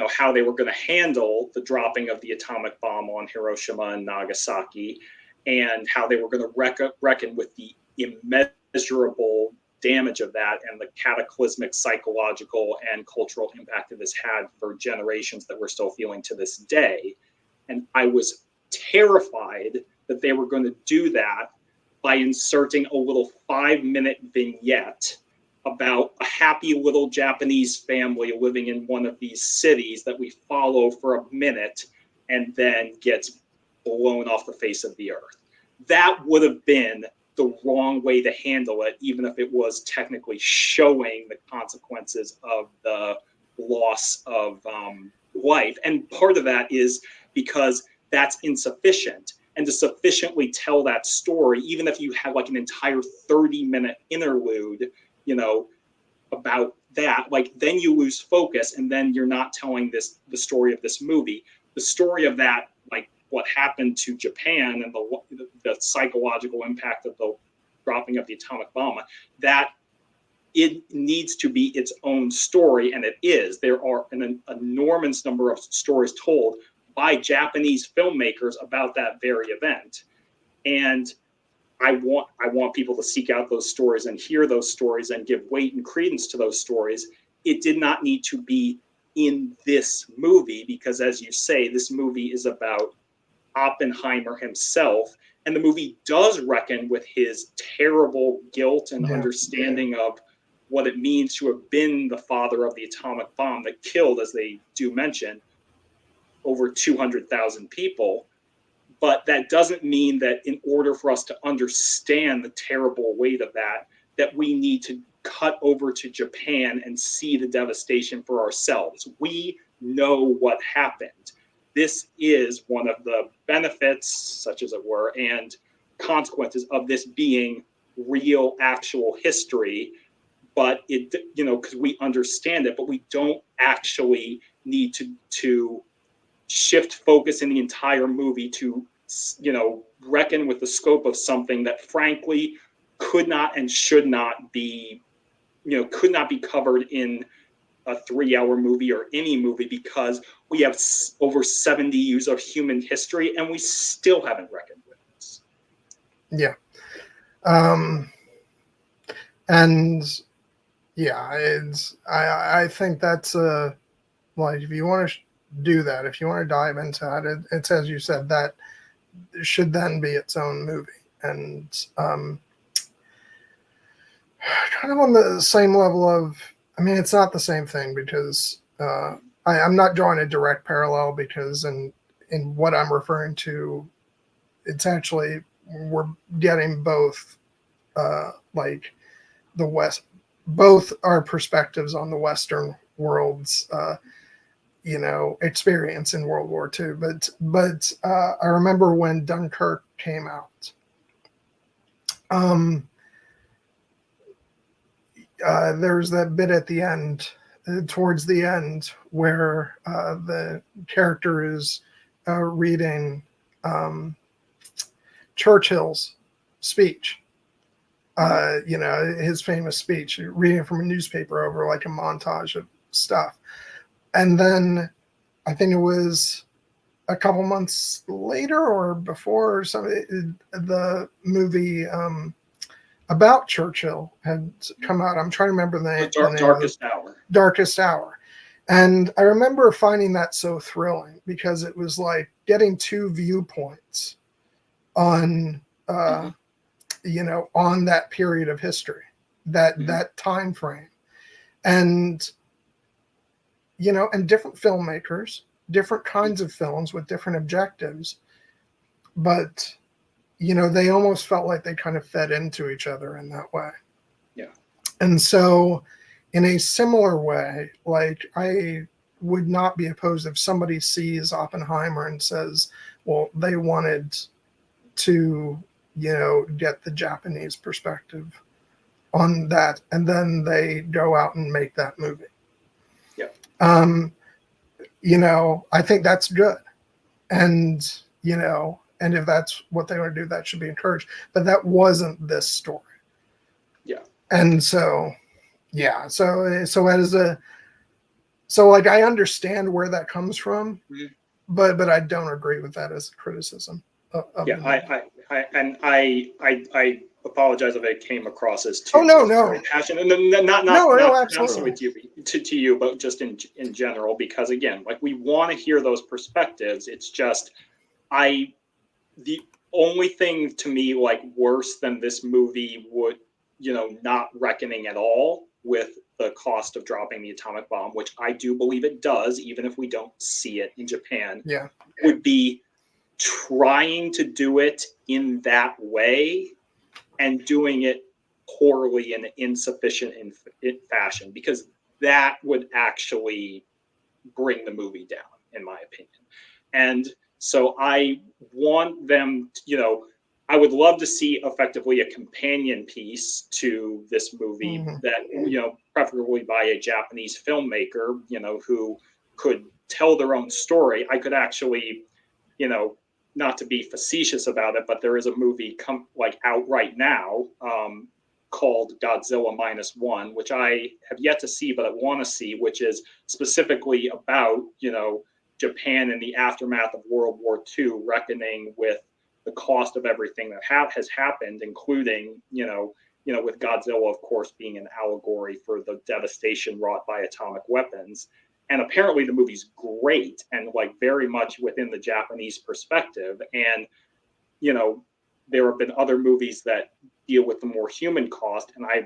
how they were going to handle the dropping of the atomic bomb on Hiroshima and Nagasaki, and how they were going to reckon with the immeasurable damage of that and the cataclysmic psychological and cultural impact that this had for generations that we're still feeling to this day. And I was terrified that they were going to do that by inserting a little 5-minute vignette about a happy little Japanese family living in one of these cities that we follow for a minute and then gets blown off the face of the earth. That would have been the wrong way to handle it, even if it was technically showing the consequences of the loss of life. And part of that is because that's insufficient. And to sufficiently tell that story, even if you have like an entire 30-minute interlude, about that, like, then you lose focus, and then you're not telling the story of this movie. The story of that, like, what happened to Japan and the psychological impact of the dropping of the atomic bomb, that it needs to be its own story, and it is. There are an enormous number of stories told by Japanese filmmakers about that very event. And I want people to seek out those stories and hear those stories and give weight and credence to those stories. It did not need to be in this movie because, as you say, this movie is about Oppenheimer himself, and the movie does reckon with his terrible guilt and understanding of what it means to have been the father of the atomic bomb that killed, as they do mention, over 200,000 people. But that doesn't mean that in order for us to understand the terrible weight of that, that we need to cut over to Japan and see the devastation for ourselves. We know what happened. This is one of the benefits, such as it were, and consequences of this being real, actual history. But it, because we understand it, but we don't actually need to shift focus in the entire movie to, reckon with the scope of something that frankly could not and should not be, could not be covered in a 3-hour movie or any movie, because we have over 70 years of human history and we still haven't reckoned with this. Yeah. And yeah, I think that's like, if you want to do that, if you want to dive into it, it's as you said, that should then be its own movie. And kind of on the same level of, I mean, it's not the same thing because I'm not drawing a direct parallel, because in what I'm referring to, it's actually, we're getting both like the West, both our perspectives on the Western world's experience in World War II. But I remember when Dunkirk came out, there's that bit at the end, towards the end, where the character is reading Churchill's speech, his famous speech, reading from a newspaper over like a montage of stuff. And then I think it was a couple months later or before or something, the movie about Churchill had come out. I'm trying to remember the name. Darkest Hour. Darkest Hour. And I remember finding that so thrilling, because it was like getting two viewpoints on, on that period of history, that time frame. And, and different filmmakers, different kinds of films with different objectives. But, they almost felt like they kind of fed into each other in that way. Yeah. And so in a similar way, like, I would not be opposed if somebody sees Oppenheimer and says, well, they wanted to, get the Japanese perspective on that, and then they go out and make that movie. Yeah. I think that's good. And, and if that's what they want to do, that should be encouraged. But that wasn't this story. Yeah. And so, yeah. So like, I understand where that comes from, but I don't agree with that as a criticism. I apologize if it came across as too very passionate. Not absolutely with you to you, but just in general, because again, like, we want to hear those perspectives. It's just the only thing to me like worse than this movie would, not reckoning at all with the cost of dropping the atomic bomb, which I do believe it does, even if we don't see it in Japan, would be trying to do it in that way and doing it poorly and insufficient in fashion, because that would actually bring the movie down, in my opinion. And so I want them, I would love to see effectively a companion piece to this movie that, preferably by a Japanese filmmaker, who could tell their own story. I could actually, not to be facetious about it, but there is a movie out right now called Godzilla -1, which I have yet to see, but I want to see, which is specifically about, Japan in the aftermath of World War II, reckoning with the cost of everything that has happened, including, with Godzilla, of course, being an allegory for the devastation wrought by atomic weapons. And apparently the movie's great and like very much within the Japanese perspective. And, there have been other movies that deal with the more human cost. And I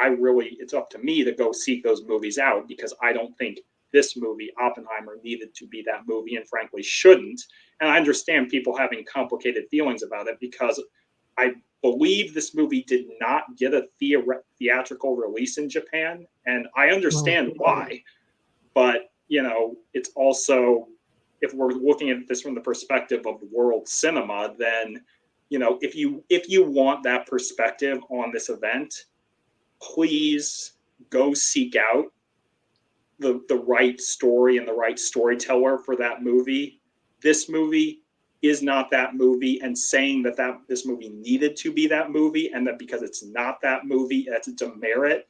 really, it's up to me to go seek those movies out, because I don't think this movie, Oppenheimer, needed to be that movie, and frankly shouldn't. And I understand people having complicated feelings about it, because I believe this movie did not get a theatrical release in Japan. And I understand why. But, it's also, if we're looking at this from the perspective of world cinema, then, if you want that perspective on this event, please go seek out the right story and the right storyteller for that movie. This movie is not that movie, and saying that this movie needed to be that movie, and that because it's not that movie, that's a demerit,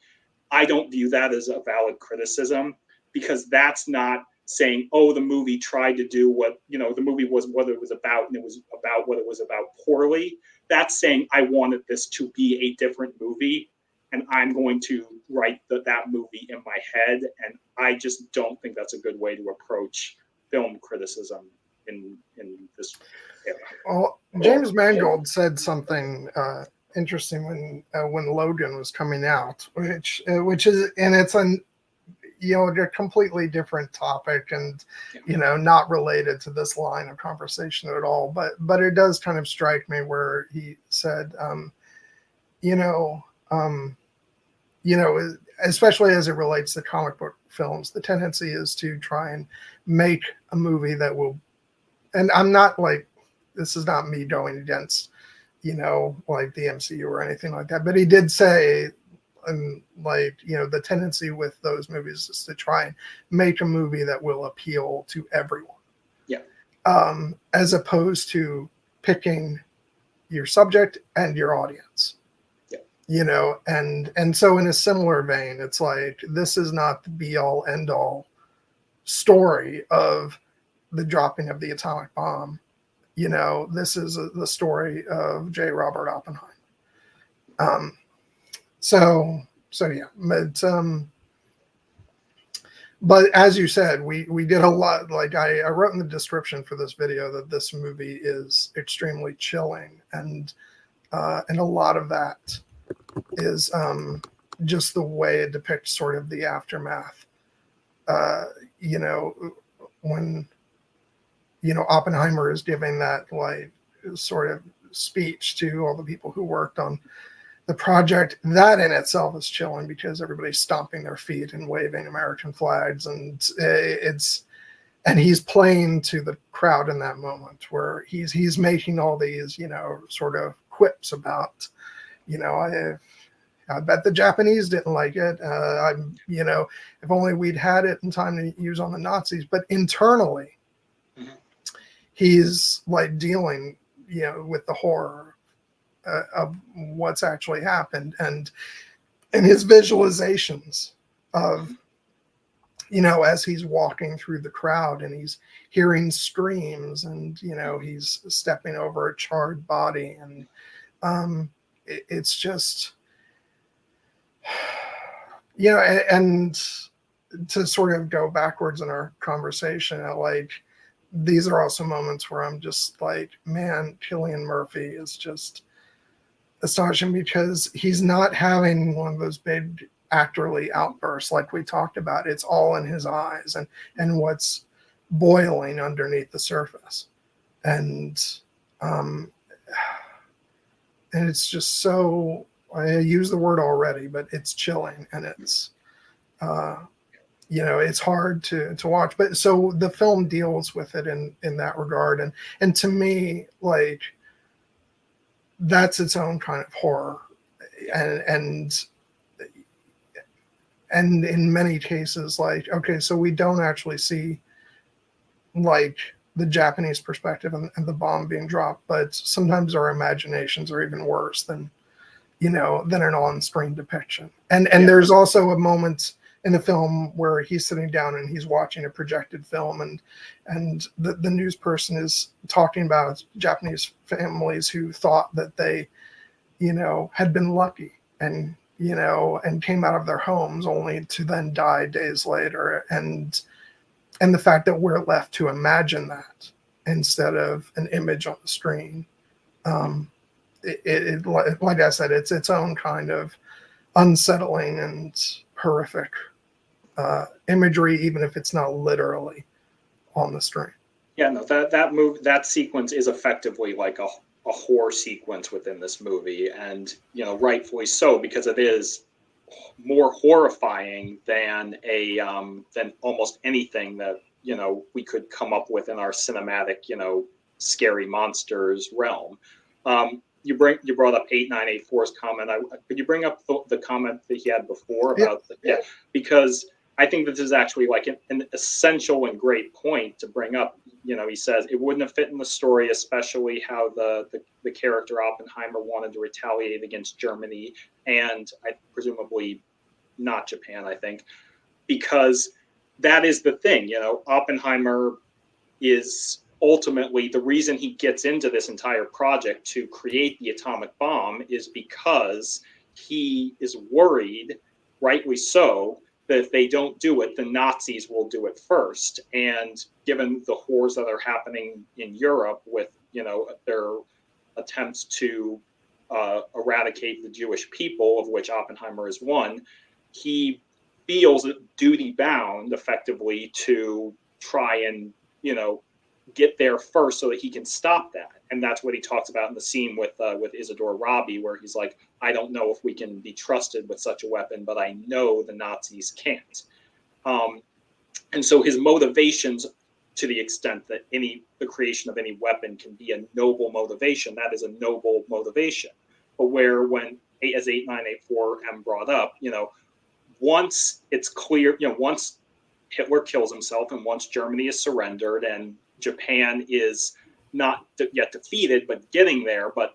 I don't view that as a valid criticism, because that's not saying, oh, the movie tried to do what, the movie was what it was about, and it was about what it was about poorly. That's saying, I wanted this to be a different movie, and I'm going to write that movie in my head. And I just don't think that's a good way to approach film criticism in this era. Well, James Mangold said something interesting when Logan was coming out, which is, and it's a completely different topic, and not related to this line of conversation at all, but it does kind of strike me where he said, especially as it relates to comic book films, the tendency is to try and make a movie that will, and I'm not like, this is not me going against, like the MCU or anything like that, but he did say, and the tendency with those movies is to try and make a movie that will appeal to everyone. Yeah. As opposed to picking your subject and your audience. Yeah. And so in a similar vein, it's like, this is not the be all end all story of the dropping of the atomic bomb. This is the story of J. Robert Oppenheimer. So yeah, but as you said, we did a lot. Like I wrote in the description for this video that this movie is extremely chilling, and a lot of that is just the way it depicts sort of the aftermath. When Oppenheimer is giving that sort of speech to all the people who worked on the project, that in itself is chilling, because everybody's stomping their feet and waving American flags, and he's playing to the crowd in that moment where he's making all these sort of quips about I bet the Japanese didn't like it. If only we'd had it in time to use on the Nazis. But internally, he's like dealing with the horror of what's actually happened, and his visualizations of as he's walking through the crowd and he's hearing screams, and he's stepping over a charred body, and it's just and to sort of go backwards in our conversation, these are also moments where I'm just like, man, Cillian Murphy is just astonishing, because he's not having one of those big actorly outbursts like we talked about. It's all in his eyes and what's boiling underneath the surface, and it's just so, I use the word already, but it's chilling, and it's it's hard to watch. But so the film deals with it in that regard, and to me, that's its own kind of horror, and in many cases, okay, so we don't actually see the Japanese perspective and the bomb being dropped, but sometimes our imaginations are even worse than an on-screen depiction. And there's also a moment in the film where he's sitting down and he's watching a projected film, and the news person is talking about Japanese families who thought that they, had been lucky and and came out of their homes only to then die days later, and the fact that we're left to imagine that instead of an image on the screen. Like I said, it's its own kind of unsettling and horrific imagery, even if it's not literally on the screen. Yeah, no, that sequence is effectively like a horror sequence within this movie, and rightfully so, because it is more horrifying than than almost anything that we could come up with in our cinematic scary monsters realm. You brought up 8984's comment. Could you bring up the comment that he had before about because I think this is actually like an essential and great point to bring up. He says it wouldn't have fit in the story, especially how the character Oppenheimer wanted to retaliate against Germany and presumably not Japan, I think, because that is the thing. Oppenheimer is ultimately the reason he gets into this entire project to create the atomic bomb is because he is worried, rightly so, that if they don't do it, the Nazis will do it first. And given the horrors that are happening in Europe with, their attempts to eradicate the Jewish people, of which Oppenheimer is one, he feels duty bound effectively to try and, get there first so that he can stop that. And that's what he talks about in the scene with Isidore Rabi, where he's like, I don't know if we can be trusted with such a weapon, but I know the Nazis can't. And so his motivations, to the extent that the creation of any weapon can be a noble motivation, that is a noble motivation. But when, as 8984M brought up, once it's clear, once Hitler kills himself and once Germany is surrendered and Japan is not yet defeated, but getting there, but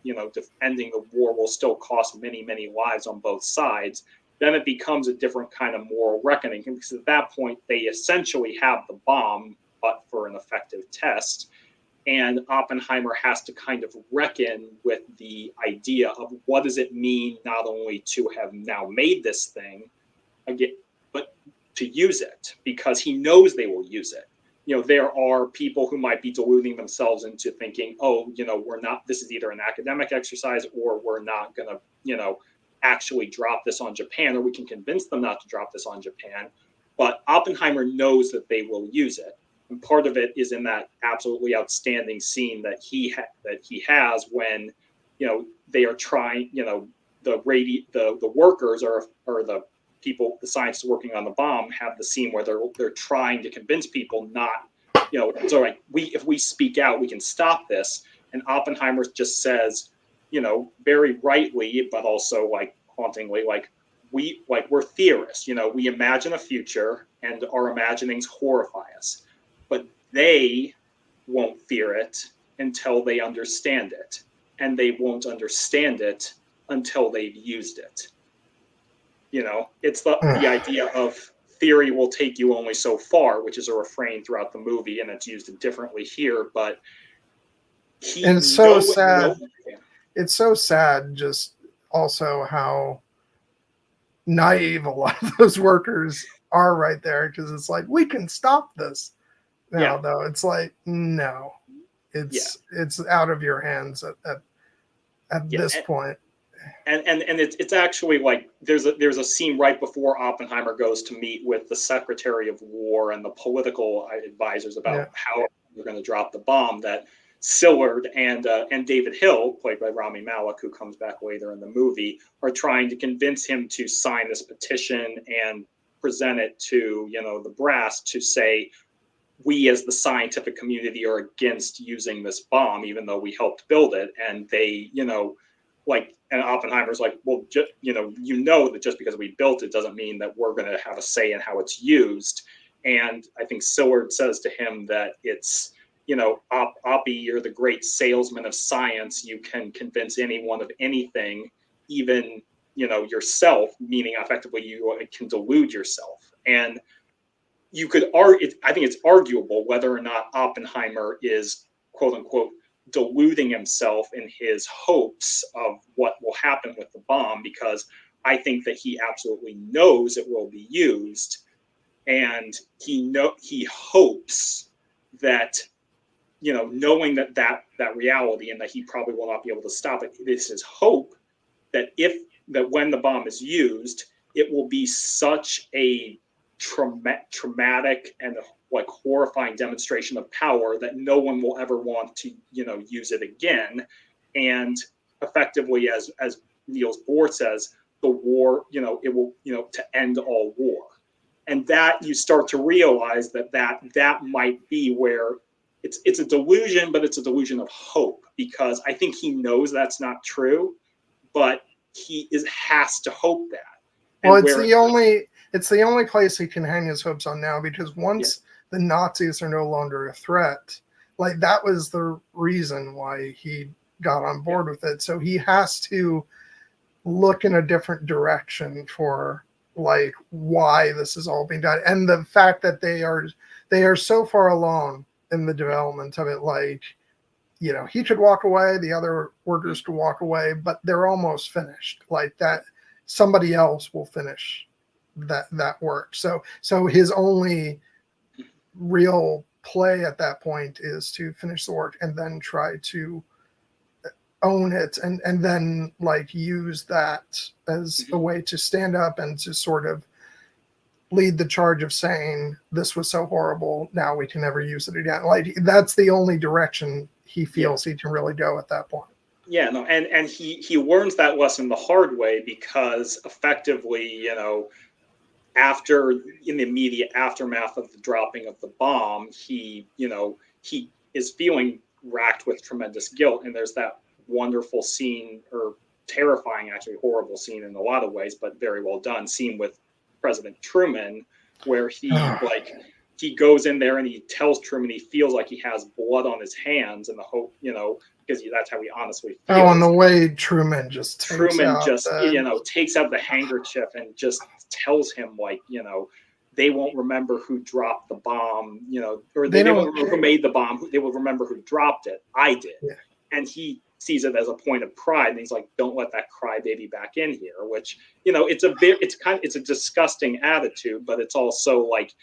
ending the war will still cost many, many lives on both sides, then it becomes a different kind of moral reckoning, because at that point they essentially have the bomb, but for an effective test. And Oppenheimer has to kind of reckon with the idea of what does it mean not only to have now made this thing again, but to use it, because he knows they will use it. There are people who might be deluding themselves into thinking, we're not, this is either an academic exercise or we're not going to, actually drop this on Japan, or we can convince them not to drop this on Japan. But Oppenheimer knows that they will use it. And part of it is in that absolutely outstanding scene that he has when, they are trying, the workers or the people, the scientists working on the bomb, have the scene where they're trying to convince people not, so like if we speak out, we can stop this. And Oppenheimer just says, very rightly, but also like hauntingly, we're theorists, we imagine a future and our imaginings horrify us, but they won't fear it until they understand it, and they won't understand it until they've used it. It's the idea of theory will take you only so far, which is a refrain throughout the movie, and it's used differently here. But it's so sad. It's so sad, just also how naive a lot of those workers are right there, because it's like, we can stop this now, though. It's like, no, it's out of your hands at this point. And it's actually like there's a scene right before Oppenheimer goes to meet with the Secretary of War and the political advisors about how they're going to drop the bomb, that Sillard and David Hill, played by Rami Malek, who comes back later in the movie, are trying to convince him to sign this petition and present it to the brass to say, we as the scientific community are against using this bomb, even though we helped build it. And they, and Oppenheimer's like, well, that just because we built it doesn't mean that we're going to have a say in how it's used. And I think Sillard says to him that it's, Oppie, you're the great salesman of science. You can convince anyone of anything, even, yourself, meaning effectively you can delude yourself. And you could argue, I think it's arguable whether or not Oppenheimer is, quote unquote, deluding himself in his hopes of what will happen with the bomb, because I think that he absolutely knows it will be used, and he hopes that, knowing that reality, and that he probably will not be able to stop it, it is his hope that when the bomb is used, it will be such a traumatic and like horrifying demonstration of power that no one will ever want to use it again. And effectively, as Niels Bohr says, the war, it will, to end all war. And that you start to realize that might be where it's a delusion, but it's a delusion of hope, because I think he knows that's not true, but he has to hope that. And well, it's the only place he can hang his hopes on now, because once the Nazis are no longer a threat, like that was the reason why he got on board with it. So he has to look in a different direction for like why this is all being done, and the fact that they are so far along in the development of it. Like, he could walk away, the other workers could walk away, but they're almost finished. Like that, somebody else will finish that work. So his only real play at that point is to finish the work and then try to own it, and then like use that as a way to stand up and to sort of lead the charge of saying, this was so horrible, now we can never use it again. Like that's the only direction he feels he can really go at that point. Yeah, no, and he learns that lesson the hard way, because effectively, after, in the immediate aftermath of the dropping of the bomb, he is feeling racked with tremendous guilt. And there's that wonderful scene, or terrifying, actually horrible scene in a lot of ways, but very well done scene with President Truman, where he goes in there and he tells Truman he feels like he has blood on his hands, and the hope, because that's how he honestly feels. Oh, and the way Truman just takes out the handkerchief and just tells him, like, they won't remember who dropped the bomb, or they won't remember who made the bomb. They will remember who dropped it. I did. Yeah. And he sees it as a point of pride, and he's like, don't let that crybaby back in here, which, it's a disgusting attitude, but it's also like,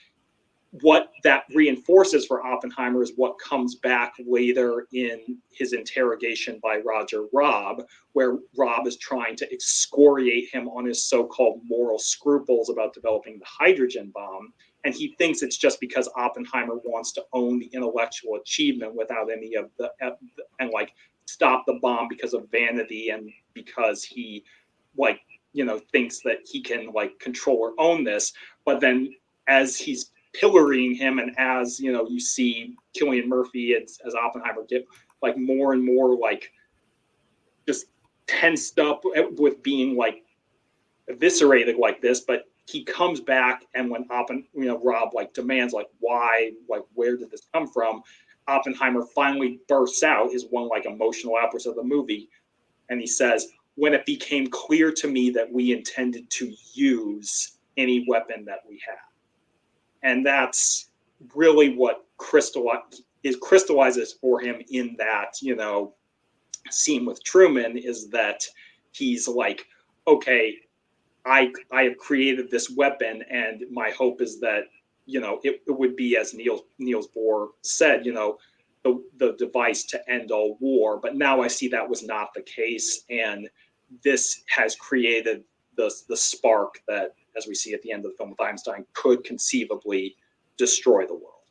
what that reinforces for Oppenheimer is what comes back later in his interrogation by Rob, where Rob is trying to excoriate him on his so-called moral scruples about developing the hydrogen bomb. And he thinks it's just because Oppenheimer wants to own the intellectual achievement without any of and like stop the bomb because of vanity, and because he thinks that he can like control or own this. But then as he's pillorying him, and as you see Cillian Murphy as Oppenheimer get like more and more like just tensed up with being like eviscerated like this, but he comes back, and when Rob like demands like why, like where did this come from, Oppenheimer finally bursts out his one like emotional outburst of the movie, and he says, when it became clear to me that we intended to use any weapon that we had. And that's really what crystallizes for him in that, scene with Truman, is that he's like, okay, I have created this weapon, and my hope is that, it would be, as Niels Bohr said, the device to end all war. But now I see that was not the case, and this has created the spark that, as we see at the end of the film with Einstein, could conceivably destroy the world.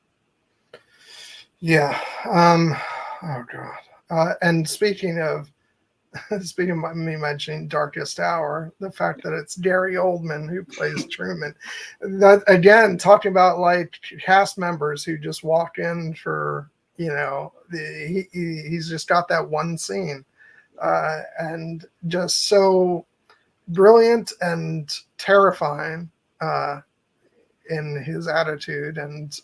Yeah. Oh God. And speaking of me mentioning Darkest Hour, the fact that it's Gary Oldman who plays Truman, that again, talking about like cast members who just walk in for, he's just got that one scene, and just so brilliant and terrifying in his attitude. And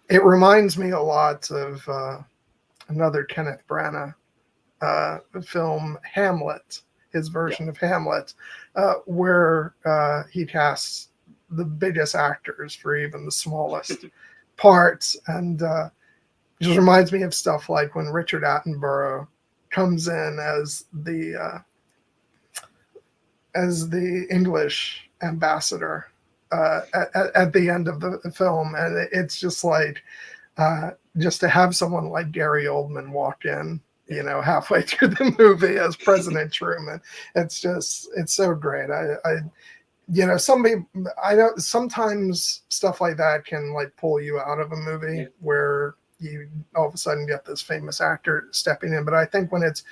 it reminds me a lot of another Kenneth Branagh film, Hamlet. his version of Hamlet, where he casts the biggest actors for even the smallest parts. And just reminds me of stuff like when Richard Attenborough comes in as the English ambassador at the end of the film. And it's just like, just to have someone like Gary Oldman walk in, halfway through the movie as President Truman. It's so great. Some people, I know sometimes stuff like that can like pull you out of a movie where you all of a sudden get this famous actor stepping in. But I think when it's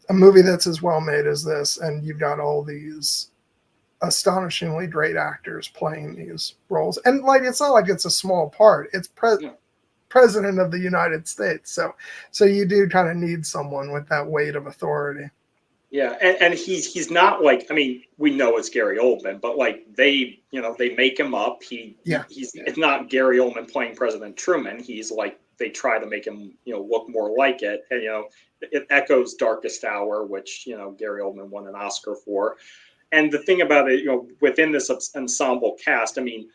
a movie that's as well made as this, and you've got all these astonishingly great actors playing these roles, and like it's not like it's a small part. It's President of the United States, so you do kind of need someone with that weight of authority. Yeah, and he's not like, I mean, we know it's Gary Oldman, but like they make him up. It's not Gary Oldman playing President Truman. He's like, they try to make him look more like it, and it echoes Darkest Hour, which Gary Oldman won an Oscar for. And the thing about it, within this ensemble cast, I mean,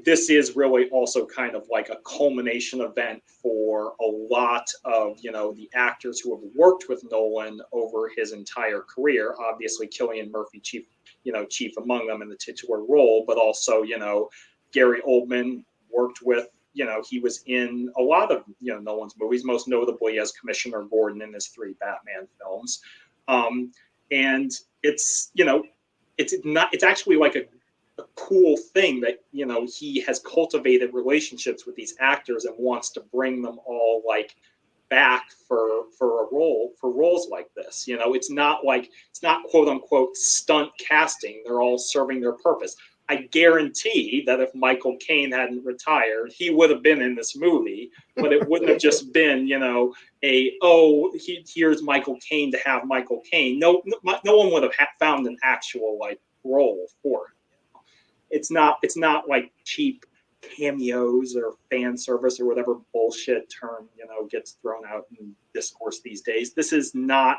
this is really also kind of like a culmination event for a lot of, the actors who have worked with Nolan over his entire career. Obviously, Cillian Murphy, chief among them in the titular role, but also, Gary Oldman worked with, he was in a lot of, Nolan's movies, most notably as Commissioner Gordon in his 3 Batman films. And it's actually like a cool thing that he has cultivated relationships with these actors and wants to bring them all like back for roles like this. It's not quote unquote stunt casting. They're all serving their purpose. I guarantee that if Michael Caine hadn't retired, he would have been in this movie, but it wouldn't have just been here's Michael Caine to have Michael Caine. No one would have found an actual like role for him. It's not like cheap cameos or fan service or whatever bullshit term gets thrown out in discourse these days. This is not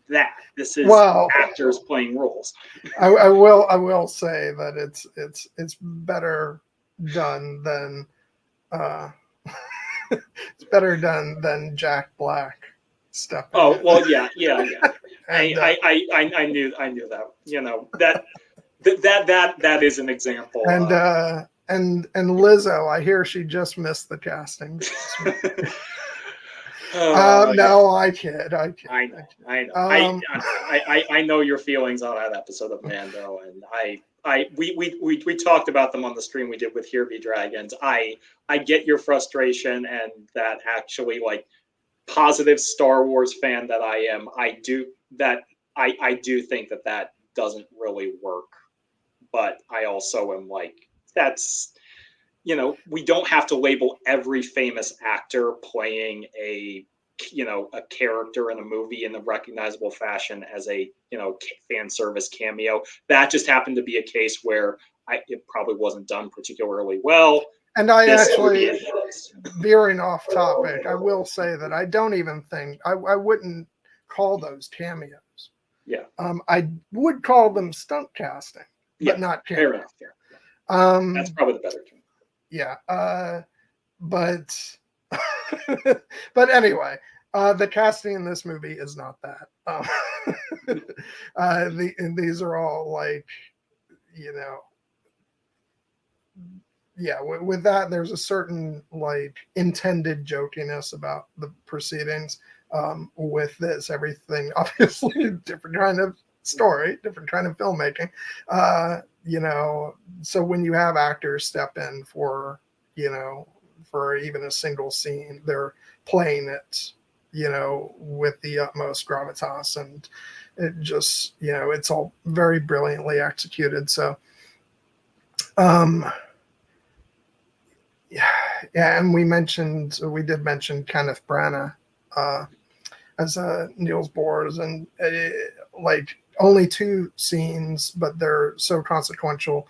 that. This is actors playing roles. I will say that it's better done than it's better done than Jack Black stuff. Oh well, yeah. And, I knew that. That is an example. And Lizzo, I hear she just missed the casting. No, I kid. I know. I know your feelings on that episode of Mando, and we talked about them on the stream we did with Here Be Dragons. I get your frustration, and that actually, like, positive Star Wars fan that I am, I do think that doesn't really work. But I also am like, that's, we don't have to label every famous actor playing a character in a movie in a recognizable fashion as a, fan service cameo. That just happened to be a case where it probably wasn't done particularly well. And I actually, veering off topic, I will say that I don't even think, I wouldn't call those cameos. Yeah. I would call them stunt casting. But not fair enough. That's probably the better term. Yeah. But anyway, the casting in this movie is not that. These are all like, with that, there's a certain like intended jokiness about the proceedings. With this, everything obviously different kind of story, different kind of filmmaking, so when you have actors step in for even a single scene, they're playing it with the utmost gravitas, and it just it's all very brilliantly executed. So and we did mention Kenneth Branagh as Niels Bohr, and like only 2 scenes, but they're so consequential.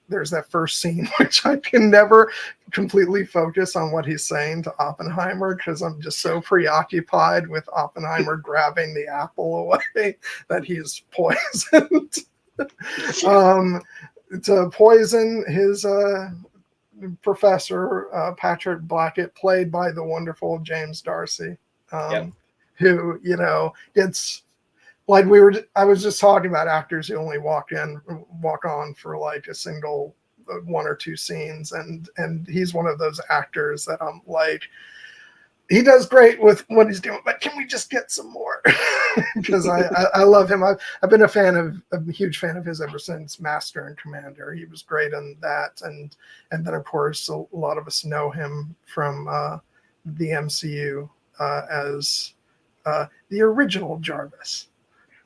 there's that first scene which I can never completely focus on what he's saying to Oppenheimer because I'm just so preoccupied with Oppenheimer grabbing the apple away that he's poisoned. To poison his professor, Patrick Blackett, played by the wonderful James Darcy, who, gets like I was just talking about actors who only walk on for like a single one or two scenes. And he's one of those actors that I'm like, he does great with what he's doing, but can we just get some more? Because I love him. I've been a huge fan of his ever since Master and Commander. He was great in that, and then of course a lot of us know him from the MCU as the original Jarvis.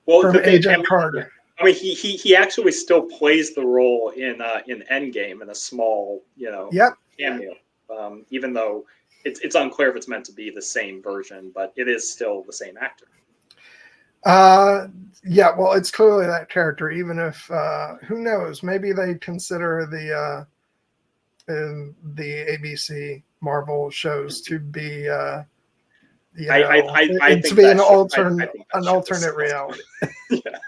Well, from Agent Carter. I mean, he actually still plays the role in Endgame in a small cameo, even though. It's unclear if it's meant to be the same version, but it is still the same actor. Well, it's clearly that character, even if who knows, maybe they consider the ABC Marvel shows to be I think to be an alternate reality. Yeah.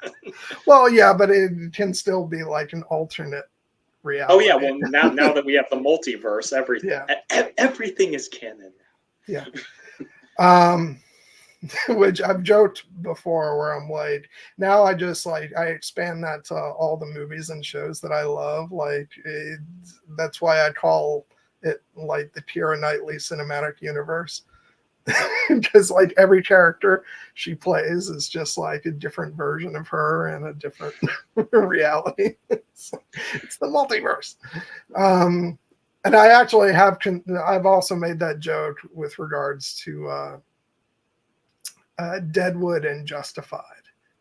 Well, yeah, but it can still be like an alternate reality. Oh yeah, well now that we have the multiverse, everything is canon. Yeah. Which I've joked before where I'm like, now I just like I expand that to all the movies and shows that I love. Like that's why I call it like the Keira Knightley cinematic universe. Because like every character she plays is just like a different version of her in a different reality. It's the multiverse. And I actually I've also made that joke with regards to Deadwood and Justified,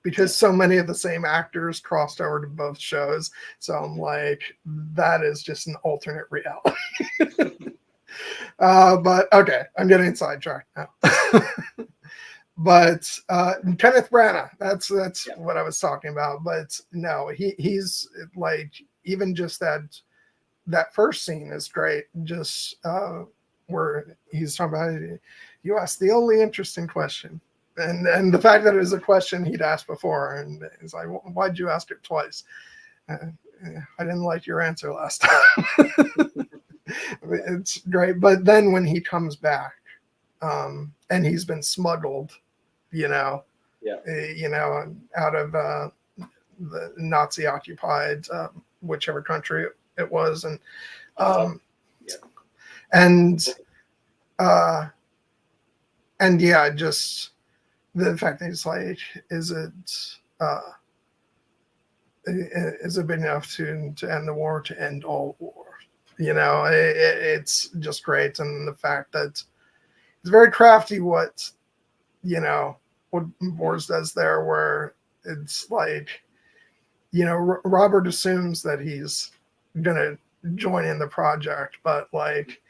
because so many of the same actors crossed over to both shows. So I'm like, that is just an alternate reality. But okay, I'm getting sidetracked now. But Kenneth Branagh, that's what I was talking about. But no, he's like, even just that first scene is great. Just where he's talking about, you asked the only interesting question, and the fact that it was a question he'd asked before, and he's like, why'd you ask it twice? I didn't like your answer last time. It's great. But then when he comes back, and he's been smuggled, out of the Nazi occupied whichever country it was, and just the fact that he's like, is it big enough to end the war, to end all war? It's just great. And the fact that it's very crafty what Bors does there, where it's like, Robert assumes that he's gonna join in the project, but like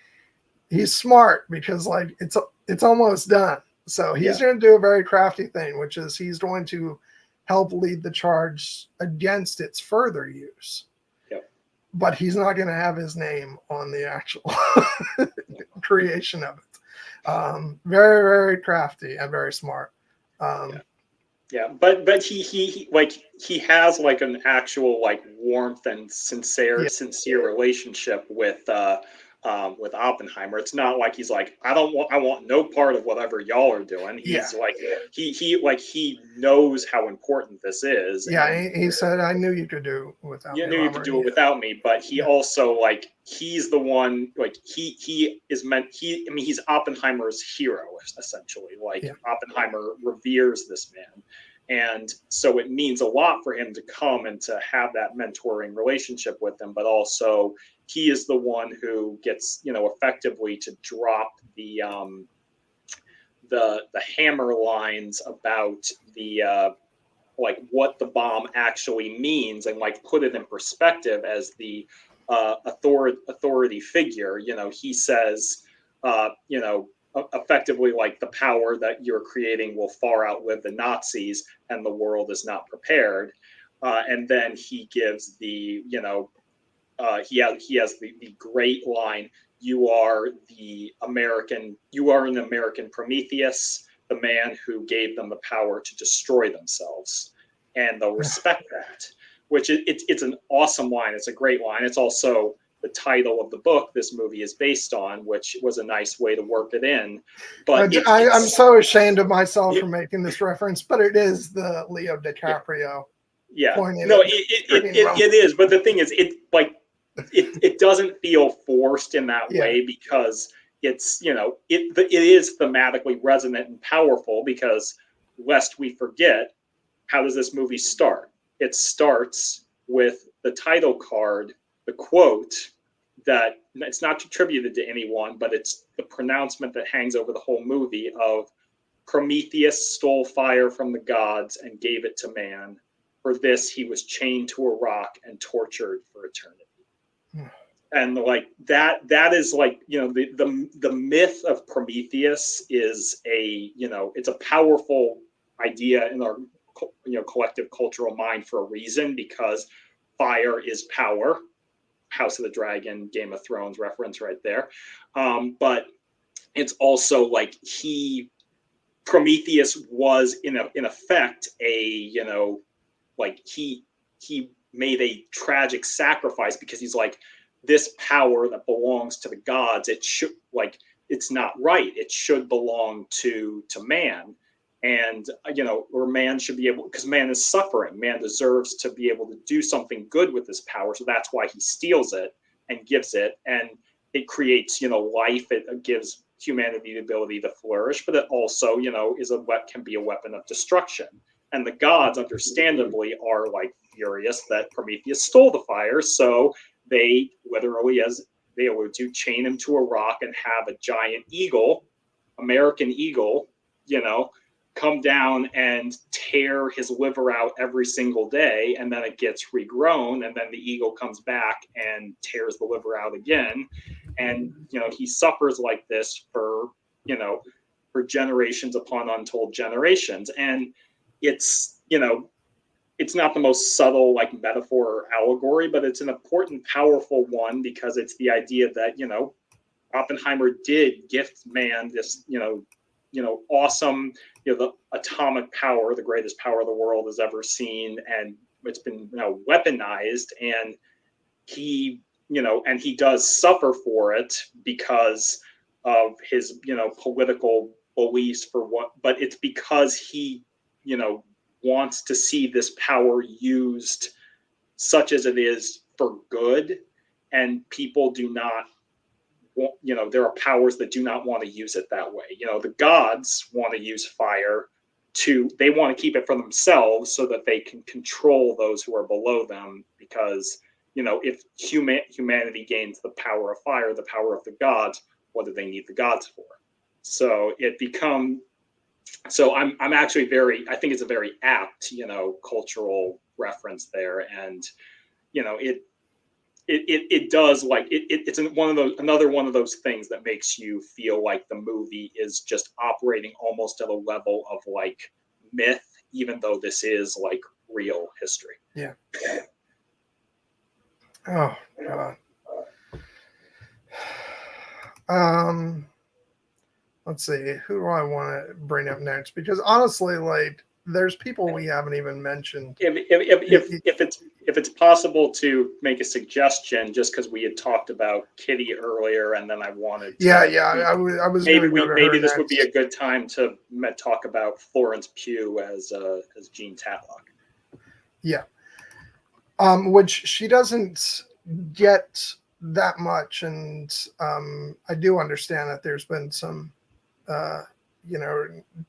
he's smart because like it's almost done. So he's going to do a very crafty thing, which is he's going to help lead the charge against its further use. But he's not going to have his name on the actual creation of it. Very, very crafty and very smart. But he has like an actual like warmth and sincere relationship with Oppenheimer. It's not like he's like, I want no part of whatever y'all are doing. He's like he knows how important this is. Yeah, he said, I knew you could do it without me. You knew you could do it without me, but he also like he's the one, like he's Oppenheimer's hero essentially. Like Oppenheimer reveres this man. And so it means a lot for him to come and to have that mentoring relationship with him, but also he is the one who gets, effectively to drop the hammer lines about the like what the bomb actually means, and like put it in perspective as the authority figure. He says, effectively, like the power that you're creating will far outlive the Nazis, and the world is not prepared. and then he gives the, he has the great line, you are an American Prometheus, the man who gave them the power to destroy themselves. And they'll respect that, which it's an awesome line. It's a great line. It's also the title of the book this movie is based on, which was a nice way to work it in. But I'm so ashamed of myself for making this reference, but it is the Leo DiCaprio. Yeah, no, it is. But the thing is, it doesn't feel forced in that way, because it's, it is thematically resonant and powerful, because lest we forget, how does this movie start? It starts with the title card, the quote that it's not attributed to anyone, but it's the pronouncement that hangs over the whole movie of Prometheus stole fire from the gods and gave it to man. For this, he was chained to a rock and tortured for eternity. And that is the myth of Prometheus is it's a powerful idea in our collective cultural mind for a reason, because fire is power. House of the Dragon, Game of Thrones reference right there. But it's also Prometheus was in effect he made a tragic sacrifice, because he's like, this power that belongs to the gods, it should it's not right. It should belong to man. And, or man should be able, because man is suffering. Man deserves to be able to do something good with this power. So that's why he steals it and gives it. And it creates, life. It gives humanity the ability to flourish, but it also, can be a weapon of destruction. And the gods, understandably, are furious that Prometheus stole the fire. So they literally, as they allude to, chain him to a rock and have a giant eagle, American eagle, come down and tear his liver out every single day, and then it gets regrown, and then the eagle comes back and tears the liver out again. And he suffers like this for generations upon untold generations. And it's it's not the most subtle metaphor or allegory, but it's an important, powerful one, because it's the idea that Oppenheimer did gift man this awesome, the atomic power, the greatest power the world has ever seen, and it's been weaponized, and he and he does suffer for it because of his political beliefs but it's because he wants to see this power used, such as it is, for good, and people do not. There are powers that do not want to use it that way. The gods want to use fire they want to keep it for themselves so that they can control those who are below them, because, if humanity gains the power of fire, the power of the gods, what do they need the gods for? So I'm actually I think it's a very apt, cultural reference there. And, it does it's another one of those things that makes you feel like the movie is just operating almost at a level of myth, even though this is real history. Yeah. Oh God. Let's see, who do I want to bring up next? Because honestly, there's people we haven't even mentioned. If it's possible to make a suggestion, just because we had talked about Kitty earlier, and then I wanted to, I was maybe this would be a good time to talk about Florence Pugh as Jean Tatlock. Yeah, which she doesn't get that much, and I do understand that there's been some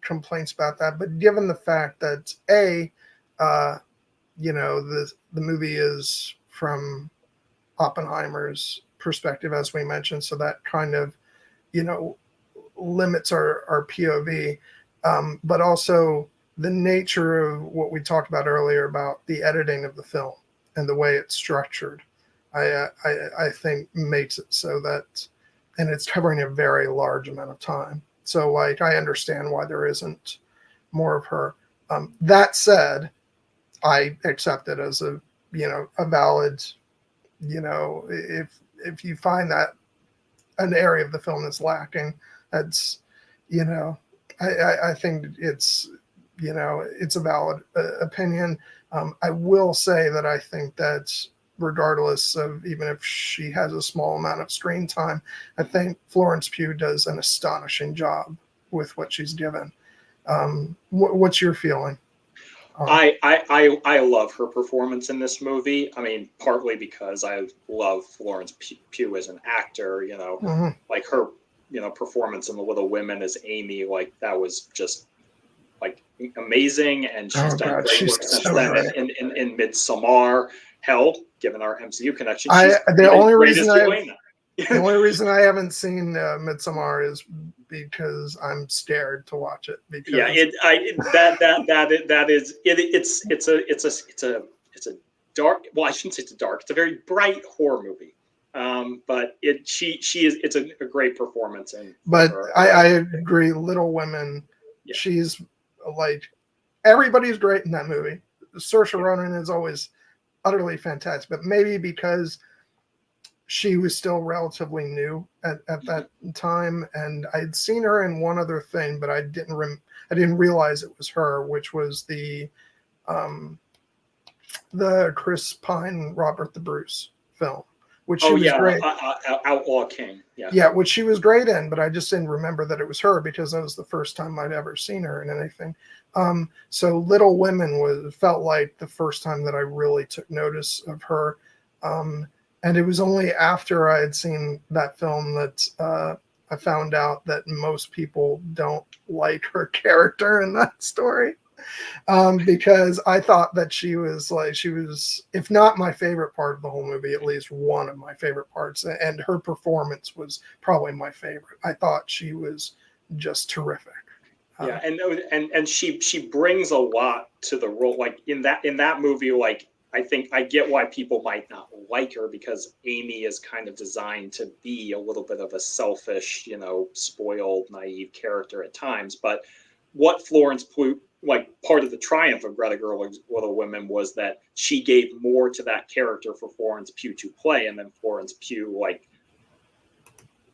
complaints about that, but given the fact that the movie is from Oppenheimer's perspective, as we mentioned, so that kind of limits our POV, but also the nature of what we talked about earlier about the editing of the film and the way it's structured, I think makes it so that, and it's covering a very large amount of time. So I understand why there isn't more of her. That said, I accept it as a valid, if you find that an area of the film is lacking, that's, I think it's, it's a valid opinion. I will say that I think that regardless of, even if she has a small amount of screen time, I think Florence Pugh does an astonishing job with what she's given. What's your feeling? I love her performance in this movie. I mean, partly because I love Florence Pugh as an actor. Like her, performance in The Little Women as Amy, like that was just like amazing, and she's done great work since then in Midsommar. Hell, given our MCU connection, the only reason I haven't seen Midsommar is because I'm scared to watch it. Because it's a dark. Well, I shouldn't say it's dark. It's a very bright horror movie. But it's a great performance. But I agree. Little Women, she's like, everybody's great in that movie. Saoirse Ronan is always utterly fantastic, but maybe because she was still relatively new at that time, and I'd seen her in one other thing, but I didn't realize it was her, which was the Chris Pine Robert the Bruce film, which she was great. Outlaw King. Yeah, which she was great in, but I just didn't remember that it was her because that was the first time I'd ever seen her in anything. So Little Women felt like the first time that I really took notice of her. And it was only after I had seen that film that I found out that most people don't like her character in that story. Because I thought that she was, if not my favorite part of the whole movie, at least one of my favorite parts. And her performance was probably my favorite. I thought she was just terrific. And she brings a lot to the role. Like in that movie, like I think I get why people might not like her, because Amy is kind of designed to be a little bit of a selfish, spoiled, naive character at times. But what Florence Pugh, like part of the triumph of Greta Gerwig's Little Women, was that she gave more to that character for Florence Pugh to play, and then Florence Pugh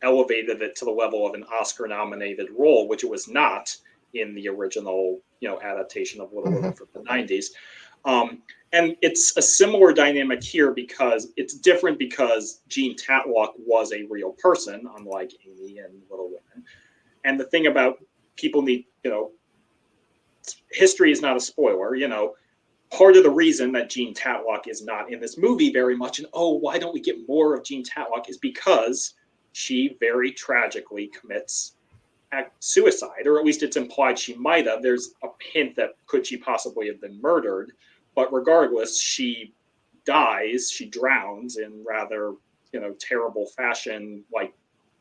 elevated it to the level of an Oscar-nominated role, which it was not in the original, adaptation of Little Women from the 90s. And it's a similar dynamic here, because it's different because Jean Tatlock was a real person, unlike Amy and Little Women. And the thing about people need, history is not a spoiler, part of the reason that Jean Tatlock is not in this movie very much, and why don't we get more of Jean Tatlock, is because she very tragically commits suicide, or at least it's implied she might have. There's a hint that could she possibly have been murdered, but regardless, she dies, she drowns in rather, terrible fashion, like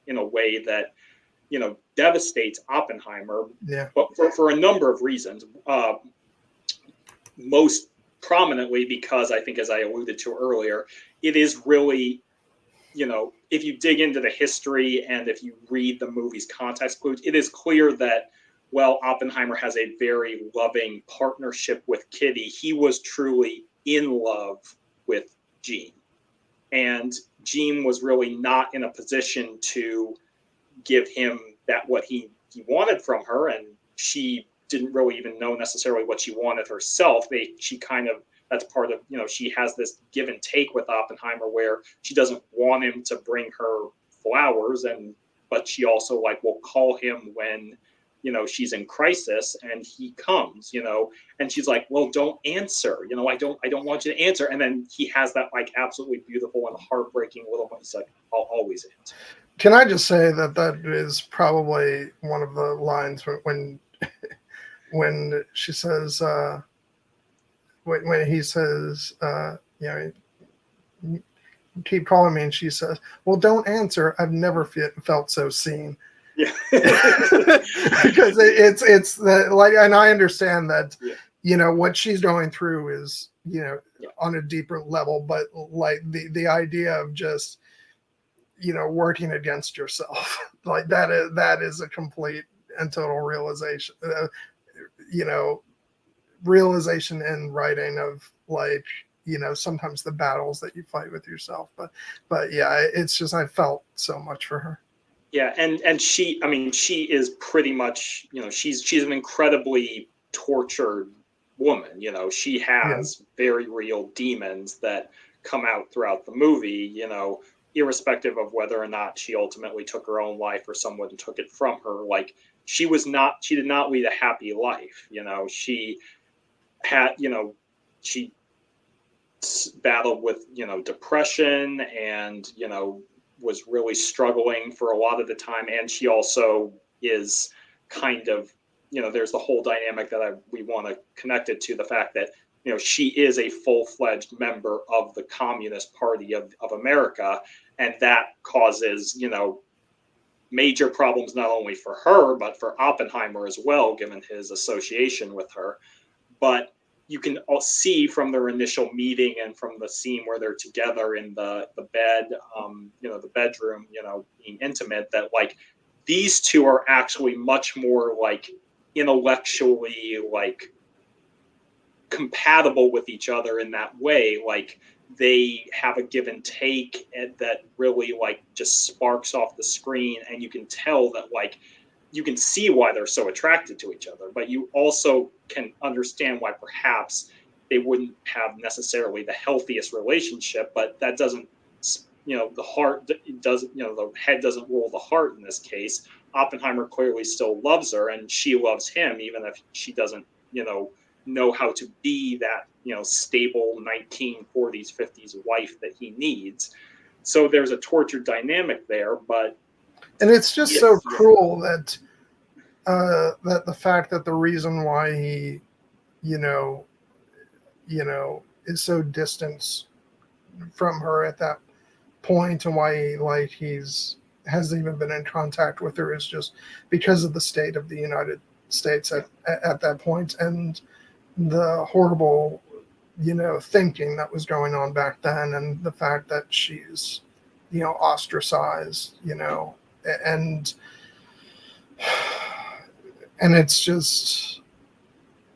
in a way that, devastates Oppenheimer. Yeah. But for a number of reasons, most prominently because I think, as I alluded to earlier, it is really, if you dig into the history and if you read the movie's context clues, it is clear that, well, Oppenheimer has a very loving partnership with Kitty. He was truly in love with Jean. And Jean was really not in a position to give him what he wanted from her. And she didn't really even know necessarily what she wanted herself. That's part of, she has this give and take with Oppenheimer where she doesn't want him to bring her flowers, but she also will call him when, she's in crisis, and he comes, and she's like, well, don't answer, I don't want you to answer. And then he has that absolutely beautiful and heartbreaking little moment. He's like, I'll always answer. Can I just say that is probably one of the lines when she says, when he says, keep calling me, and she says, well, don't answer. I've never felt so seen. Yeah. Because it's and I understand that, what she's going through is, on a deeper level, but the idea of just, working against yourself, that is a complete and total realization, realization in writing of like, sometimes the battles that you fight with yourself. But yeah, it's just, I felt so much for her. Yeah, and she, I mean, she is pretty much, she's an incredibly tortured woman. She Yeah. has very real demons that come out throughout the movie. Irrespective of whether or not she ultimately took her own life or someone took it from her. Like she did not lead a happy life. She had, she battled with depression and was really struggling for a lot of the time, and she also is kind of there's the whole dynamic that we want to connect it to the fact that she is a full-fledged member of the Communist Party of America, and that causes major problems not only for her but for Oppenheimer as well, given his association with her. But you can all see from their initial meeting and from the scene where they're together in the bed, the bedroom, being intimate, that like these two are actually much more like intellectually like compatible with each other in that way. Like they have a give and take that really like just sparks off the screen, and you can tell that like you can see why they're so attracted to each other, but you also can understand why perhaps they wouldn't have necessarily the healthiest relationship. But that doesn't, the heart doesn't, the head doesn't rule the heart in this case. Oppenheimer clearly still loves her, and she loves him, even if she doesn't, know how to be that, stable 1940s, 50s wife that he needs. So there's a tortured dynamic there, but. And it's just so cruel that that the fact that the reason why he, is so distant from her at that point, and why he hasn't even been in contact with her, is just because of the state of the United States at that point, and the horrible, thinking that was going on back then, and the fact that she's, ostracized, and it's just,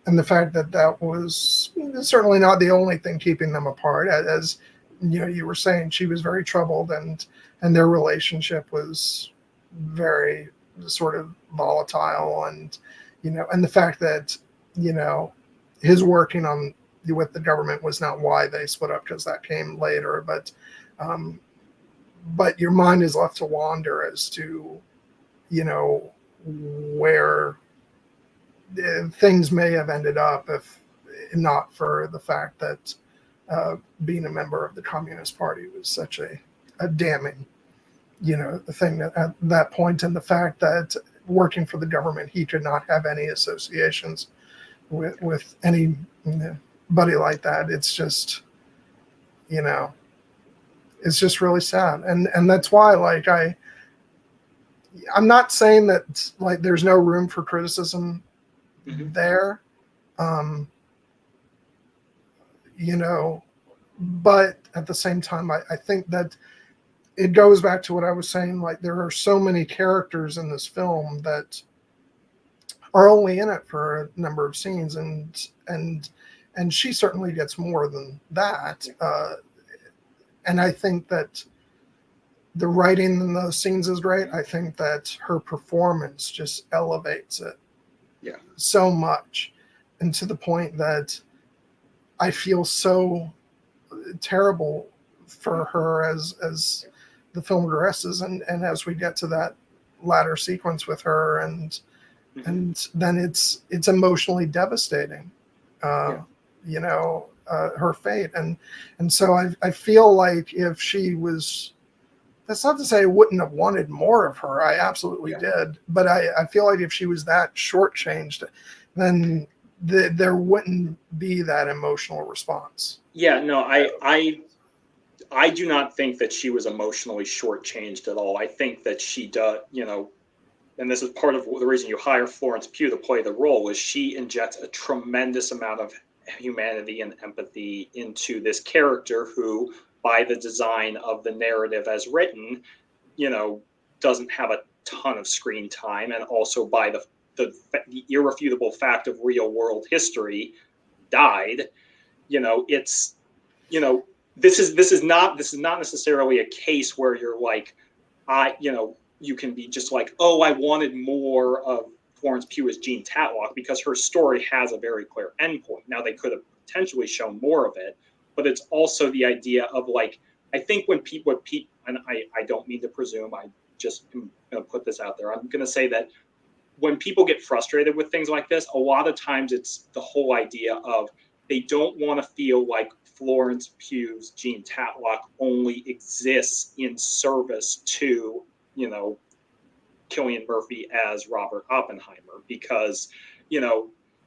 and the fact that was certainly not the only thing keeping them apart. As you were saying, she was very troubled, and their relationship was very sort of volatile, and and the fact that his working on with the government was not why they split up, because that came later. But your mind is left to wander as to where things may have ended up if not for the fact that being a member of the Communist Party was such a damning, thing at that point, and the fact that working for the government, he could not have any associations with anybody like that. It's just, it's just really sad, and that's why, like, I'm not saying that like there's no room for criticism there, but at the same time, I think that it goes back to what I was saying. Like, there are so many characters in this film that are only in it for a number of scenes, and she certainly gets more than that. And I think that the writing in those scenes is great. I think that her performance just elevates it so much, and to the point that I feel so terrible for her as the film progresses, and as we get to that latter sequence with her, and then it's emotionally devastating, her fate, and so I feel like if she was, that's not to say I wouldn't have wanted more of her. I absolutely did, but I feel like if she was that shortchanged, then there wouldn't be that emotional response. Yeah, no, I do not think that she was emotionally shortchanged at all. I think that she does, and this is part of the reason you hire Florence Pugh to play the role, is she injects a tremendous amount of humanity and empathy into this character who, by the design of the narrative as written, doesn't have a ton of screen time, and also by the irrefutable fact of real world history, died, it's, this is not necessarily a case where you're like, you can be just like, oh, I wanted more of Florence Pugh as Jean Tatlock, because her story has a very clear endpoint. Now, they could have potentially shown more of it, but it's also the idea of like, I think when people, and I don't mean to presume, I just am going to put this out there. I'm going to say that when people get frustrated with things like this, a lot of times it's the whole idea of they don't want to feel like Florence Pugh's Jean Tatlock only exists in service to, Cillian Murphy as Robert Oppenheimer, because,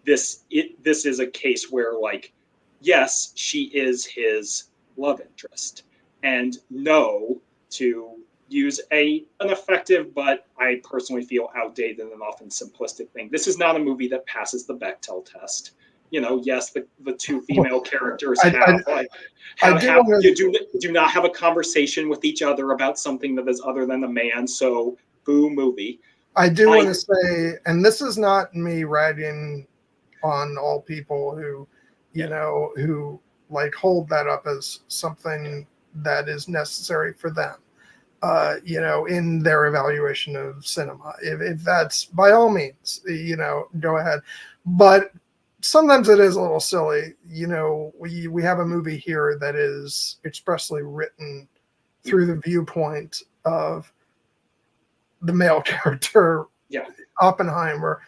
this is a case where, like, yes, she is his love interest, and no, to use an effective, but I personally feel outdated and often simplistic thing, this is not a movie that passes the Bechdel test. Yes, the two female characters do not have a conversation with each other about something that is other than a man, so boo movie. I do want to say, and this is not me ragging on all people who, who like hold that up as something that is necessary for them, in their evaluation of cinema. If that's, by all means, go ahead. But sometimes it is a little silly. We have a movie here that is expressly written through the viewpoint of the male character, Oppenheimer.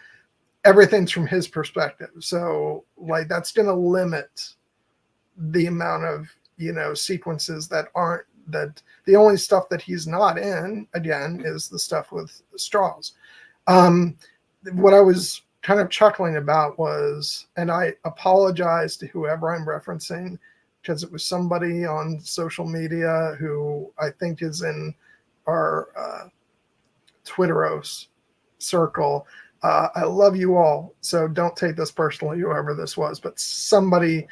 Everything's from his perspective. So like that's going to limit the amount of, sequences that aren't, that the only stuff that he's not in, again, is the stuff with straws. What I was kind of chuckling about was, and I apologize to whoever I'm referencing, because it was somebody on social media who I think is in our Twitteros circle. I love you all, so don't take this personally, whoever this was, but somebody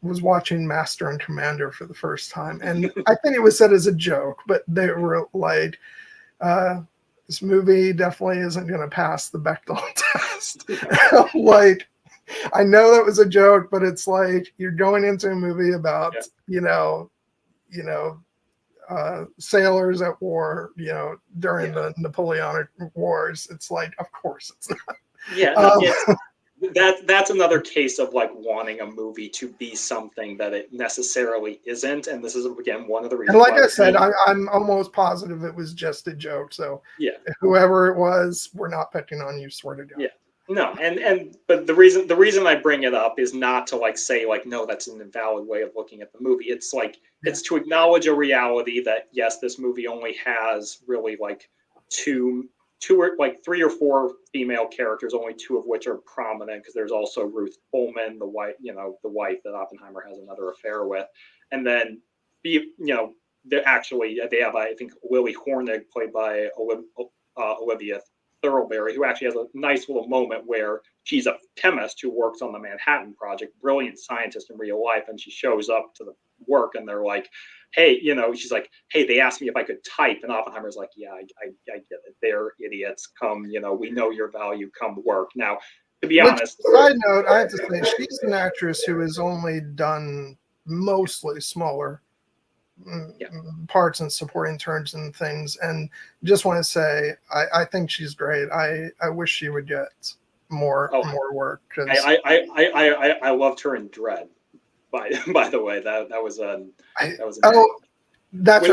was watching Master and Commander for the first time, and I think it was said as a joke, but they were like, this movie definitely isn't going to pass the Bechdel test. Like, I know that was a joke, but it's like you're going into a movie about, sailors at war, during the Napoleonic Wars. It's like, of course it's not. That's another case of like wanting a movie to be something that it necessarily isn't, and this is again one of the reasons. And like I said, I'm almost positive it was just a joke. So whoever it was, we're not picking on you, swear to God. Yeah. No, but the reason I bring it up is not to like say like, no, that's an invalid way of looking at the movie. It's like it's to acknowledge a reality that yes, this movie only has really like two or like three or four female characters, only two of which are prominent, because there's also Ruth Pullman, the wife, the wife that Oppenheimer has another affair with, and then they have, I think, Lily Hornig, played by Olivia Thirlberry, who actually has a nice little moment where she's a chemist who works on the Manhattan Project, brilliant scientist in real life, and she shows up to the work and they're like, hey, she's like, hey, they asked me if I could type, and Oppenheimer's like, yeah, I get it, they're idiots, come, we know your value, come work. Now, to be honest, side note, I have to say, she's an actress who has only done mostly smaller parts and supporting turns and things, and just want to say I think she's great. I wish she would get more work. I loved her in Dread. By the way, that was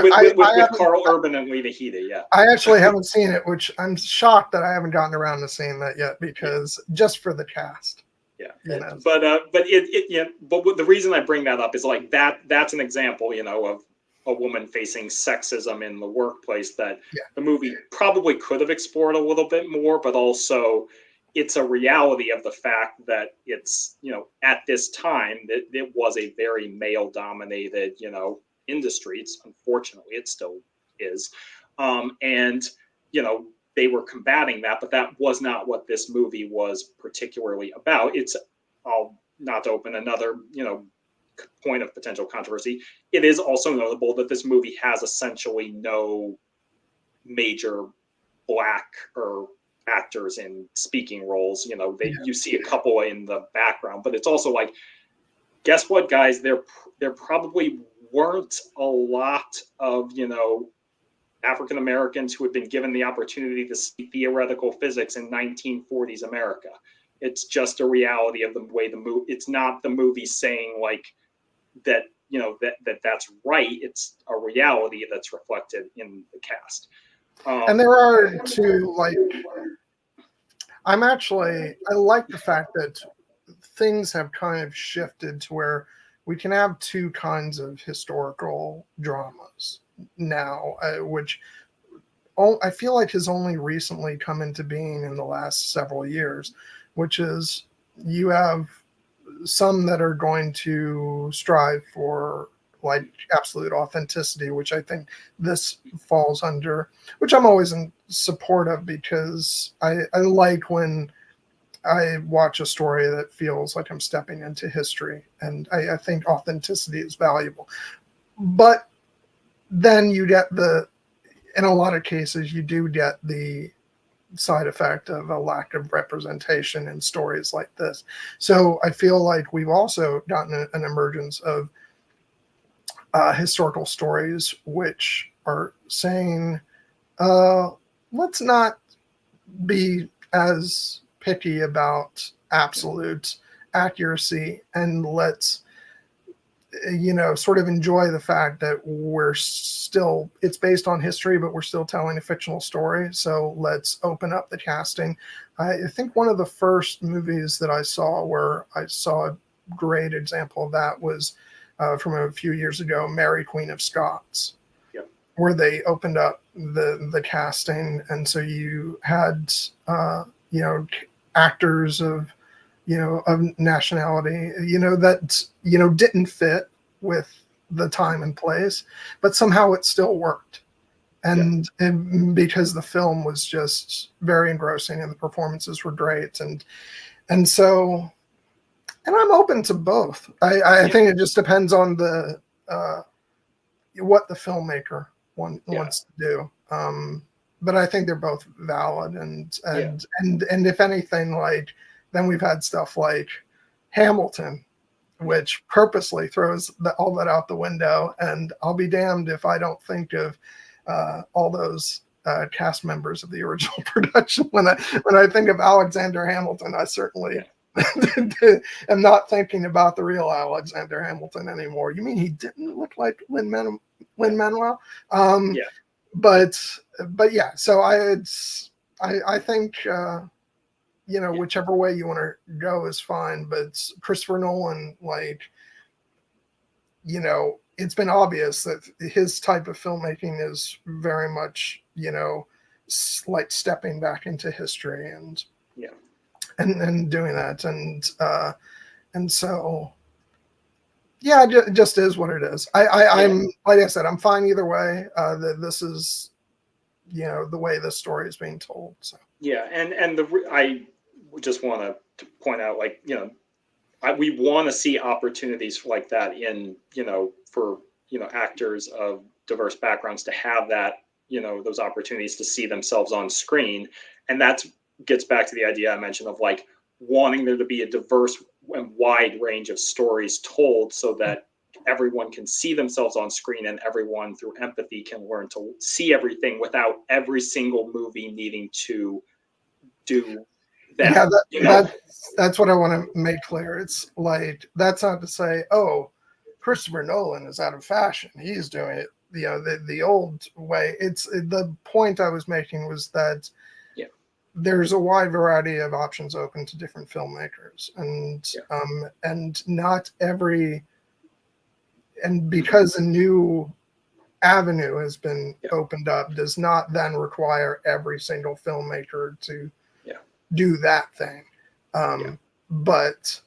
with Carl Urban and Lena Headey. Yeah, I actually haven't seen it, which I'm shocked that I haven't gotten around to seeing that yet, because just for the cast. But the reason I bring that up is like that's an example, of a woman facing sexism in the workplace that the movie probably could have explored a little bit more, but also it's a reality of the fact that it's, at this time that it was a very male dominated, industry. It's, unfortunately, it still is. And, they were combating that, but that was not what this movie was particularly about. It's, not to open another, point of potential controversy, it is also notable that this movie has essentially no major black or actors in speaking roles. You see a couple in the background, but it's also like, guess what, guys? There probably weren't a lot of African Americans who had been given the opportunity to see theoretical physics in 1940s America. It's just a reality of the way the movie. It's not the movie saying like that. That's right. It's a reality that's reflected in the cast. And there are two, like, I like the fact that things have kind of shifted to where we can have two kinds of historical dramas now, which I feel like has only recently come into being in the last several years, which is you have some that are going to strive for like absolute authenticity, which I think this falls under, which I'm always in support of, because I like when I watch a story that feels like I'm stepping into history, and I think authenticity is valuable. But then you get in a lot of cases, you do get the side effect of a lack of representation in stories like this. So I feel like we've also gotten an emergence of historical stories which are saying, let's not be as picky about absolute accuracy, and let's sort of enjoy the fact that it's based on history, but we're still telling a fictional story. So let's open up the casting. I think one of the first movies that I saw where I saw a great example of that was from a few years ago, Mary Queen of Scots, where they opened up the casting. And so you had, actors of nationality, that, didn't fit with the time and place, but somehow it still worked. And because the film was just very engrossing and the performances were great. And I'm open to both. I think it just depends on what the filmmaker wants to do. But I think they're both valid, and if anything, like, then we've had stuff like Hamilton, which purposely throws all that out the window. And I'll be damned if I don't think of all those cast members of the original production when I think of Alexander Hamilton. I certainly am not thinking about the real Alexander Hamilton anymore. You mean he didn't look like Lin-Manuel? But yeah, so I think whichever way you want to go is fine. But Christopher Nolan, like, it's been obvious that his type of filmmaking is very much, like stepping back into history and doing that. And so, yeah, it just is what it is. I'm, like I said, I'm fine either way. This is, the way this story is being told. So. Yeah. And I just want to point out, like, we want to see opportunities like that in, for, actors of diverse backgrounds to have that, those opportunities to see themselves on screen. And that gets back to the idea I mentioned of like wanting there to be a diverse and wide range of stories told so that everyone can see themselves on screen, and everyone through empathy can learn to see everything without every single movie needing to do that. Yeah, that's what I want to make clear. It's like, that's not to say, oh, Christopher Nolan is out of fashion, he's doing it the old way. It's the point I was making was that there's a wide variety of options open to different filmmakers, and not every, and because a new avenue has been opened up does not then require every single filmmaker to do that thing. But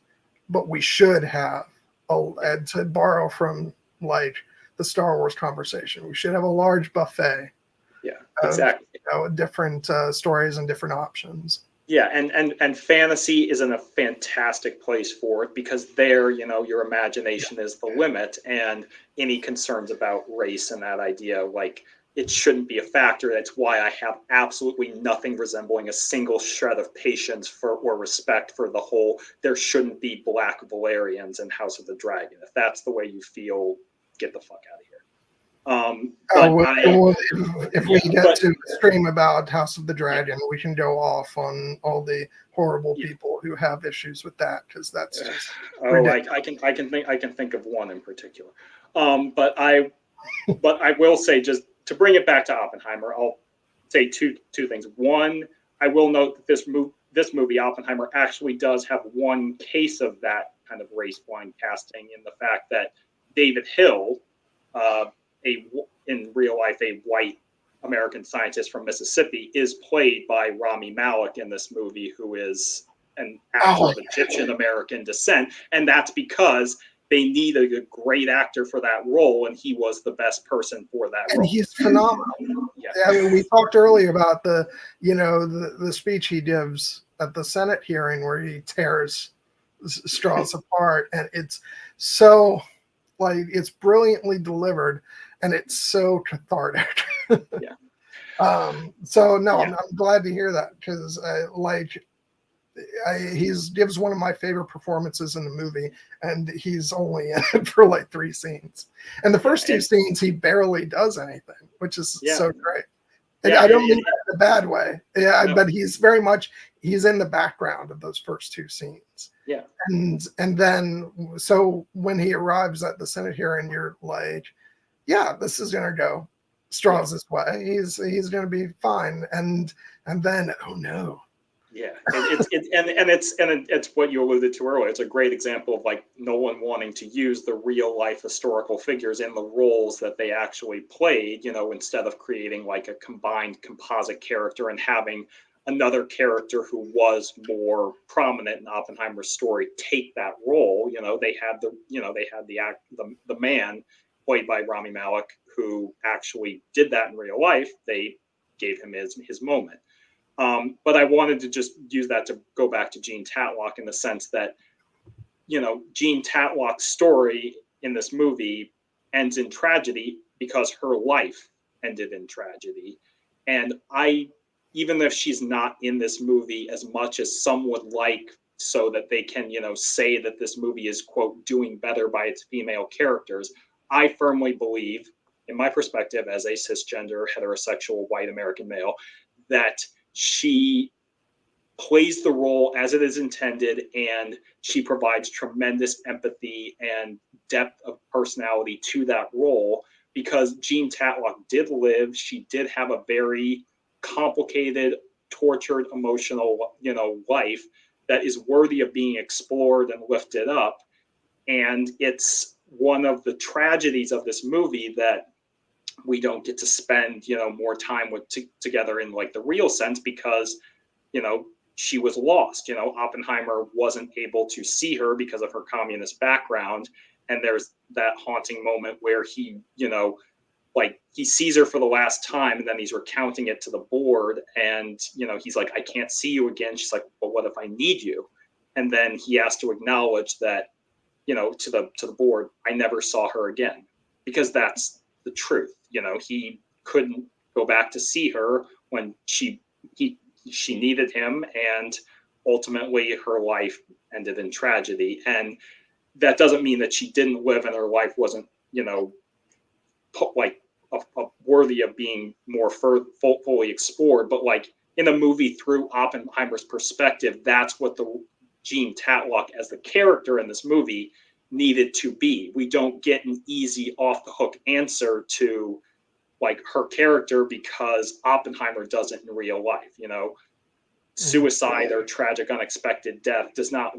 we should have and to borrow from like the Star Wars conversation, we should have a large buffet exactly of, different stories and different options. And fantasy is in a fantastic place for it, because there, your imagination is the limit, and any concerns about race and that idea, like, it shouldn't be a factor. That's why I have absolutely nothing resembling a single shred of patience for or respect for the whole, there shouldn't be black Valerians in House of the Dragon. If that's the way you feel, get the fuck out of here. If we get to stream about House of the Dragon, we can go off on all the horrible people who have issues with that, because that's just I can think of one in particular. But I will say, just to bring it back to Oppenheimer, I'll say two things. One, I will note that this movie, Oppenheimer, actually does have one case of that kind of race blind casting, in the fact that David Hill, in real life a white American scientist from Mississippi, is played by Rami Malek in this movie, who is an actor of Egyptian American descent, and that's because they needed a great actor for that role, and he was the best person for that role. And he's phenomenal. I mean, we talked earlier about the speech he gives at the Senate hearing where he tears Strauss apart, and it's so, like, it's brilliantly delivered, and it's so cathartic. I'm glad to hear that, because he gives one of my favorite performances in the movie, and he's only in it for like 3 scenes. And the first 2 scenes, he barely does anything, which is so great. And I don't mean that in a bad way. But he's very much, he's in the background of those first 2 scenes. Yeah. And then, so when he arrives at the Senate hearing, you're like, yeah, this is going to go Strauss's way. He's going to be fine. And then, oh no. Yeah, it's what you alluded to earlier. It's a great example of like Nolan wanting to use the real life historical figures in the roles that they actually played, instead of creating like a combined composite character and having another character who was more prominent in Oppenheimer's story take that role. They had the man played by Rami Malek, who actually did that in real life. They gave him his moment. But I wanted to just use that to go back to Jean Tatlock, in the sense that, Jean Tatlock's story in this movie ends in tragedy because her life ended in tragedy. And even if she's not in this movie as much as some would like, so that they can, say that this movie is, quote, doing better by its female characters, I firmly believe, in my perspective as a cisgender, heterosexual, white American male, that she plays the role as it is intended, and she provides tremendous empathy and depth of personality to that role, because Jean Tatlock did live. She did have a very complicated, tortured, emotional, life that is worthy of being explored and lifted up. And it's one of the tragedies of this movie that we don't get to spend, more time together in like the real sense, because, she was lost. Oppenheimer wasn't able to see her because of her communist background. And there's that haunting moment where he, he sees her for the last time, and then he's recounting it to the board, and, he's like, I can't see you again. She's like, well, what if I need you? And then he has to acknowledge that, to the board, I never saw her again, because that's the truth. He couldn't go back to see her when she needed him, and ultimately her life ended in tragedy. And that doesn't mean that she didn't live and her life wasn't, worthy of being more fully explored. But like in a movie through Oppenheimer's perspective, that's what the Jean Tatlock as the character in this movie needed to be. We don't get an easy off the hook answer to like her character, because Oppenheimer doesn't in real life. Suicide or tragic unexpected death does not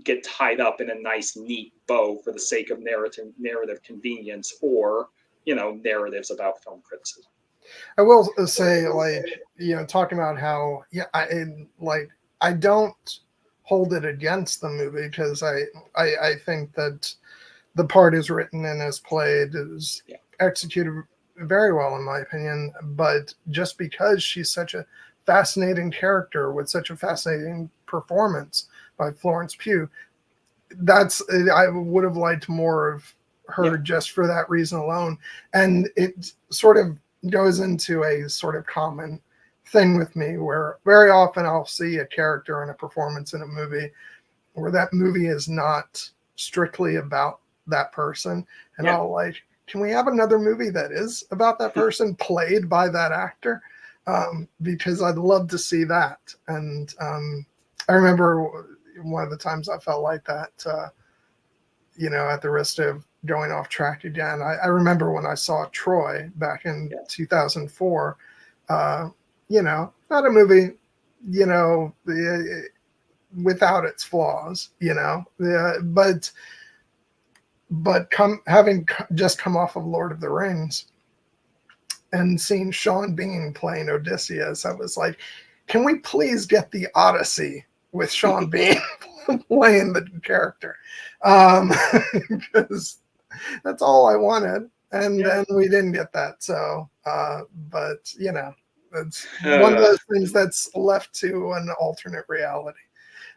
get tied up in a nice neat bow for the sake of narrative convenience, or narratives about film criticism. I will say, talking about how I don't hold it against the movie, because I think that the part is written and is played, is executed very well, in my opinion. But just because she's such a fascinating character with such a fascinating performance by Florence Pugh, I would have liked more of her just for that reason alone. And it sort of goes into a sort of common thing with me, where very often I'll see a character and a performance in a movie where that movie is not strictly about that person, and I'll like, can we have another movie that is about that person played by that actor? Because I'd love to see that. And I remember one of the times I felt like that, at the risk of going off track again, I remember when I saw Troy back in 2004, not a movie, without its flaws, but having just come off of Lord of the Rings and seeing Sean Bean playing Odysseus, I was like, can we please get the Odyssey with Sean Bean playing the character? Because that's all I wanted. And then we didn't get that. So, but it's one of those things that's left to an alternate reality.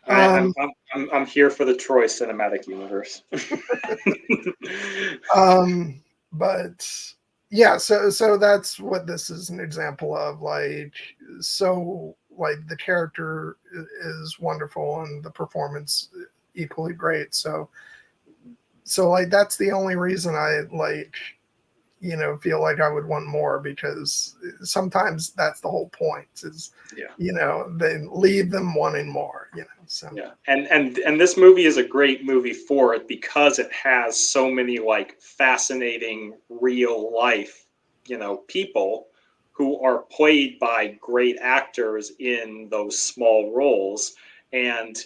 I'm here for the Troy cinematic universe. But yeah, so that's what this is an example of. Like, so like the character is wonderful and the performance equally great. So like that's the only reason I feel like I would want more, because sometimes that's the whole point is, they leave them wanting more, so. Yeah. And this movie is a great movie for it, because it has so many like fascinating real life, people who are played by great actors in those small roles. And,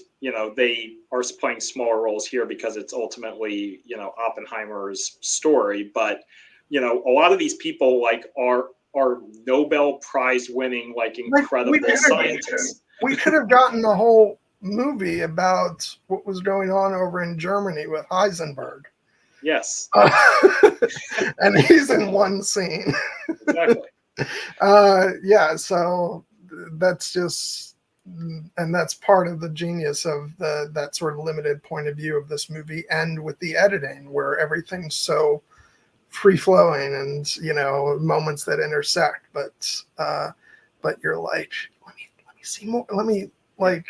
they are playing smaller roles here because it's ultimately, Oppenheimer's story. But, a lot of these people like are Nobel Prize winning, like incredible scientists. We could have gotten a whole movie about what was going on over in Germany with Heisenberg. Yes. And he's in one scene. Exactly. So that's just, and that's part of the genius of that sort of limited point of view of this movie, and with the editing where everything's so free flowing and moments that intersect, but you're like, let me see more, let me like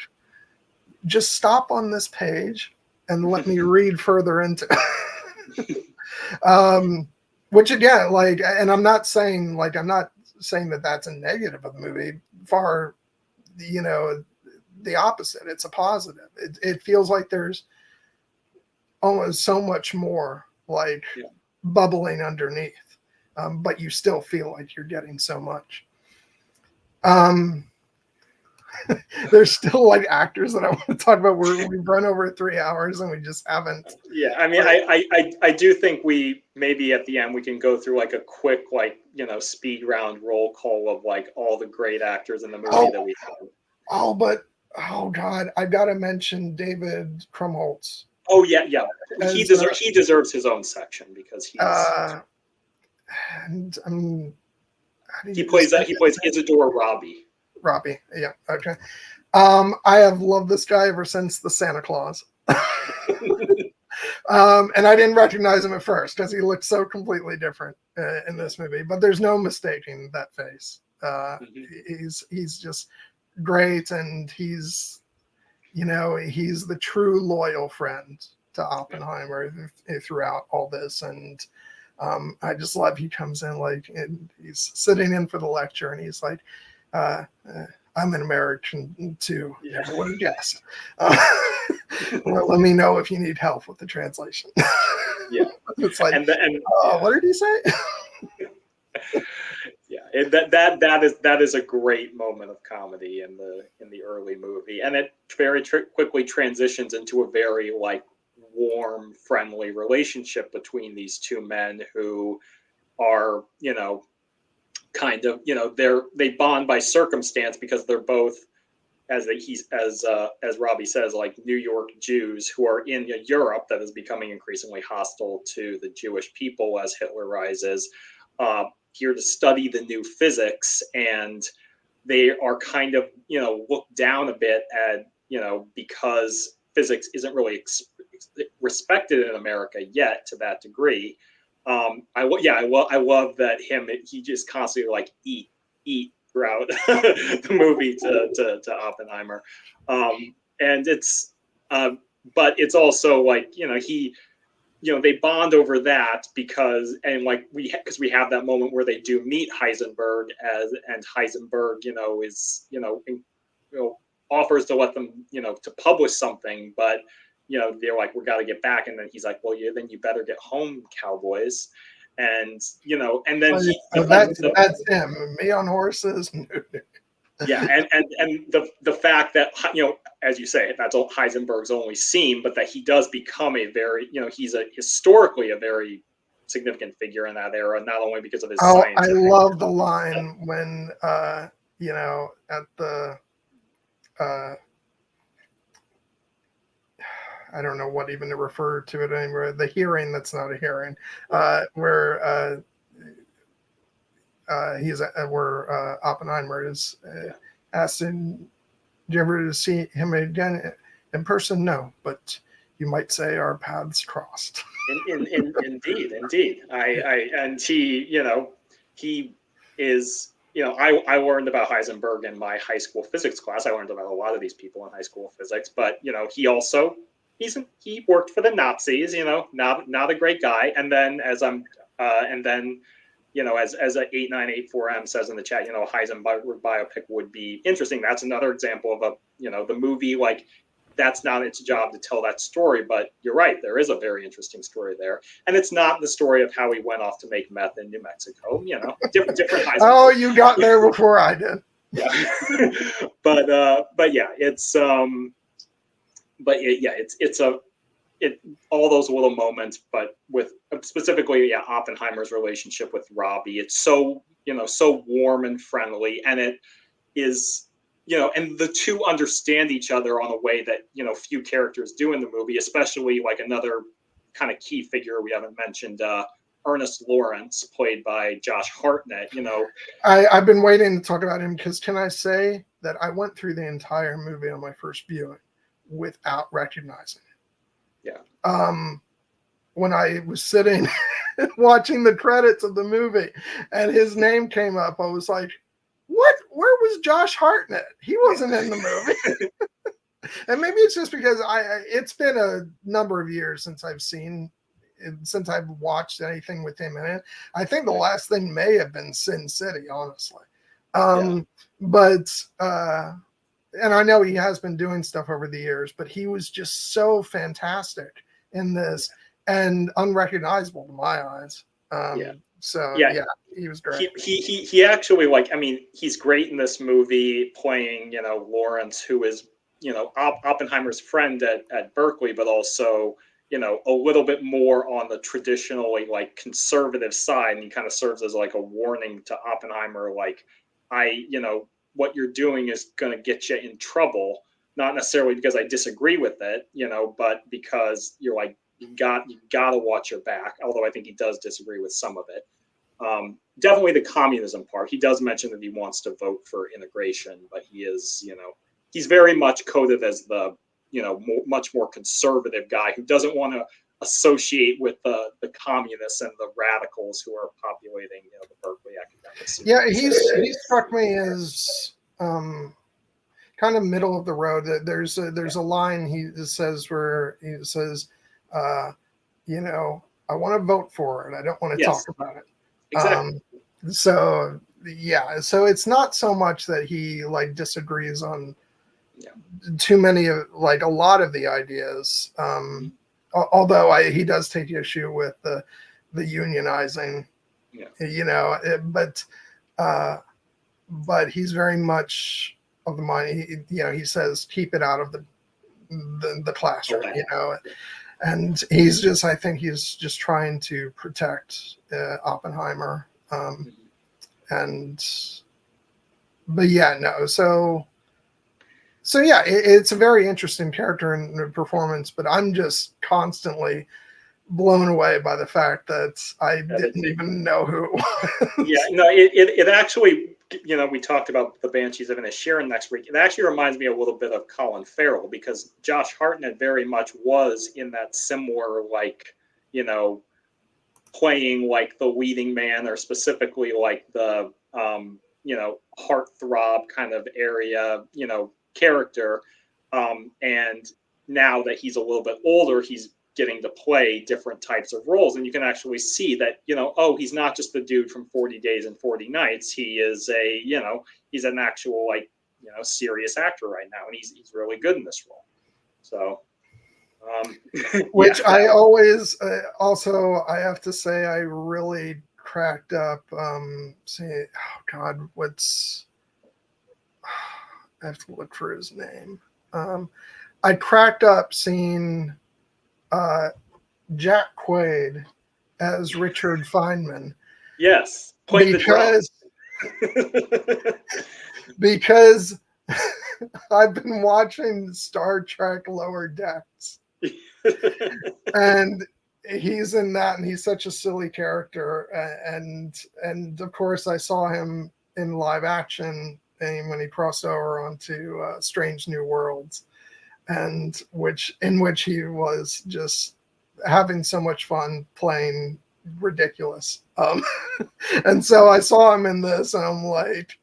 just stop on this page and let me read further into it. Which again, like, and I'm not saying that that's a negative of the movie. Far, the opposite. It's a positive. It feels like there's almost so much more like bubbling underneath, but you still feel like you're getting so much. There's still like actors that I want to talk about. We've run over 3 hours and we just haven't. Yeah, I mean, I do think we maybe at the end we can go through like a quick speed round roll call of like all the great actors in the movie that we have. Oh God, I gotta mention David Krumholtz. Oh yeah. He deserves his own section because he's and he plays Isidore Robbie. Robbie, yeah, okay. I have loved this guy ever since the Santa Claus. And I didn't recognize him at first because he looked so completely different in this movie. But there's no mistaking that face. He's just great, and he's the true loyal friend to Oppenheimer throughout all this. And I just love he comes in and he's sitting in for the lecture, and he's like, I'm an American too. Never would have guessed. Well, let me know if you need help with the translation. Yeah, it's like, what did he say? Yeah, that is a great moment of comedy in the early movie, and it very quickly transitions into a very warm, friendly relationship between these two men who are kind of they bond by circumstance because they're both, as Robbie says, like New York Jews who are in Europe that is becoming increasingly hostile to the Jewish people as Hitler rises, here to study the new physics, and they are kind of looked down a bit at because physics isn't really respected in America yet to that degree. I love that he just constantly like eat throughout the movie to Oppenheimer, and it's but it's also like they bond over that because we have that moment where they do meet Heisenberg and Heisenberg is offers to let them to publish something, but they're like, we got to get back, and then he's like, well, then you better get home, cowboys. And and then that's him, me on horses. Yeah, and the fact that as you say, that's Heisenberg's only scene, but that he does become a very he's historically a very significant figure in that era, not only because of his science. I love the line when at the I don't know what even to refer to it anymore. The hearing that's not a hearing, where where Oppenheimer is asking, "Do you ever see him again in person?" No, but you might say our paths crossed. Indeed. And he is. I learned about Heisenberg in my high school physics class. I learned about a lot of these people in high school physics, but he also he worked for the Nazis. Not a great guy. And then as a 8984M says in the chat, Heisenberg biopic would be interesting. That's another example of the movie, like, that's not its job to tell that story, but you're right, there is a very interesting story there, and it's not the story of how he went off to make meth in New Mexico. Different Heisenberg. Oh, you got there before I did. Yeah. but yeah, it's all those little moments, but with specifically Oppenheimer's relationship with Robbie, it's so so warm and friendly, and it is and the two understand each other on a way that few characters do in the movie, especially like another kind of key figure we haven't mentioned, Ernest Lawrence, played by Josh Hartnett. I've been waiting to talk about him because can I say that I went through the entire movie on my first viewing without recognizing it. Yeah. When I was sitting watching the credits of the movie and his name came up, I was like, what? Where was Josh Hartnett? He wasn't in the movie. And maybe it's just because it's been a number of years since I've watched anything with him in it. I think the last thing may have been Sin City, honestly. But and I know he has been doing stuff over the years, but he was just so fantastic in this and unrecognizable to my eyes. So he was great. He actually, he's great in this movie playing Lawrence, who is Oppenheimer's friend at Berkeley, but also a little bit more on the traditionally conservative side, and he kind of serves as like a warning to Oppenheimer, what you're doing is going to get you in trouble, not necessarily because I disagree with it, but because you're like, you got to watch your back. Although I think he does disagree with some of it. Definitely the communism part. He does mention that he wants to vote for integration, but he is, he's very much coded as the, much more conservative guy who doesn't want to associate with the communists and the radicals who are populating, the Berkeley academic scene. Yeah, he struck me as kind of middle of the road. There's a line he says where he says, I want to vote for it. I don't want to talk about it. Exactly. So it's not so much that he disagrees on too many of a lot of the ideas. Although he does take issue with the unionizing, but he's very much of the mind. He says keep it out of the classroom, and I think he's just trying to protect Oppenheimer. It's a very interesting character and performance, but I'm just constantly blown away by the fact that I didn't even know who it was. It actually, we talked about the Banshees of Inisherin next week. It actually reminds me a little bit of Colin Farrell, because Josh Hartnett very much was in that similar, playing like the leading man, or specifically like the heartthrob kind of area, character. And now that he's a little bit older, he's getting to play different types of roles, and you can actually see that, he's not just the dude from 40 Days and 40 Nights. He is he's an actual serious actor right now, and he's really good in this role. So which I always also, I have to say, I really cracked up. I have to look for his name. I cracked up seeing Jack Quaid as Richard Feynman. Yes, because I've been watching Star Trek Lower Decks, and he's in that, and he's such a silly character. And of course, I saw him in live action, and when he crossed over onto Strange New Worlds, in which he was just having so much fun playing ridiculous. And so I saw him in this, and I'm like,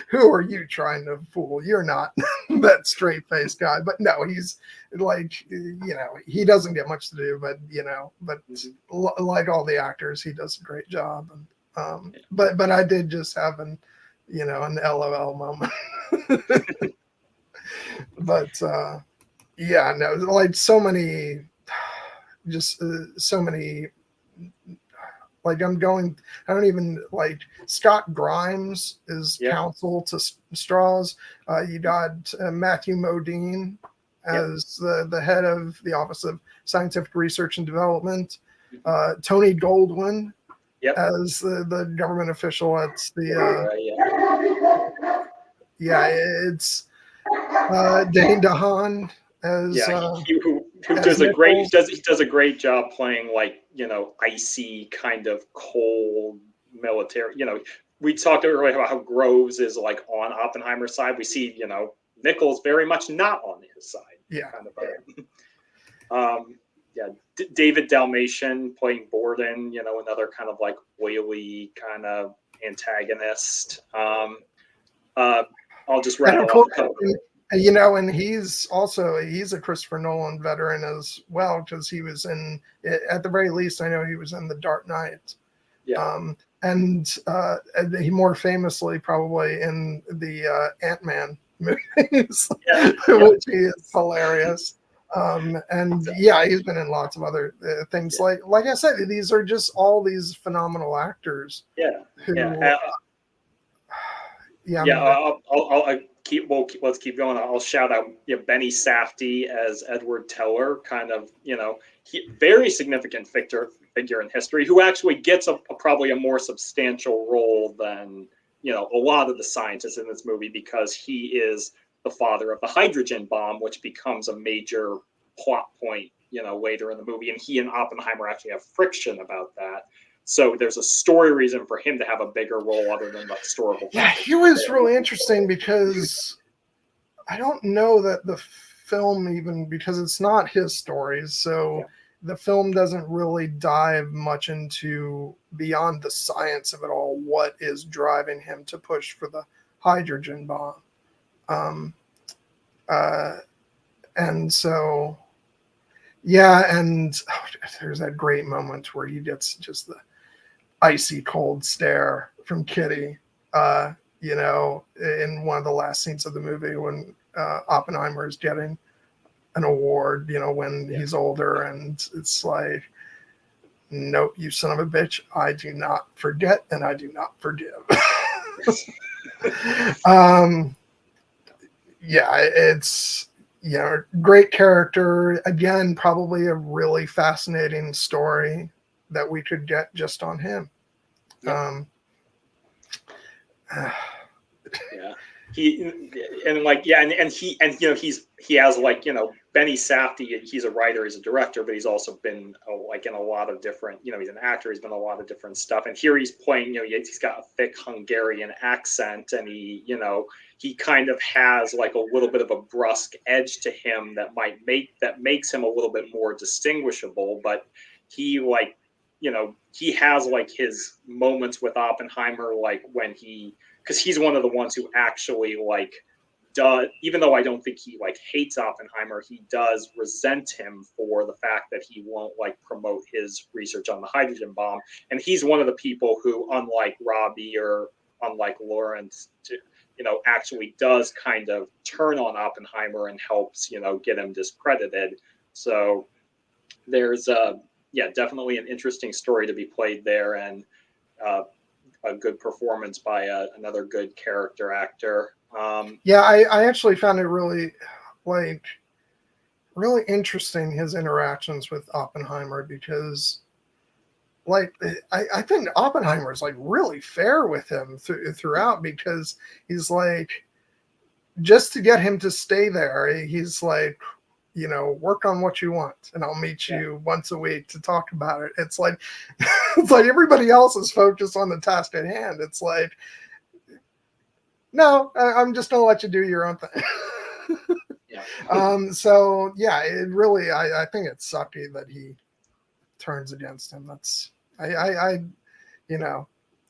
who are you trying to fool? You're not that straight-faced guy. But no, he's like, he doesn't get much to do, but like all the actors, he does a great job. And but I did just have an LOL moment. But like so many, like I don't even like Scott Grimes is counsel to Strauss. You got Matthew Modine as the head of the Office of Scientific Research and Development. Tony Goldwyn as the government official at the it's Dane DeHaan as who does a great he does a great job playing like icy kind of cold military. We talked earlier about how Groves is like on Oppenheimer's side. We see Nichols very much not on his side. David Dalmatian playing Borden, another kind of like oily kind of antagonist. I'll just rattle off. And he's a Christopher Nolan veteran as well, because he was at the very least, I know he was in The Dark Knight. And he more famously probably in the Ant-Man movies, which is hilarious. He's been in lots of other things. Like I said, these are just all these phenomenal actors. Let's keep going. I'll shout out Benny Safdie as Edward Teller, kind of very significant figure in history, who actually gets probably a more substantial role than a lot of the scientists in this movie, because he is the father of the hydrogen bomb, which becomes a major plot point later in the movie, and he and Oppenheimer actually have friction about that. So there's a story reason for him to have a bigger role other than the historical. Yeah, he was really interesting, because I don't know that the film, even because it's not his stories, so the film doesn't really dive much into beyond the science of it all, what is driving him to push for the hydrogen bomb. And so, and there's that great moment where he gets just the icy cold stare from Kitty, in one of the last scenes of the movie when Oppenheimer is getting an award, when he's older, and it's like, nope, you son of a bitch, I do not forget and I do not forgive. It's great character. Again, probably a really fascinating story that we could get just on him. He has Benny Safdie. He's a writer, he's a director, but he's also been in a lot of different, he's an actor, he's been in a lot of different stuff. And here he's playing, he's got a thick Hungarian accent, and he kind of has like a little bit of a brusque edge to him that makes him a little bit more distinguishable. But he he has like his moments with Oppenheimer, like when because he's one of the ones who actually like does, even though I don't think he like hates Oppenheimer, he does resent him for the fact that he won't like promote his research on the hydrogen bomb. And he's one of the people who, unlike Robbie or unlike Lawrence, actually does kind of turn on Oppenheimer and helps, get him discredited. So there's definitely an interesting story to be played there, and a good performance by another good character actor. I actually found it really interesting, his interactions with Oppenheimer, because I think Oppenheimer is like really fair with him throughout, because he's like, just to get him to stay there, he's like, work on what you want and I'll meet you once a week to talk about it. It's like everybody else is focused on the task at hand. It's like, no, I'm just gonna let you do your own thing. It really, I think it's sucky that he turns against him. That's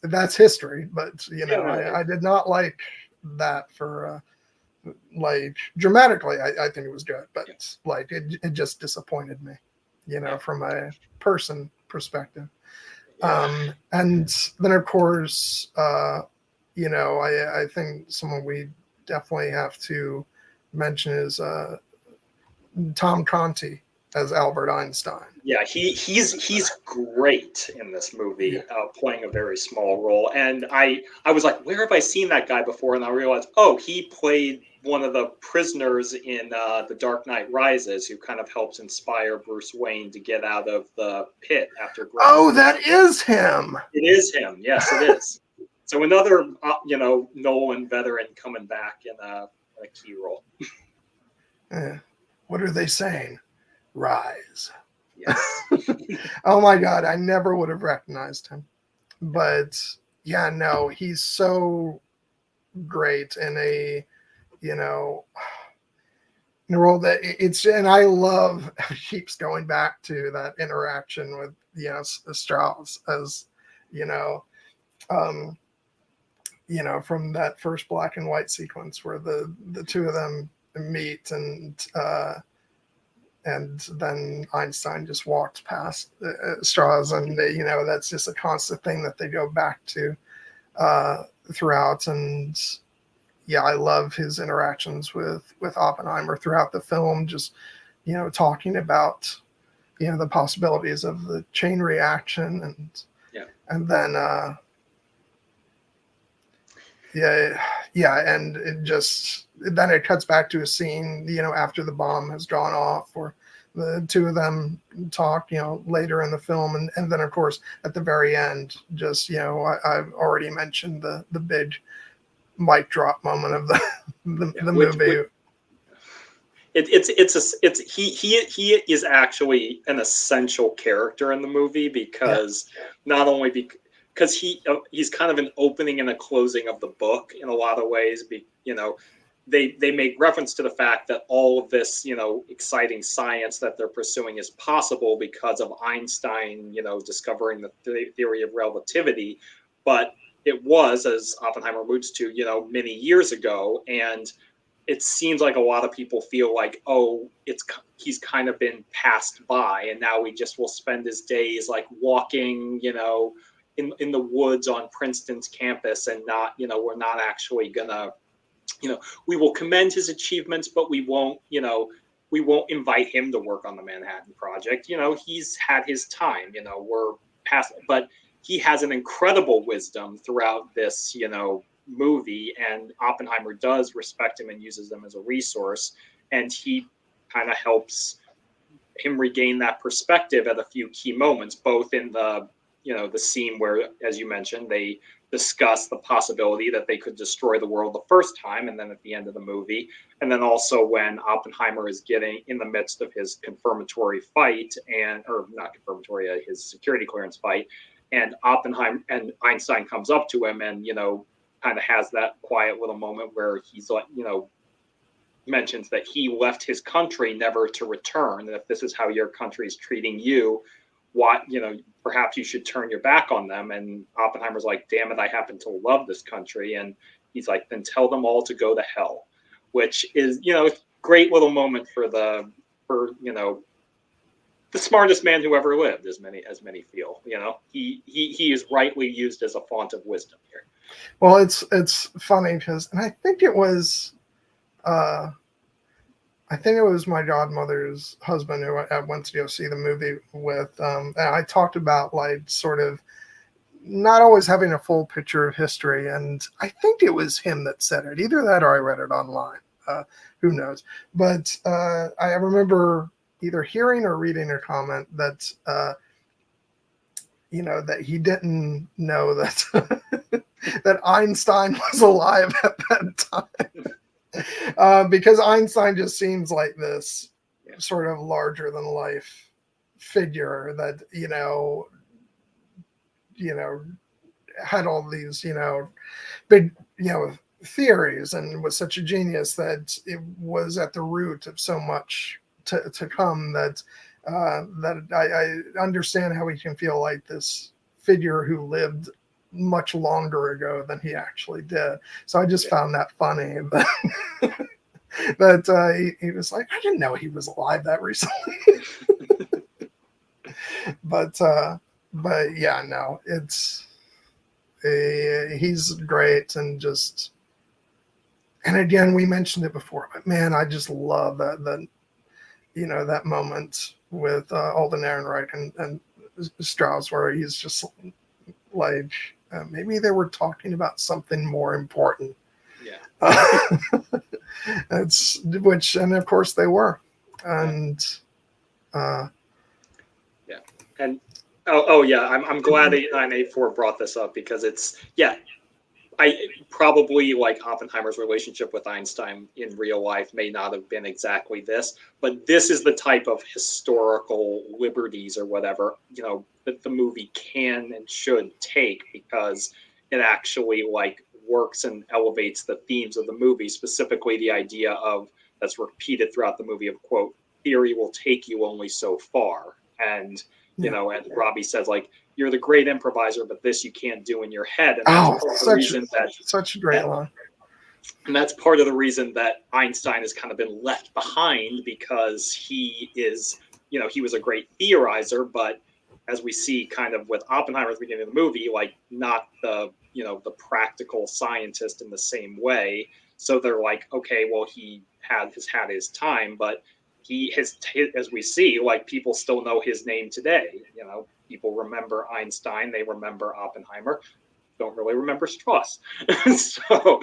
that's history, but I did not like that for dramatically. I think it was good, but it just disappointed me, from a person perspective. And then of course, I think someone we definitely have to mention is Tom Conti as Albert Einstein. Yeah, he's great in this movie, playing a very small role. And I was like, where have I seen that guy before? And I realized, he played one of the prisoners in The Dark Knight Rises, who kind of helps inspire Bruce Wayne to get out of the pit after. That is him. It is him. Yes, it is. So another, Nolan veteran coming back in a key role. What are they saying? Rise. Yes. Oh my God, I never would have recognized him. But he's so great in a role that and I love how he keeps going back to that interaction with Strauss, as from that first black and white sequence where the two of them meet, and then Einstein just walks past Strauss, and that's just a constant thing that they go back to throughout. And I love his interactions with Oppenheimer throughout the film, just talking about the possibilities of the chain reaction, and then and it just, then it cuts back to a scene after the bomb has gone off, or the two of them talk later in the film, and then of course at the very end, just I've already mentioned the big mic drop moment of the movie. He is actually an essential character in the movie, because not only because he's kind of an opening and a closing of the book in a lot of ways. They make reference to the fact that all of this exciting science that they're pursuing is possible because of Einstein discovering the theory of relativity, but it was, as Oppenheimer alludes to, many years ago, and it seems like a lot of people feel like, he's kind of been passed by, and now we just will spend his days like walking, in the woods on Princeton's campus, and not, we're not actually gonna, we will commend his achievements, but we won't invite him to work on the Manhattan Project. He's had his time, we're past, but he has an incredible wisdom throughout this, movie, and Oppenheimer does respect him and uses him as a resource, and he kind of helps him regain that perspective at a few key moments, both in the scene where, as you mentioned, they discuss the possibility that they could destroy the world the first time, and then at the end of the movie, and then also when Oppenheimer is getting in the midst of his confirmatory fight, his security clearance fight, and Einstein comes up to him and kind of has that quiet little moment where he's like, mentions that he left his country never to return, and if this is how your country is treating you, what, perhaps you should turn your back on them. And Oppenheimer's like, damn it, I happen to love this country. And he's like, then tell them all to go to hell, which is, a great little moment for the smartest man who ever lived, as many feel. He is rightly used as a font of wisdom here. Well, it's funny because, and I think it was my godmother's husband who I went to go see the movie with. And I talked about like sort of not always having a full picture of history, and I think it was him that said it. Either that or I read it online. Who knows? But I remember either hearing or reading a comment that that he didn't know that that Einstein was alive at that time, because Einstein just seems like this sort of larger than life figure that had all these big theories and was such a genius that it was at the root of so much to come that I understand how he can feel like this figure who lived much longer ago than he actually did. So I just found that funny that he was like, I didn't know he was alive that recently. but yeah, no, he's great, and again, we mentioned it before, but man, I just love that moment with Alden Ehrenreich and Strauss, where he's just like, maybe they were talking about something more important. Yeah. And of course they were. And yeah. And oh yeah, I'm glad 8984 brought this up, because I probably, like, Oppenheimer's relationship with Einstein in real life may not have been exactly this, but this is the type of historical liberties or whatever, that the movie can and should take, because it actually works and elevates the themes of the movie, specifically the idea of, that's repeated throughout the movie, of, quote, theory will take you only so far. And, and Robbie says, like, you're the great improviser, but this you can't do in your head. And that's such a great line. And that's part of the reason that Einstein has kind of been left behind, because he is, he was a great theorizer, but as we see kind of with Oppenheimer at the beginning of the movie, like, not the, the practical scientist in the same way. So they're like, okay, well, he has had his time, but he has, as we see, like, people still know his name today. People remember Einstein, they remember Oppenheimer, don't really remember Strauss. so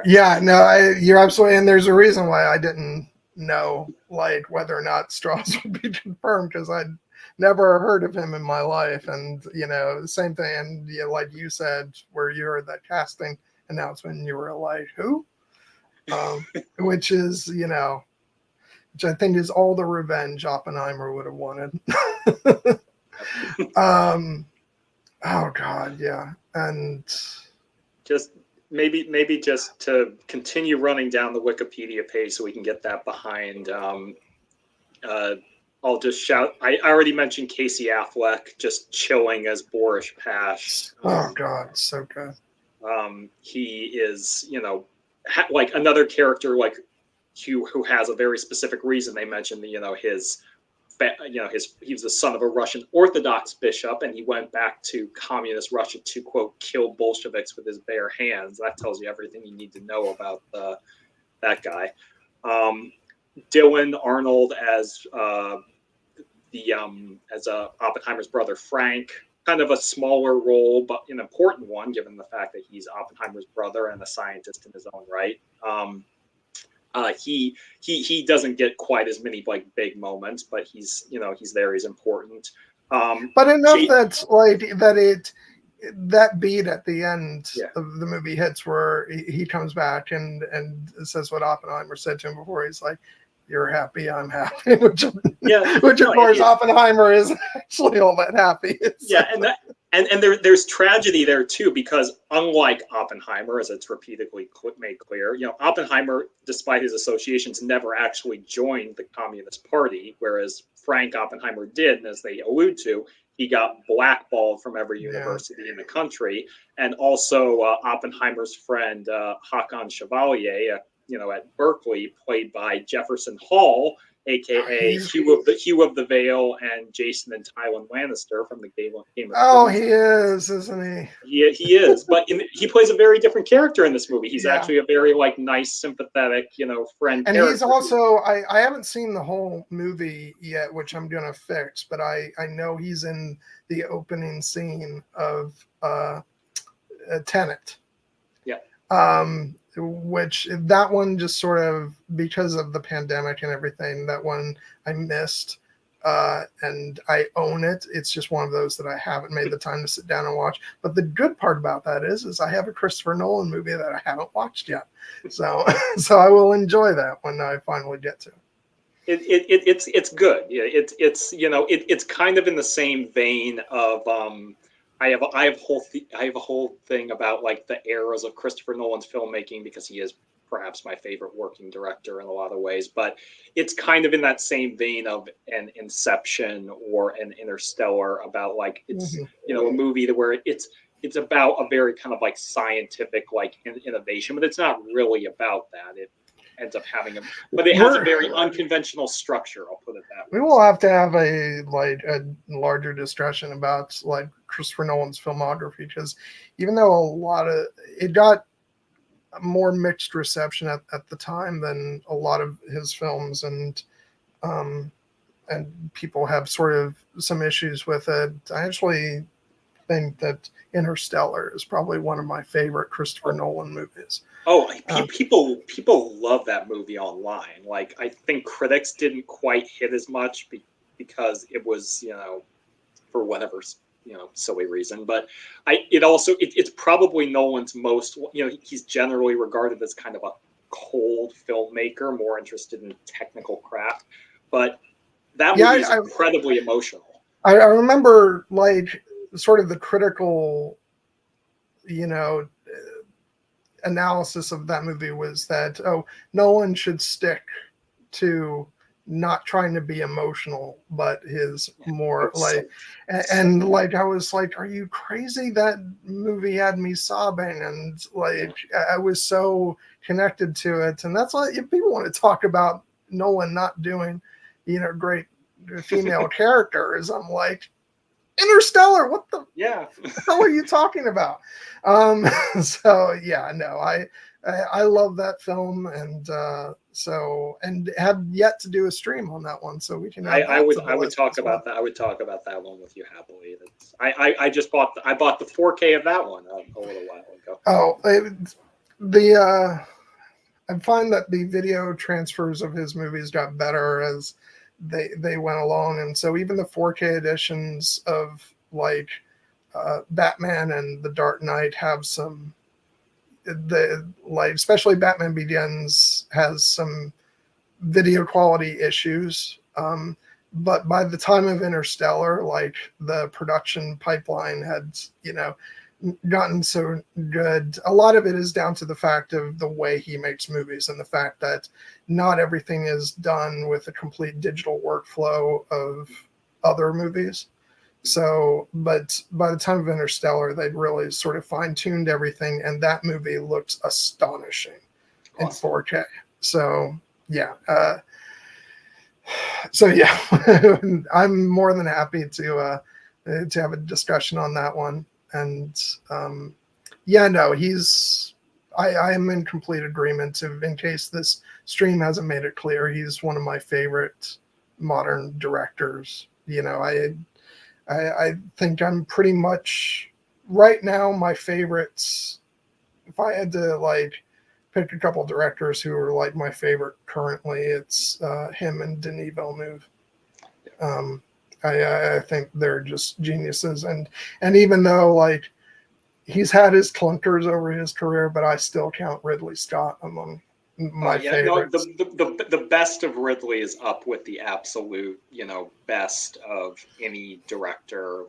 yeah, no, you're absolutely, and there's a reason why I didn't know, like, whether or not Strauss would be confirmed, because I'd never heard of him in my life. And the same thing, and like you said, where you heard that casting announcement and you were like, who? Which is, which I think is all the revenge Oppenheimer would have wanted. Oh God, yeah. And just maybe just to continue running down the Wikipedia page so we can get that behind. I'll just shout. I already mentioned Casey Affleck just chilling as Boris Pash. Oh God, so good. He is, like another character like who has a very specific reason. They mentioned he was the son of a Russian Orthodox bishop, and he went back to communist Russia to, quote, kill Bolsheviks with his bare hands. That tells you everything you need to know about that guy. Dylan Arnold as Oppenheimer's brother Frank, kind of a smaller role, but an important one given the fact that he's Oppenheimer's brother and a scientist in his own right. He doesn't get quite as many like big moments, but he's there, he's important. But enough that beat at the end of the movie hits, where he comes back and says what Oppenheimer said to him before. He's like, "You're happy, I'm happy," which of course Oppenheimer isn't actually all that happy. Yeah, and And there's tragedy there too, because unlike Oppenheimer, as it's repeatedly made clear, Oppenheimer, despite his associations, never actually joined the Communist Party, whereas Frank Oppenheimer did, and as they allude to, he got blackballed from every university in the country. And also Oppenheimer's friend Hakan Chevalier, at Berkeley, played by Jefferson Hall, aka Hugh of the Vale, and Jason and Tywin Lannister from the Game of Thrones. He is, isn't he? He is, but he plays a very different character in this movie. He's actually a very nice, sympathetic, friend. And character. He's also I haven't seen the whole movie yet, which I'm gonna fix, but I know he's in the opening scene of Tenet. Yeah. Which that one just sort of, because of the pandemic and everything, that one I missed, and I own it. It's just one of those that I haven't made the time to sit down and watch. But the good part about that is I have a Christopher Nolan movie that I haven't watched yet, so I will enjoy that when I finally get to it. It's good. Yeah, it's kind of in the same vein of I have a whole thing about the eras of Christopher Nolan's filmmaking, because he is perhaps my favorite working director in a lot of ways, but it's kind of in that same vein of an Inception or an Interstellar, about it's a movie where it's about a very kind of scientific innovation, but it's not really about that. It ends up having but it has a very unconventional structure. I'll put it that way. We will have to have a larger discussion about Christopher Nolan's filmography, because even though it got more mixed reception at the time than a lot of his films, and people have sort of some issues with it, I actually think that Interstellar is probably one of my favorite Christopher Nolan movies. People love that movie online. I think critics didn't quite hit as much because it was, for whatever, silly reason. But it's probably Nolan's most, he's generally regarded as kind of a cold filmmaker, more interested in technical craft. But that movie is incredibly emotional. I remember sort of the critical, analysis of that movie was that, Nolan should stick to not trying to be emotional, but his more and I was like, are you crazy? That movie had me sobbing, and I was so connected to it. And that's why people want to talk about Nolan not doing, great female characters. I'm like, Interstellar, what the hell are you talking about? So yeah, no, I love that film, and and have yet to do a stream on that one, so we can. I would talk about that. I would talk about that one with you happily. I just bought the 4K of that one a little while ago. I find that the video transfers of his movies got better as they went along, and so even the 4K editions of Batman and The Dark Knight have some, especially Batman Begins has some video quality issues, but by the time of Interstellar, the production pipeline had gotten so good. A lot of it is down to the fact of the way he makes movies, and the fact that not everything is done with a complete digital workflow of other movies. So, but by the time of Interstellar, they'd really sort of fine-tuned everything, and that movie looks astonishing in 4K. So yeah. I'm more than happy to have a discussion on that one. And I am in complete agreement. In case this stream hasn't made it clear, he's one of my favorite modern directors. I think I'm pretty much right now my favorites. If I had to pick a couple of directors who are my favorite currently, it's him and Denis Villeneuve. I think they're just geniuses, and even though he's had his clunkers over his career, but I still count Ridley Scott among my favorites. The best of Ridley is up with the absolute, best of any director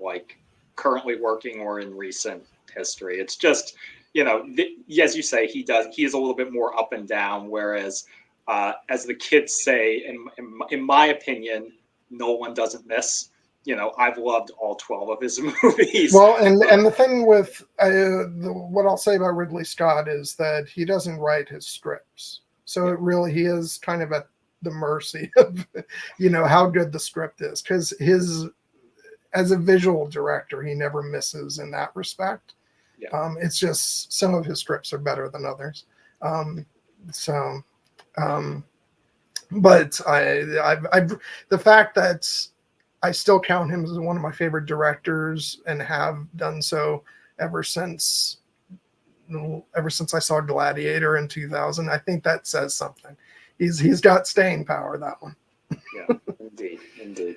currently working or in recent history. It's just, as you say, he is a little bit more up and down, whereas as the kids say, in my opinion, Nolan doesn't miss. I've loved all 12 of his movies. Well, and the thing with what I'll say about Ridley Scott is that he doesn't write his scripts. So he is kind of at the mercy of, how good the script is. Because as a visual director, he never misses in that respect. Yeah. It's just some of his scripts are better than others. But the fact that I still count him as one of my favorite directors and have done so ever since I saw Gladiator in 2000. I think that says something. He's got staying power, that one. Yeah, indeed.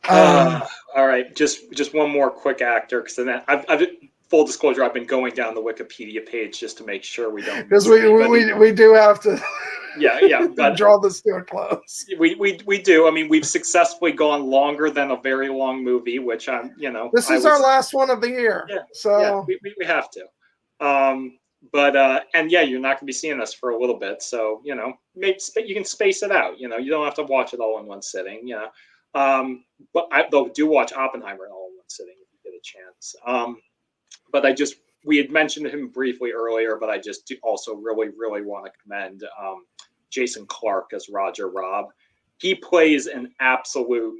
All right, just one more quick actor, because then I've full disclosure, I've been going down the Wikipedia page just to make sure we don't. Because we do have to. Yeah. But draw this to a close. We do. I mean, we've successfully gone longer than a very long movie, which This is our last one of the year. Yeah. So yeah, we have to. And you're not going to be seeing us for a little bit, so maybe you can space it out. You don't have to watch it all in one sitting. But I do watch Oppenheimer all in one sitting if you get a chance. But we had mentioned him briefly earlier, but I just also really, really want to commend Jason Clarke as Roger Robb. He plays an absolute,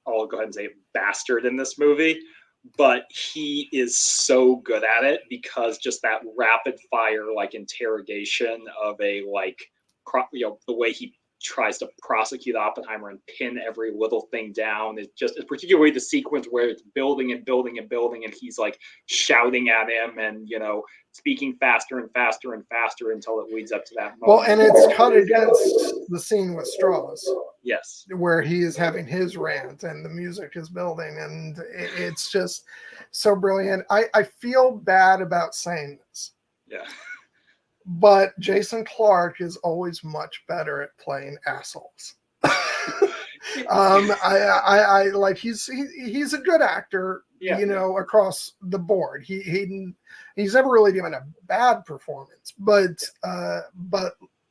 I'll go ahead and say it, bastard in this movie, but he is so good at it because just that rapid fire interrogation of the way he tries to prosecute Oppenheimer and pin every little thing down. It's particularly the sequence where it's building and building and building, and he's shouting at him and speaking faster and faster and faster until it leads up to that moment. Well, and it's cut against the scene with Strauss. Yes, where he is having his rant and the music is building, and it's just so brilliant. I feel bad about saying this. Yeah. But Jason Clarke is always much better at playing assholes. I like he's a good actor, across the board. He's never really given a bad performance, but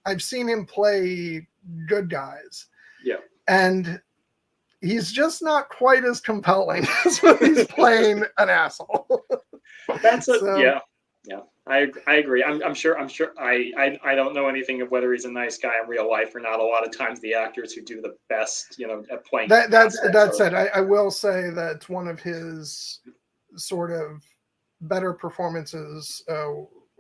I've seen him play good guys. Yeah. And he's just not quite as compelling as when he's playing an asshole. Yeah, I agree. I'm sure. I don't know anything of whether he's a nice guy in real life or not. A lot of times, the actors who do the best, at playing that said, I will say that one of his sort of better performances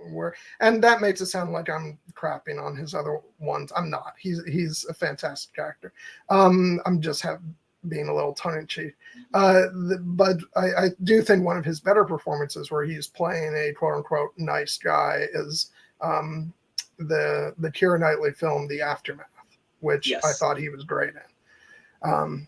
were, and that makes it sound like I'm crapping on his other ones. I'm not. He's a fantastic actor. I'm just being a little tongue-in-cheek. But I do think one of his better performances where he's playing a quote-unquote nice guy is the Keira Knightley film, The Aftermath, which I thought he was great in.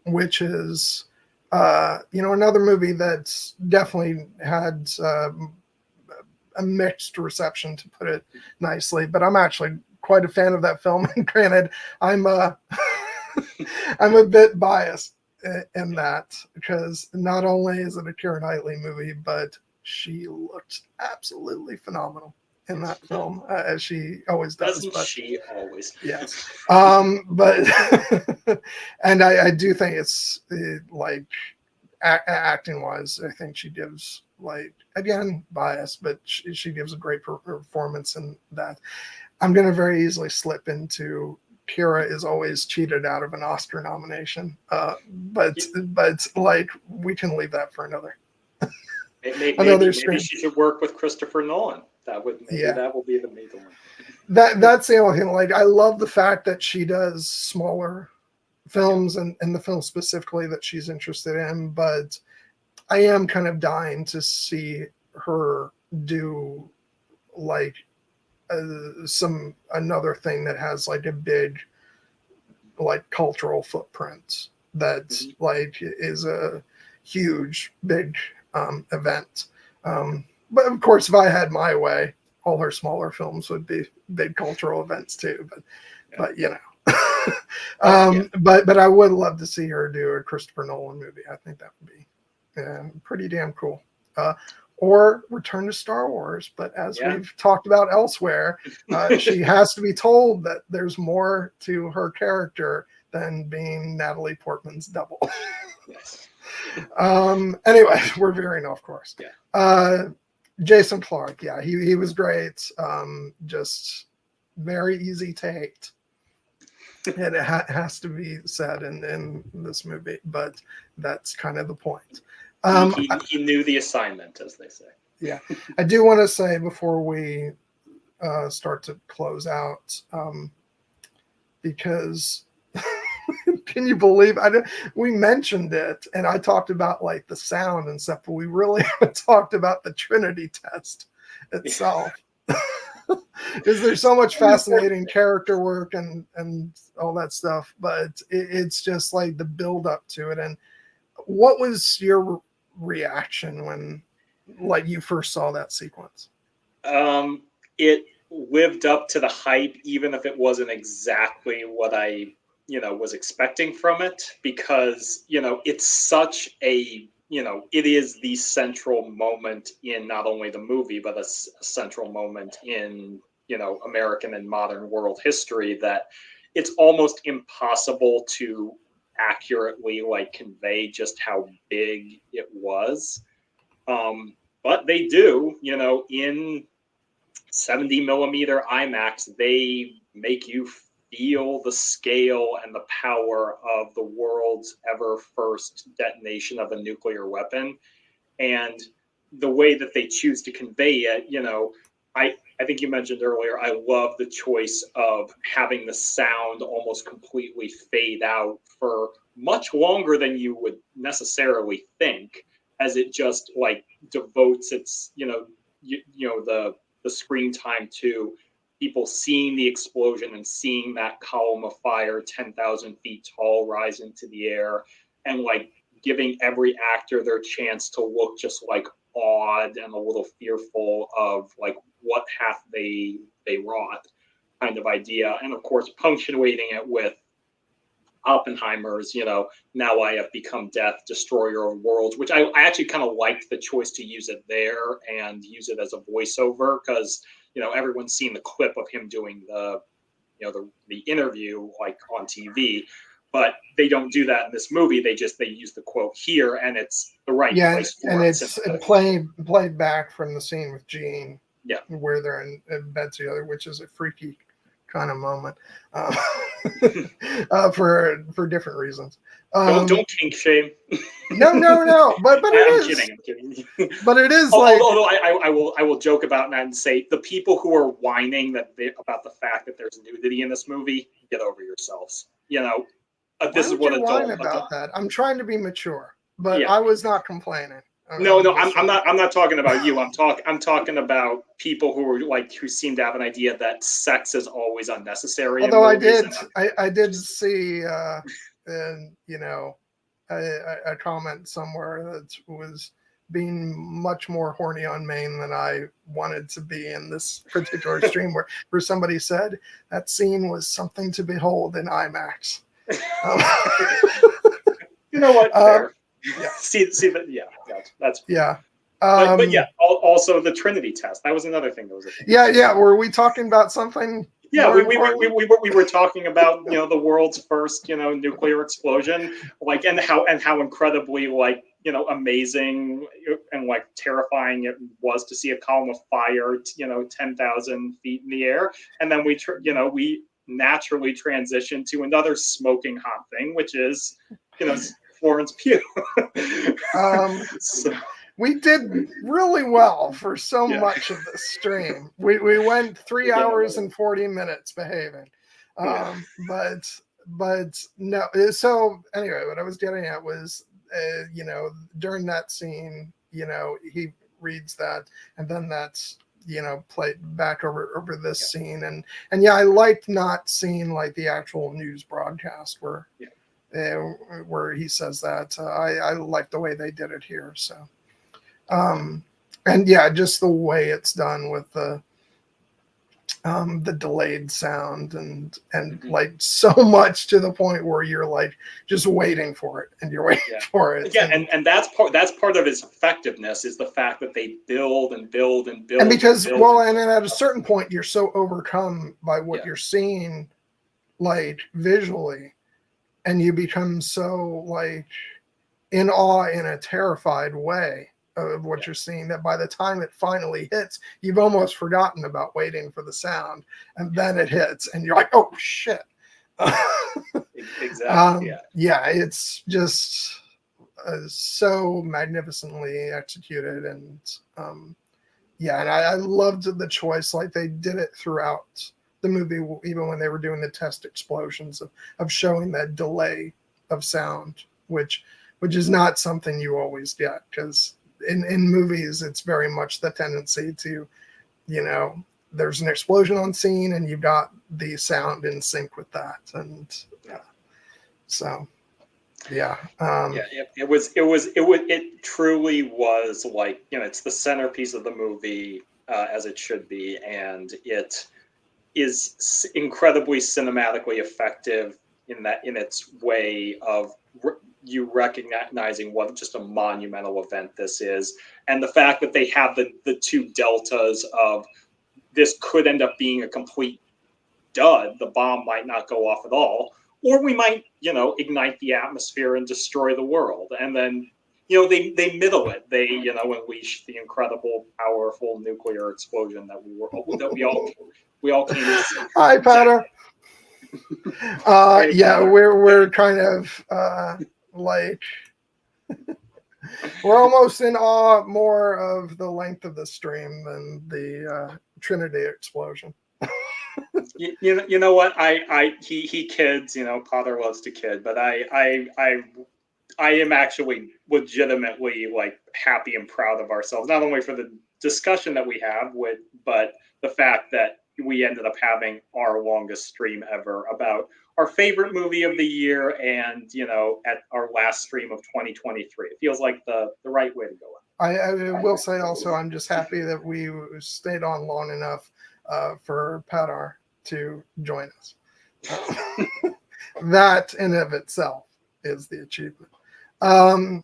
Which is, another movie that's definitely had a mixed reception, to put it nicely. But I'm actually quite a fan of that film. And granted, I'm a bit biased in that, because not only is it a Keira Knightley movie, but she looked absolutely phenomenal in that film, as she always does. Doesn't she always? Yes. But and I do think it's acting wise, I think she gives, again, bias, but she gives a great performance in that. I'm going to very easily slip into Keira is always cheated out of an Oscar nomination. But we can leave that for another. Maybe she should work with Christopher Nolan. That will be the major one. That's the only thing. I love the fact that she does smaller films and the film specifically that she's interested in, but I am kind of dying to see her do another thing that has a big cultural footprint that is a huge big event. But of course, if I had my way, all her smaller films would be big cultural events too. But But I would love to see her do a Christopher Nolan movie. I think that would be pretty damn cool. Or return to Star Wars. But as we've talked about elsewhere, she has to be told that there's more to her character than being Natalie Portman's double. Yes. Anyway, we're veering off course. Yeah. Jason Clarke, he was great. Just very easy to hate. And it has to be said in this movie, but that's kind of the point. He knew the assignment, as they say. Yeah. I do want to say before we start to close out, because can you believe we mentioned it and I talked about like the sound and stuff, but we really haven't talked about the Trinity test itself. Is there so much fascinating character work and all that stuff, but it's just like the build up to it. And what was your reaction when like you first saw that sequence? It lived up to the hype, even if it wasn't exactly what I was expecting from it, because it's such a it is the central moment in not only the movie, but a central moment in, American and modern world history, that it's almost impossible to accurately like convey just how big it was. But they do, in 70 millimeter IMAX, they make you feel the scale and the power of the world's ever first detonation of a nuclear weapon. And the way that they choose to convey it, I think you mentioned earlier, I love the choice of having the sound almost completely fade out for much longer than you would necessarily think, as it just like devotes its, the screen time to people seeing the explosion and seeing that column of fire 10,000 feet tall rise into the air, and like giving every actor their chance to look just like awed and a little fearful of like what hath they wrought kind of idea. And of course punctuating it with Oppenheimer's, now I have become death, destroyer of worlds, which I actually kind of liked the choice to use it there and use it as a voiceover, because everyone's seen the clip of him doing the interview like on TV, but they don't do that in this movie. They use the quote here, and it's the right place for and it. it's played back from the scene with Gene, where they're in bed together, which is a freaky kind of moment for different reasons. Don't kink shame. No. But I'm kidding. But it is although I will joke about that and say the people who are whining about the fact that there's nudity in this movie, get over yourselves. This is what about that. I'm trying to be mature, but I was not complaining. No, I'm not talking about you. I'm talking about people who seem to have an idea that sex is always unnecessary. Although I did see, a comment somewhere that was being much more horny on Maine than I wanted to be in this particular stream, where somebody said that scene was something to behold in IMAX. You know what? See that? Yeah, that's yeah. But yeah, also the Trinity test. That was another thing that was. Yeah. Were we talking about something? Yeah, we were talking about the world's first nuclear explosion, like and how incredibly amazing and terrifying it was to see a column of fire 10,000 feet in the air, and then we naturally transitioned to another smoking hot thing, which is Florence Pugh. So. We did really well for so much of the stream. We went 3 hours and 40 minutes behaving. But no. So anyway, what I was getting at was, during that scene, he reads that, and then that's, played back over this scene. And I liked not seeing like the actual news broadcast where he says that. I like the way they did it here. So. And just the way it's done with the the delayed sound and Mhm. like so much to the point where you're like just waiting for it and you're waiting Yeah. for it. Yeah, and that's part of its effectiveness is the fact that they build and build and build And and because, build. well, and then at a certain point, you're so overcome by what Yeah. you're seeing, like visually, and you become so like in awe in a terrified way of what Yeah. you're seeing that by the time it finally hits, you've almost forgotten about waiting for the sound, and then it hits, and you're like, oh shit. Exactly. Yeah. Yeah, it's just so magnificently executed, and yeah, and I loved the choice. Like they did it throughout the movie, even when they were doing the test explosions of showing that delay of sound, which is not something you always get because in movies it's very much the tendency to, you know, there's an explosion on scene and you've got the sound in sync with that, and so yeah. Yeah, it truly was like, it's the centerpiece of the movie, as it should be, and it is incredibly cinematically effective in its way of you recognizing what just a monumental event this is, and the fact that they have the two deltas of this could end up being a complete dud. The bomb might not go off at all, or we might, ignite the atmosphere and destroy the world. And then, they middle it. They, unleash the incredible, powerful nuclear explosion that we all came to see. Hi, Patter. Yeah, we're kind of like we're almost in awe more of the length of the stream than the Trinity explosion. You know what? He kids. Potter loves to kid, but I am actually legitimately like happy and proud of ourselves, not only for the discussion that we have but the fact that we ended up having our longest stream ever about our favorite movie of the year, and at our last stream of 2023. It feels like the right way to go. I will say also, I'm just happy that we stayed on long enough for Padar to join us. That in of itself is the achievement. No,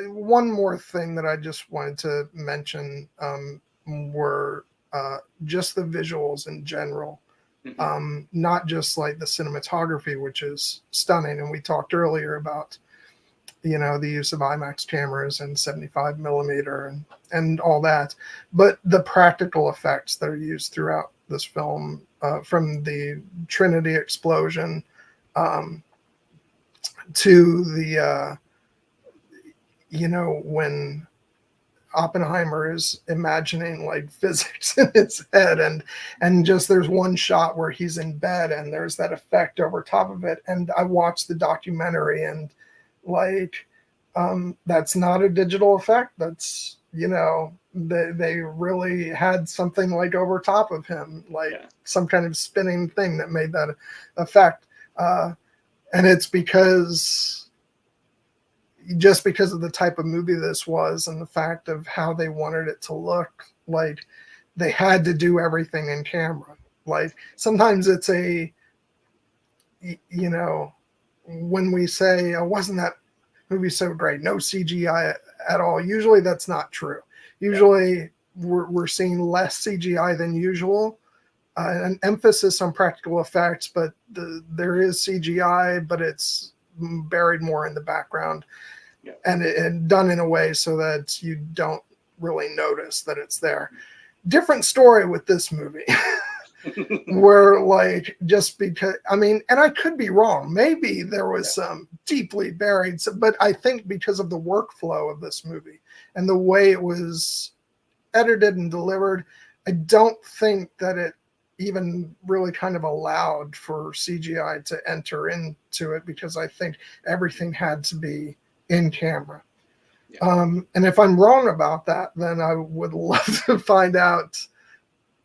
one more thing that I just wanted to mention were just the visuals in general. Not just like the cinematography, which is stunning. And we talked earlier about, the use of IMAX cameras and 75 millimeter and all that, but the practical effects that are used throughout this film, from the Trinity explosion to the, when Oppenheimer is imagining like physics in his head, and just there's one shot where he's in bed and there's that effect over top of it. And I watched the documentary, and like that's not a digital effect. That's they really had something like over top of him, like some kind of spinning thing that made that effect. And it's because of the type of movie this was and the fact of how they wanted it to look, like they had to do everything in camera. Like sometimes it's when we say, oh, wasn't that movie so great, no CGI at all, usually that's not true. Usually we're seeing less CGI than usual, an emphasis on practical effects, but there is CGI, but it's buried more in the background. And done in a way so that you don't really notice that it's there. Different story with this movie. Where like, just because, and I could be wrong. Maybe there was some deeply buried, but I think because of the workflow of this movie and the way it was edited and delivered, I don't think that it even really kind of allowed for CGI to enter into it, because I think everything had to be in camera. And if I'm wrong about that, then I would love to find out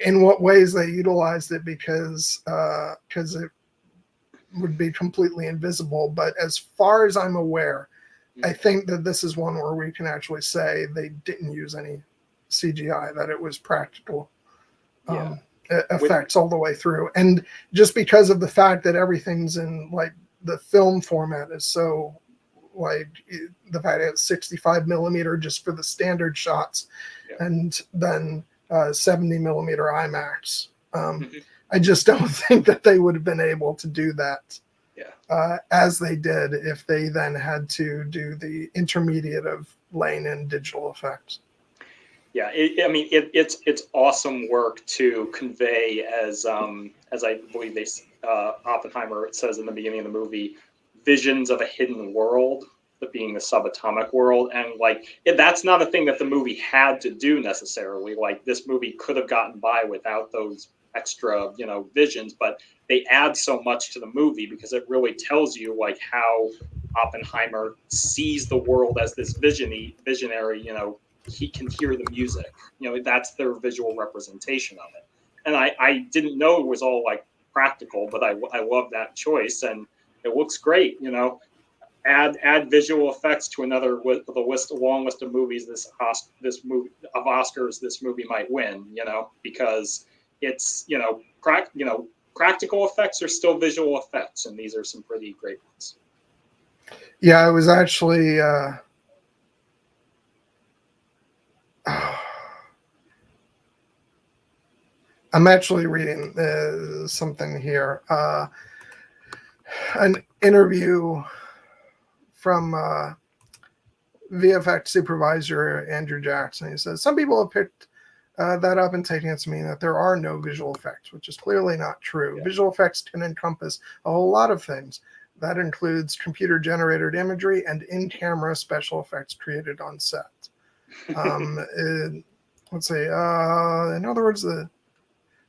in what ways they utilized it, because it would be completely invisible. But as far as I'm aware, I think that this is one where we can actually say they didn't use any CGI, that it was practical Yeah. effects all the way through. And just because of the fact that everything's in like the film format is so like the fact it's 65 millimeter just for the standard shots, and then 70 millimeter IMAX. I just don't think that they would have been able to do that as they did if they then had to do the intermediate of laying in digital effects. Yeah, it's awesome work to convey, as I believe Oppenheimer says in the beginning of the movie, visions of a hidden world, being the subatomic world, and like that's not a thing that the movie had to do necessarily. Like this movie could have gotten by without those extra, visions, but they add so much to the movie because it really tells you like how Oppenheimer sees the world as this visionary. He can hear the music. That's their visual representation of it. And I didn't know it was all like practical, but I love that choice, and it looks great. Add visual effects to another long list of movies. This movie of Oscars, this movie might win. Because it's practical effects are still visual effects, and these are some pretty great ones. Yeah, I was actually. I'm actually reading something here. An interview from VFX supervisor Andrew Jackson. He says, some people have picked that up and taken it to mean that there are no visual effects, which is clearly not true. Yeah. Visual effects can encompass a whole lot of things. That includes computer-generated imagery and in-camera special effects created on set. Let's see. In other words,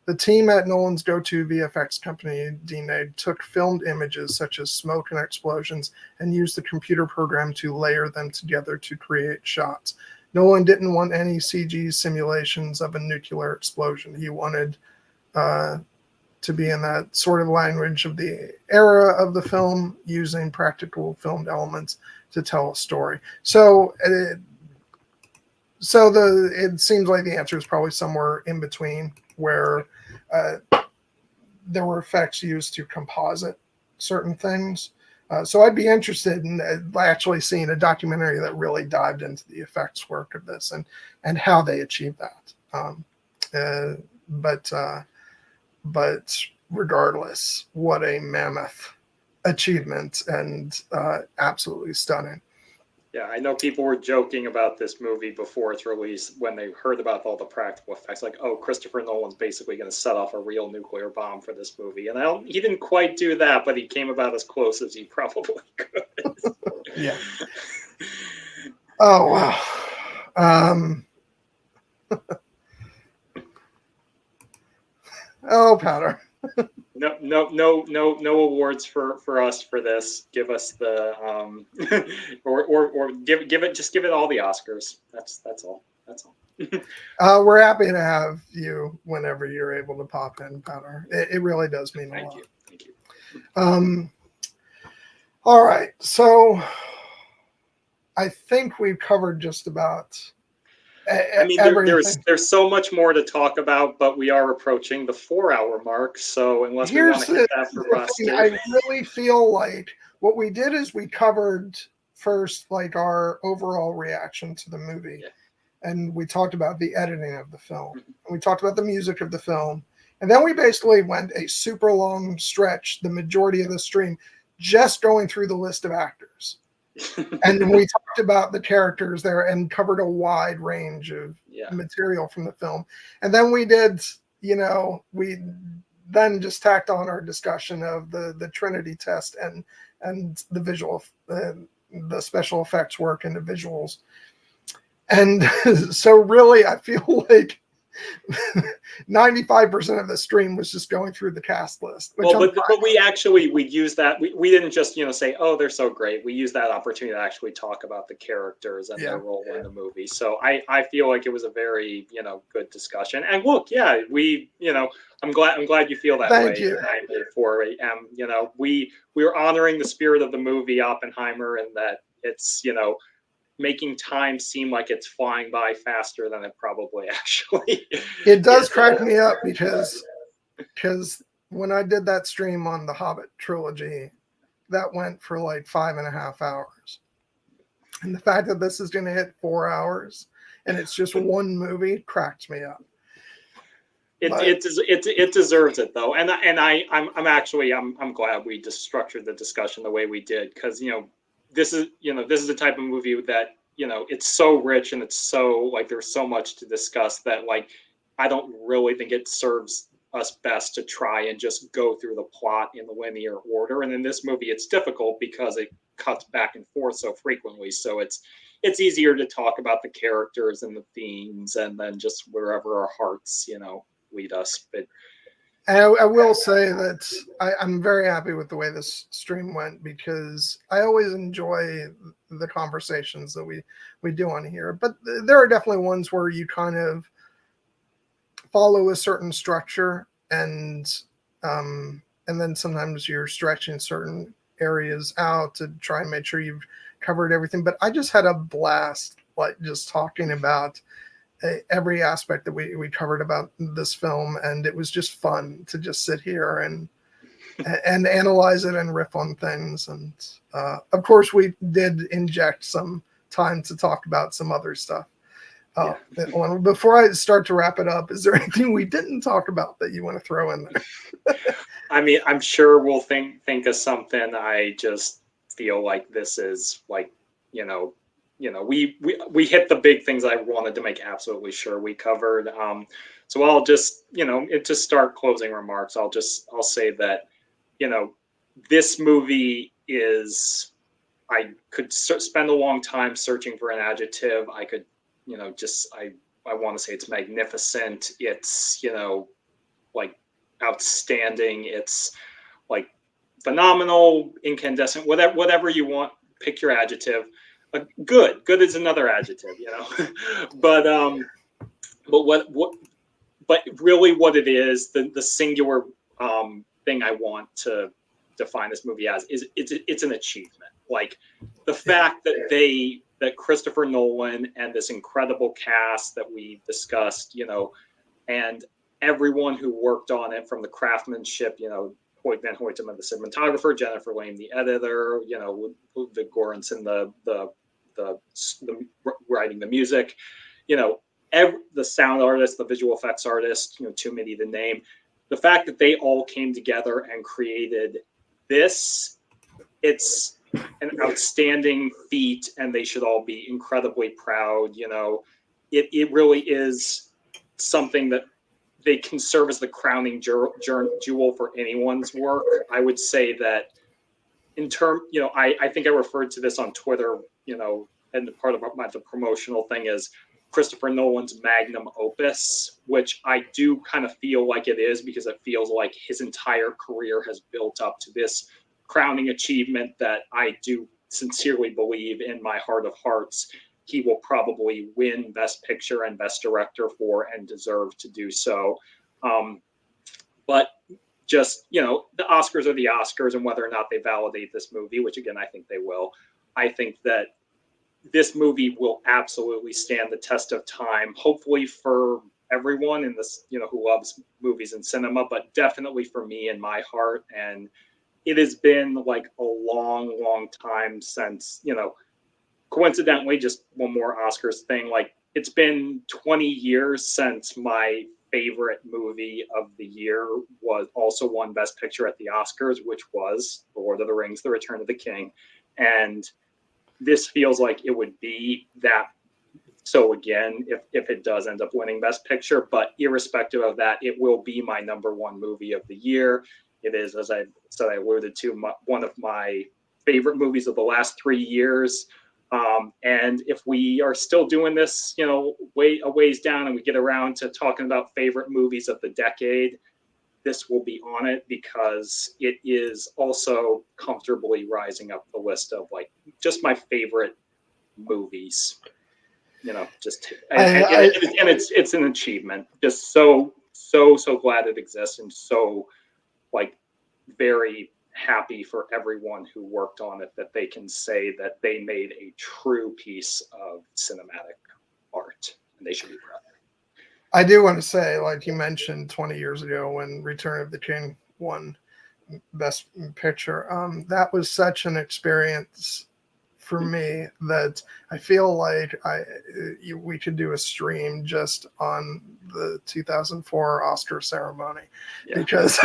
the team at Nolan's go-to VFX company, DNAID, took filmed images such as smoke and explosions and used the computer program to layer them together to create shots. Nolan didn't want any CG simulations of a nuclear explosion. He wanted to be in that sort of language of the era of the film, using practical filmed elements to tell a story. So it seems like the answer is probably somewhere in between, where there were effects used to composite certain things. So I'd be interested in actually seeing a documentary that really dived into the effects work of this and how they achieved that. But regardless, what a mammoth achievement, and absolutely stunning. Yeah, I know people were joking about this movie before its release when they heard about all the practical effects. Like, oh, Christopher Nolan's basically going to set off a real nuclear bomb for this movie. And he didn't quite do that, but he came about as close as he probably could. Yeah. Oh, wow. Oh, Powder. No awards for us for this. Give us the or give it all the Oscars. That's all. We're happy to have you whenever you're able to pop in, Powder. It really does mean a lot. Thank you. All right, so I think we've covered just about. I mean, there's so much more to talk about, but we are approaching the 4-hour mark. So unless we want to hit that for Rusty, I really feel like what we did is we covered first like our overall reaction to the movie, and we talked about the editing of the film, and we talked about the music of the film, and then we basically went a super long stretch, the majority of the stream, just going through the list of actors. And we talked about the characters there and covered a wide range of material from the film. And then we did, we then just tacked on our discussion of the Trinity test and the visual, the special effects work and the visuals. And so really, I feel like 95% of the stream was just going through the cast list. But we used that. We didn't just say, oh, they're so great. We used that opportunity to actually talk about the characters and their role in the movie. So I feel like it was a very good discussion. And look, I'm glad you feel that Thank way. you. We're honoring the spirit of the movie Oppenheimer, and that it's making time seem like it's flying by faster than it probably actually It does is. crack me up because when I did that stream on the Hobbit trilogy, that went for like 5.5 hours. And the fact that this is going to hit 4 hours and it's just one movie cracks me up. It deserves it though, and I'm glad we just structured the discussion the way we did, because this is the type of movie that it's so rich and it's so like there's so much to discuss that like I don't really think it serves us best to try and just go through the plot in the linear order. And in this movie, it's difficult because it cuts back and forth so frequently. So it's easier to talk about the characters and the themes, and then just wherever our hearts, lead us. But I will say that I'm very happy with the way this stream went, because I always enjoy the conversations that we do on here. But there are definitely ones where you kind of follow a certain structure, and then sometimes you're stretching certain areas out to try and make sure you've covered everything. But I just had a blast, like just talking about every aspect that we covered about this film, and it was just fun to just sit here and analyze it and riff on things. And of course, we did inject some time to talk about some other stuff. Before I start to wrap it up, is there anything we didn't talk about that you want to throw in there? I mean, I'm sure we'll think of something. I just feel like this is like, we hit the big things I wanted to make absolutely sure we covered. So I'll just, to start closing remarks, I'll say that, this movie is, I could spend a long time searching for an adjective. I could, I want to say it's magnificent. It's, like outstanding. It's like phenomenal, incandescent, whatever you want, pick your adjective. Good is another adjective, but really what it is, the singular thing I want to define this movie as is it's an achievement. Like the fact that Christopher Nolan and this incredible cast that we discussed, and everyone who worked on it, from the craftsmanship, Hoyt Van Hoytema, the cinematographer, Jennifer Lane, the editor, Ludwig Göransson, the writing the music, the sound artist, the visual effects artist, too many to name. The fact that they all came together and created this, it's an outstanding feat, and they should all be incredibly proud. It really is something that they can serve as the crowning jewel for anyone's work. I would say that in term, I think I referred to this on Twitter, and part of the promotional thing is Christopher Nolan's magnum opus, which I do kind of feel like it is, because it feels like his entire career has built up to this crowning achievement that I do sincerely believe in my heart of hearts he will probably win Best Picture and Best Director for, and deserve to do so. But just, the Oscars are the Oscars, and whether or not they validate this movie, which again, I think they will, I think that this movie will absolutely stand the test of time, hopefully for everyone in this, who loves movies and cinema, but definitely for me in my heart. And it has been like a long, long time since, coincidentally, just one more Oscars thing, like it's been 20 years since my favorite movie of the year was also won Best Picture at the Oscars, which was The Lord of the Rings, The Return of the King. And this feels like it would be that. So again, if it does end up winning Best Picture, but irrespective of that, it will be my number one movie of the year. It is, as I said, I alluded to, one of my favorite movies of the last 3 years. And if we are still doing this, a ways down, and we get around to talking about favorite movies of the decade, this will be on it, because it is also comfortably rising up the list of like just my favorite movies. It's an achievement. Just so glad it exists, and so like very happy for everyone who worked on it that they can say that they made a true piece of cinematic art, and they should be proud. I do want to say, like you mentioned 20 years ago when Return of the King won Best Picture, that was such an experience for me that I feel like we could do a stream just on the 2004 Oscar ceremony, because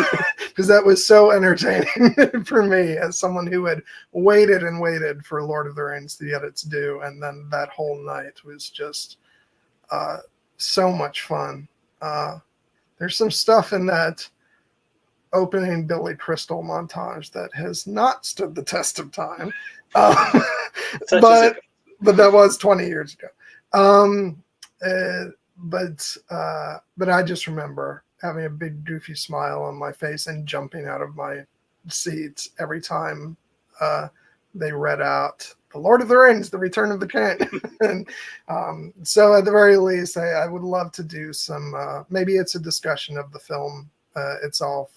that was so entertaining for me as someone who had waited and waited for Lord of the Rings to get its due, and then that whole night was just so much fun. There's some stuff in that opening Billy Crystal montage that has not stood the test of time. But that was 20 years ago. But I just remember having a big goofy smile on my face and jumping out of my seat every time they read out The Lord of the Rings, The Return of the King. And so at the very least, I would love to do some, maybe it's a discussion of the film itself,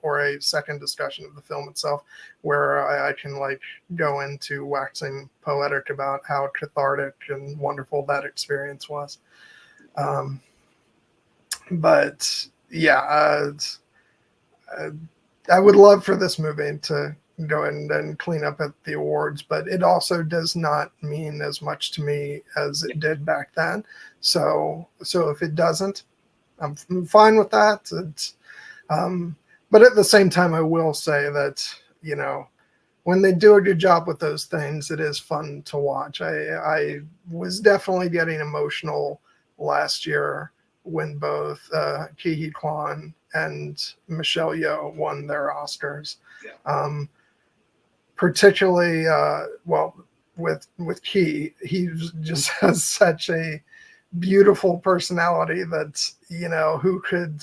or a second discussion of the film itself, where I can like go into waxing poetic about how cathartic and wonderful that experience was. But yeah, I would love for this movie to go and clean up at the awards, but it also does not mean as much to me as it did back then. So if it doesn't, I'm fine with that. But at the same time, I will say that, you know, when they do a good job with those things, it is fun to watch. I was definitely getting emotional last year when both Ke Huy Quan and Michelle Yeoh won their Oscars. Particularly, well, with Ke, he just has such a beautiful personality that, you know, who could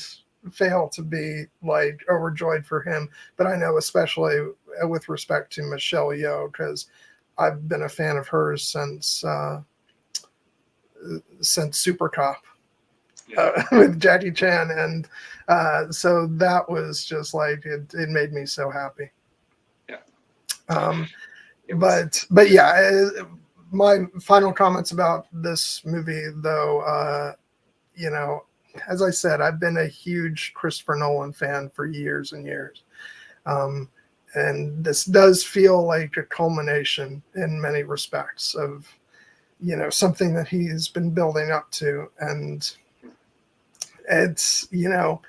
fail to be like overjoyed for him. But I know especially with respect to Michelle Yeoh, because I've been a fan of hers since Super Cop with Jackie Chan, and so that was just like it made me so happy. But yeah, my final comments about this movie, though, you know, as I said, I've been a huge Christopher Nolan fan for years and years. And this does feel like a culmination in many respects of, you know, something that he's been building up to. And it's, you know,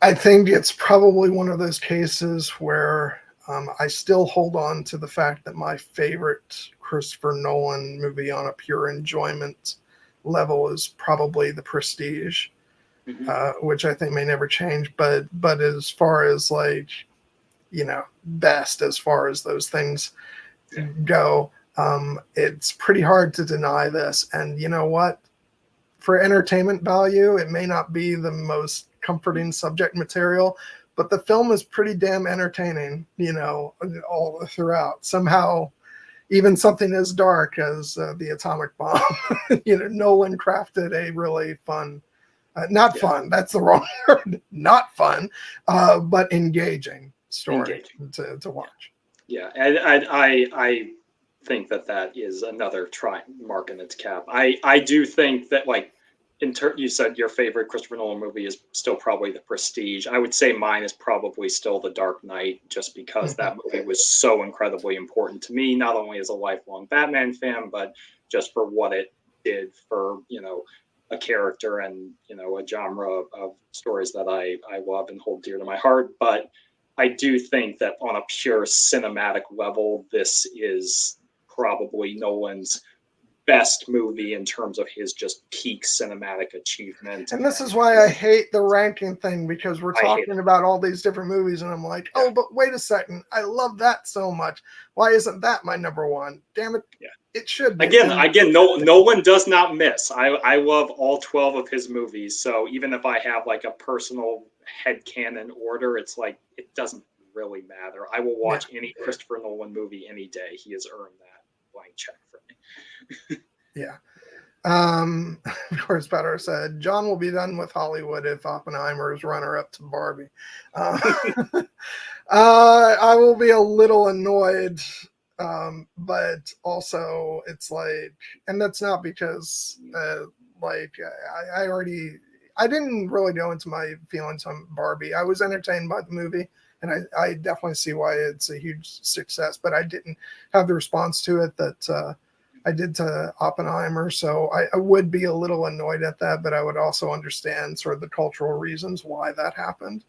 I think it's probably one of those cases where I still hold on to the fact that my favorite Christopher Nolan movie on a pure enjoyment level is probably The Prestige, which I think may never change. But as far as like, you know, best as far as those things go, it's pretty hard to deny this. And you know what? For entertainment value, it may not be the most comforting subject material, but the film is pretty damn entertaining, you know, all throughout. Somehow, even something as dark as the atomic bomb, you know, Nolan crafted a really fun, not fun, that's the wrong word, not fun, but engaging story to watch. Yeah, and I think that is another mark in its cap. I do think that, like, you said your favorite Christopher Nolan movie is still probably The Prestige. I would say mine is probably still The Dark Knight, just because that movie was so incredibly important to me, not only as a lifelong Batman fan, but just for what it did for, you know, a character and, you know, a genre of stories that I love and hold dear to my heart. But I do think that on a pure cinematic level, this is probably Nolan's best movie in terms of his just peak cinematic achievement. And this is why I hate the ranking thing, because we're talking about all these different movies and I'm like, oh, but wait a second, I love that so much. Why isn't that my number one? Damn it. It should be. Again, Nolan does not miss. I love all 12 of his movies. So even if I have like a personal headcanon order, it's like, it doesn't really matter. I will watch any Christopher Nolan movie any day. He has earned that blank check for me. Of course, Better said, John will be done with Hollywood if Oppenheimer is runner-up to Barbie. I will be a little annoyed, but also it's like, and that's not because like I didn't really go into my feelings on Barbie. I was entertained by the movie, and I definitely see why it's a huge success, but I didn't have the response to it that I did to Oppenheimer. So I would be a little annoyed at that, but I would also understand sort of the cultural reasons why that happened.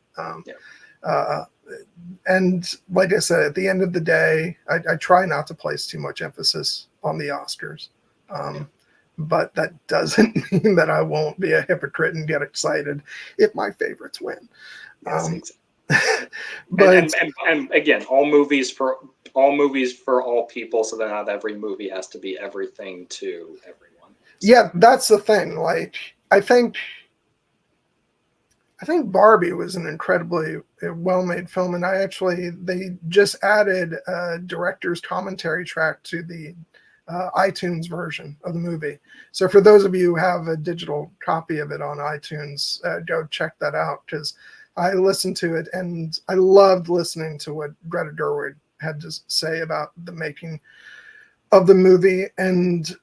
And like I said, at the end of the day, I try not to place too much emphasis on the Oscars. But that doesn't mean that I won't be a hypocrite and get excited if my favorites win. Yes, But and again, all movies for all people, so that not every movie has to be everything to everyone. Yeah, that's the thing. Like, I think Barbie was an incredibly well-made film, and they just added a director's commentary track to the iTunes version of the movie. So for those of you who have a digital copy of it on iTunes, go check that out, because I listened to it and I loved listening to what Greta Gerwig had to say about the making of the movie. And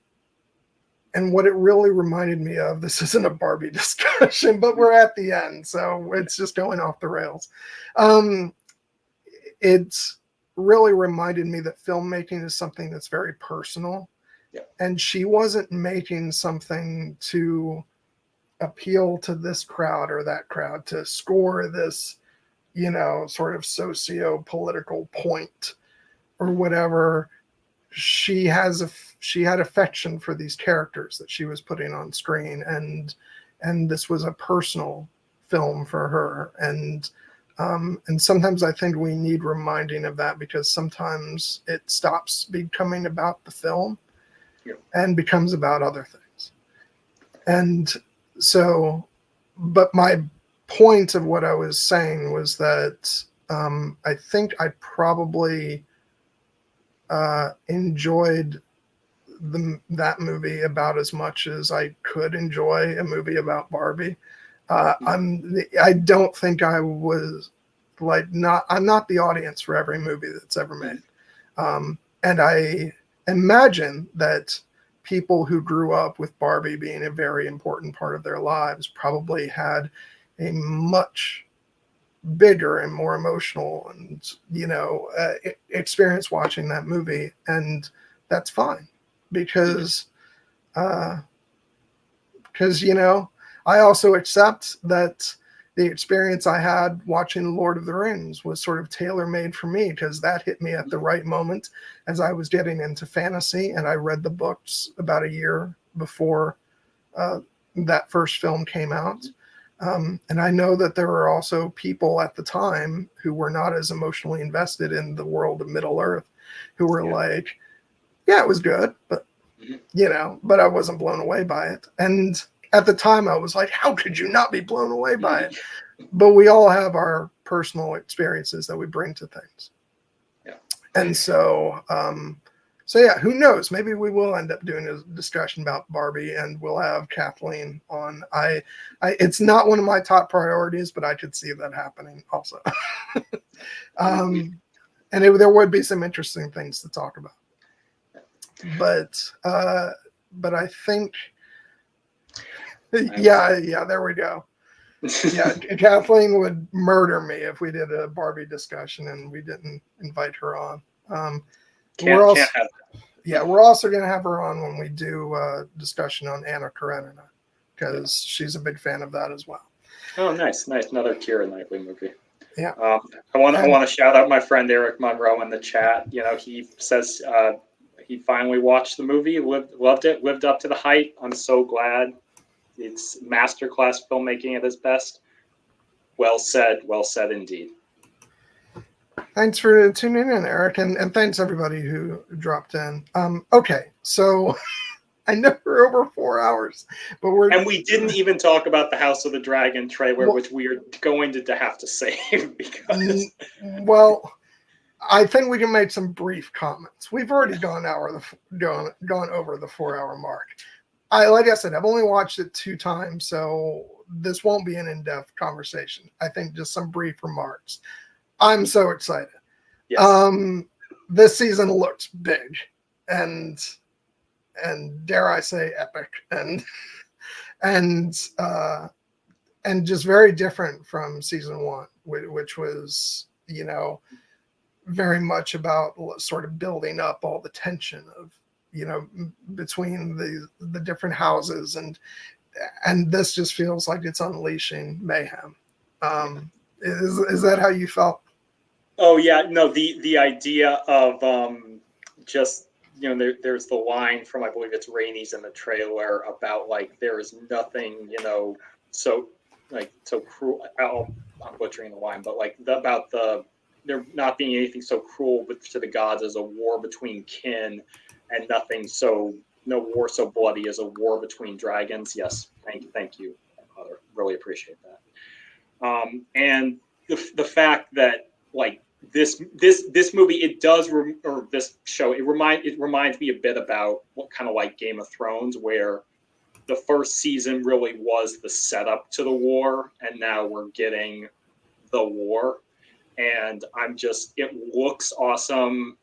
what it really reminded me of, this isn't a Barbie discussion, but we're at the end, so it's just going off the rails. It's really reminded me that filmmaking is something that's very personal. Yeah. And she wasn't making something to appeal to this crowd or that crowd, to score this, sort of socio-political point or whatever. She had affection for these characters that she was putting on screen, and this was a personal film for her. And sometimes I think we need reminding of that, because sometimes it stops becoming about the film and becomes about other things. And so, but my point of what I was saying was that I think I probably enjoyed that movie about as much as I could enjoy a movie about Barbie. I don't think I was I'm not the audience for every movie that's ever made. And I imagine that people who grew up with Barbie being a very important part of their lives probably had a much bigger and more emotional and experience watching that movie, and that's fine, because I also accept that the experience I had watching Lord of the Rings was sort of tailor-made for me, because that hit me at the right moment as I was getting into fantasy, and I read the books about a year before that first film came out. And I know that there were also people at the time who were not as emotionally invested in the world of Middle-earth, who were like, yeah, it was good, but but I wasn't blown away by it. And at the time I was like, how could you not be blown away by it? But we all have our personal experiences that we bring to things. Yeah. And so, yeah, who knows? Maybe we will end up doing a discussion about Barbie, and we'll have Kathleen on. It's not one of my top priorities, but I could see that happening also. And there would be some interesting things to talk about. But I think, yeah, there we go. Yeah, Kathleen would murder me if we did a Barbie discussion and we didn't invite her on. We're also going to have her on when we do a discussion on Anna Karenina, because she's a big fan of that as well. Oh, nice. Another Keira Knightley movie. Yeah. I want to shout out my friend Eric Monroe in the chat. He says he finally watched the movie, loved it, lived up to the hype. I'm so glad. It's masterclass filmmaking at its best. Well said indeed. Thanks for tuning in, Eric, and thanks everybody who dropped in. Okay, so I know we're over 4 hours, but we didn't even talk about the House of the Dragon trailer, which we are going to have to save because. Well, I think we can make some brief comments. We've already gone over the 4 hour mark. Like I said, I've only watched it 2 times, so this won't be an in-depth conversation. I think just some brief remarks. I'm so excited. Yes. This season looks big and dare I say epic and just very different from season one, which was, very much about sort of building up all the tension of, between the different houses, and this just feels like it's unleashing mayhem. Is that how you felt? Oh yeah, no, the idea of just there's the line from, I believe it's Rainey's in the trailer about like there is nothing so so cruel. I'm butchering the line, but like about there not being anything so cruel to the gods as a war between kin, and no war so bloody as a war between dragons. Yes, thank you, Mother. Really appreciate that. And the fact that like this movie, it does or this show, it reminds me a bit about what kind of like Game of Thrones, where the first season really was the setup to the war, and now we're getting the war, and it looks awesome.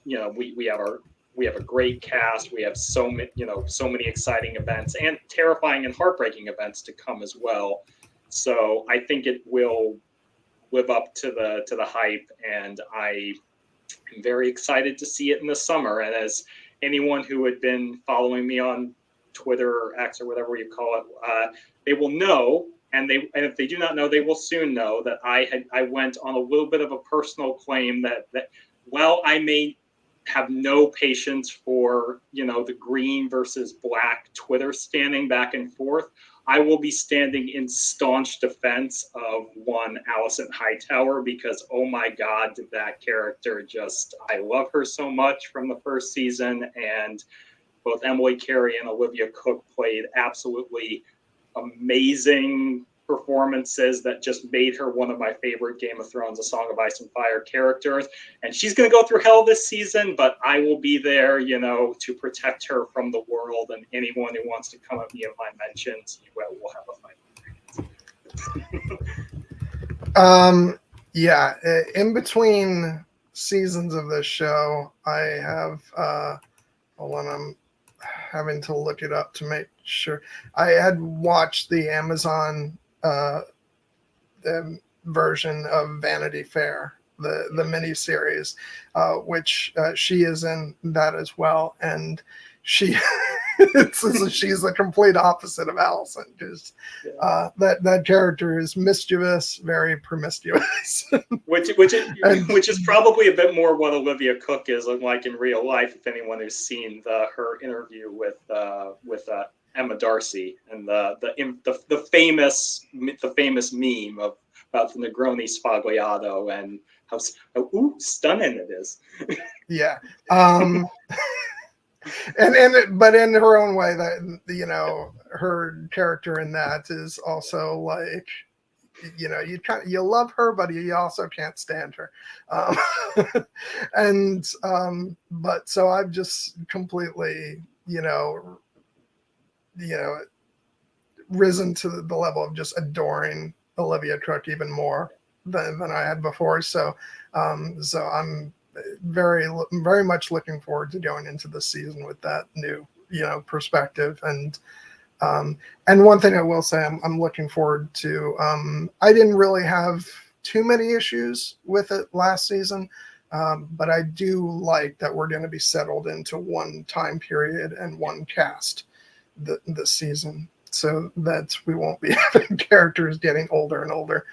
We have a great cast. We have so many exciting events and terrifying and heartbreaking events to come as well. So I think it will live up to the hype, and I am very excited to see it in the summer. And as anyone who had been following me on Twitter or X or whatever you call it, they will know, and if they do not know, they will soon know that I went on a little bit of a personal claim that while I may have no patience for the green versus black Twitter standing back and forth, I will be standing in staunch defense of one Allison Hightower, because oh my God, did that character I love her so much from the first season, and both Emily Carey and Olivia Cooke played absolutely amazing performances that just made her one of my favorite Game of Thrones, A Song of Ice and Fire characters. And she's going to go through hell this season, but I will be there, to protect her from the world, and anyone who wants to come at me in my mentions, we'll have a fight. Yeah, in between seasons of this show, I have hold on, I'm having to look it up to make sure. I had watched the Amazon the version of Vanity Fair, the mini series, which she is in that as well, and she's the complete opposite of Allison, because that character is mischievous, very promiscuous, which is probably a bit more what Olivia Cooke is like in real life. If anyone who's seen her interview with Emma Darcy, and the famous meme about the Negroni Sfogliato and how stunning it is. Yeah. But in her own way, that her character in that is also like, you love her, but you also can't stand her. But so I've just completely risen to the level of just adoring Olivia Cooke even more than I had before. So I'm very much looking forward to going into the season with that new perspective. And one thing I will say, I'm looking forward to, I didn't really have too many issues with it last season, but I do like that we're going to be settled into one time period and one cast this season, so that we won't be having characters getting older and older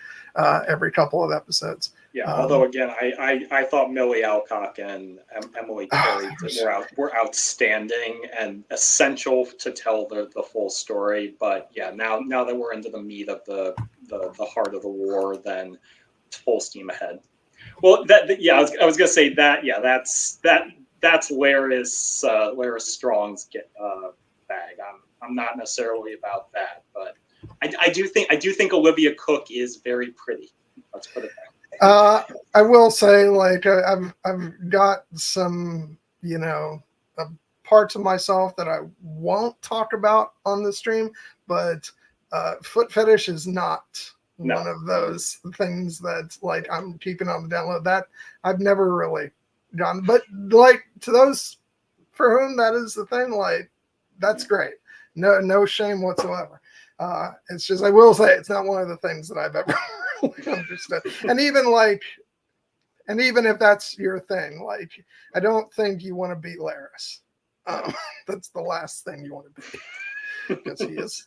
every couple of episodes. Yeah, although again, I thought Millie Alcock and Emily Carey were outstanding and essential to tell the full story. But yeah, now that we're into the meat of the heart of the war, then full steam ahead. Well, I was gonna say that. Yeah, that's Laris Strong's bag. I'm not necessarily about that, but I do think Olivia Cooke is very pretty. Let's put it that way. I will say, like, I've got some parts of myself that I won't talk about on the stream, but foot fetish is not No. one of those things that's like I'm keeping on the download. That I've never really done, but like to those for whom that is the thing, like that's great. No shame whatsoever. It's just I will say it's not one of the things that I've ever really understood. And even if that's your thing, like I don't think you want to beat Laris. That's the last thing you want to be because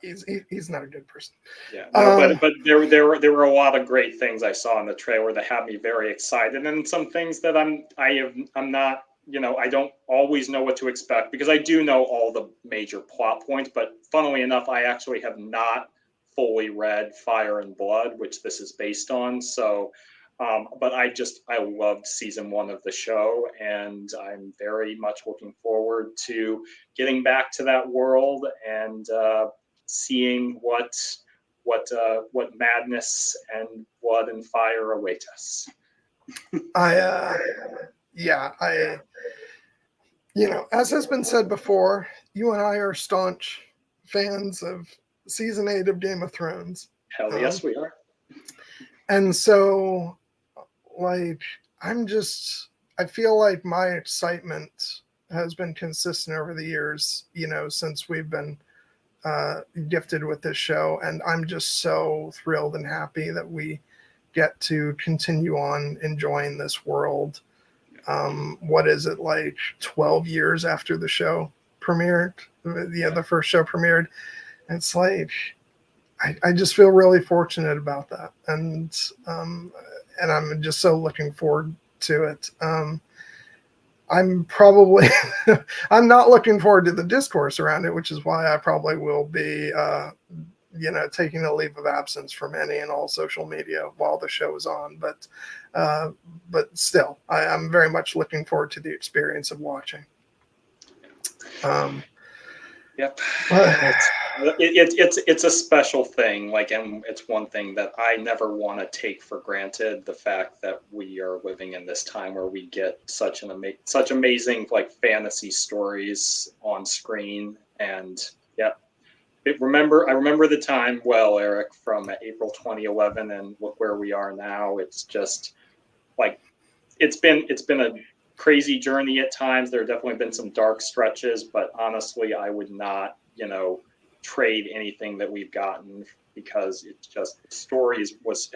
he's not a good person. Yeah, no, but there were a lot of great things I saw in the trailer that had me very excited, and some things that I'm not, I don't always know what to expect because I do know all the major plot points, but funnily enough, I actually have not fully read Fire and Blood, which this is based on. So, but I loved season 1 of the show, and I'm very much looking forward to getting back to that world and seeing what madness and blood and fire await us. As has been said before, you and I are staunch fans of season 8 of Game of Thrones. Hell yes, we are. And so, like, I feel like my excitement has been consistent over the years, since we've been gifted with this show. And I'm just so thrilled and happy that we get to continue on enjoying this world. What is it, like 12 years after the show premiered? The first show premiered. It's like, I just feel really fortunate about that. And I'm just so looking forward to it. I'm not looking forward to the discourse around it, which is why I probably will be, taking a leave of absence from any and all social media while the show is on. But still, I'm very much looking forward to the experience of watching. Yep. It's a special thing, and it's one thing that I never want to take for granted, the fact that we are living in this time where we get such amazing fantasy stories on screen. And yeah, I remember the time well, Eric, from April 2011, and look where we are now. It's just it's been a crazy journey at times. There have definitely been some dark stretches, but honestly, I would not, trade anything that we've gotten, because it's just, the story was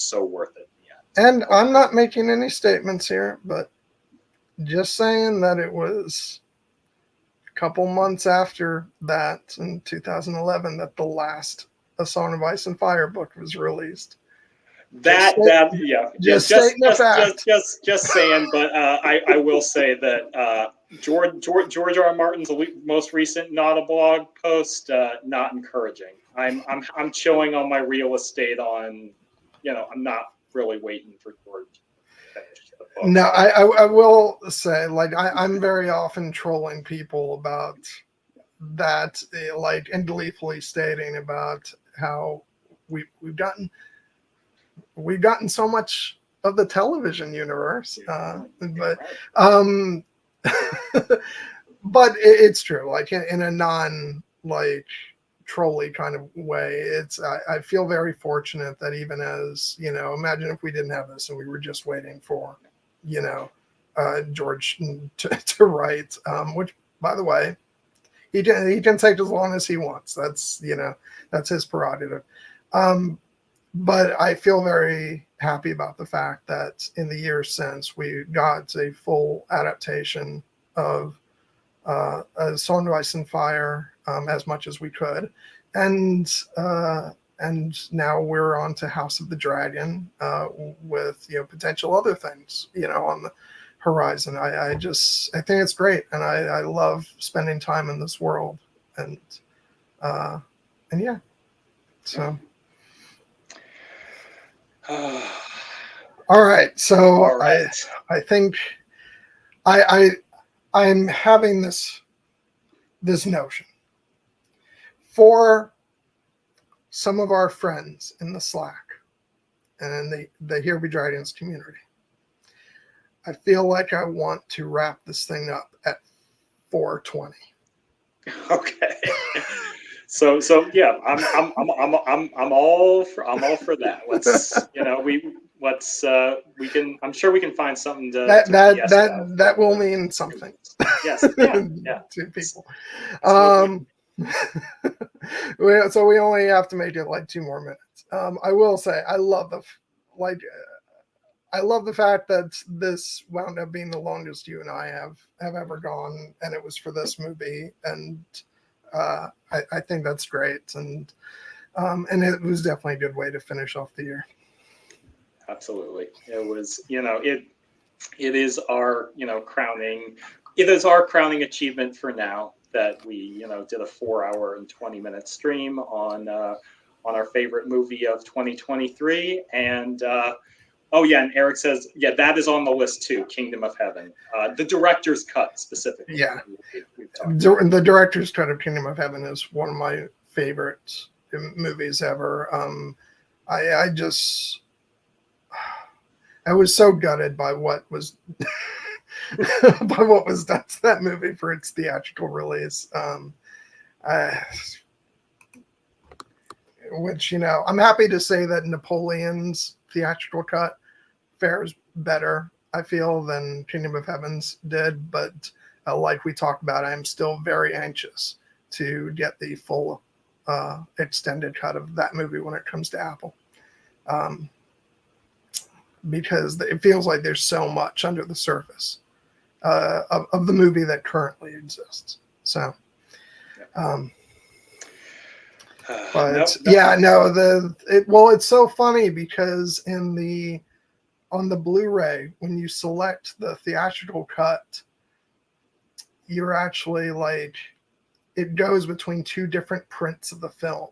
so worth it. Yeah. And I'm not making any statements here, but just saying that it was a couple months after that, in 2011, that the last A Song of Ice and Fire book was released. Just saying, but I will say that George R. R. Martin's most recent Not-a-Blog post, not encouraging. I'm chilling on my real estate on, I'm not really waiting for George to finish the book. No, I will say, I'm very often trolling people about that, and gleefully stating about how we've gotten so much of the television universe, but but it's true, in a non trolley kind of way. I feel very fortunate that even as, imagine if we didn't have this and we were just waiting for, George to write, which, by the way, he can take as long as he wants. That's his prerogative. But I feel very happy about the fact that in the years since, we got a full adaptation of A Song of Ice and Fire, as much as we could. And now we're on to House of the Dragon, with, potential other things, on the horizon. I think it's great. And I love spending time in this world. And yeah, so. All right. So all right. I think I'm having this notion for some of our friends in the Slack and the Here Be Dragons community. I feel like I want to wrap this thing up at 4:20. Okay. So yeah, I'm all for that. I'm sure we can find something to BS about. That will mean something. Yes, yeah. To people. Absolutely. So we only have to make it like 2 more minutes. I will say I love the fact that this wound up being the longest you and I have ever gone, and it was for this movie, and I think that's great, and it was definitely a good way to finish off the year. Absolutely, it was. It is our crowning. It is our crowning achievement for now that we did a 4-hour and 20-minute stream on our favorite movie of 2023, and. Oh yeah, and Eric says, yeah, that is on the list too. Kingdom of Heaven, the director's cut specifically. Yeah, the director's cut of Kingdom of Heaven is one of my favorite movies ever. I was so gutted by what was by what was done to that movie for its theatrical release. Which I'm happy to say that Napoleon's theatrical cut fares better, I feel, than Kingdom of Heaven's did, but like we talked about, I'm still very anxious to get the full extended cut of that movie when it comes to Apple, because it feels like there's so much under the surface of the movie that currently exists. So but yeah, no, it's so funny because on the Blu-ray, when you select the theatrical cut, you're actually it goes between 2 different prints of the film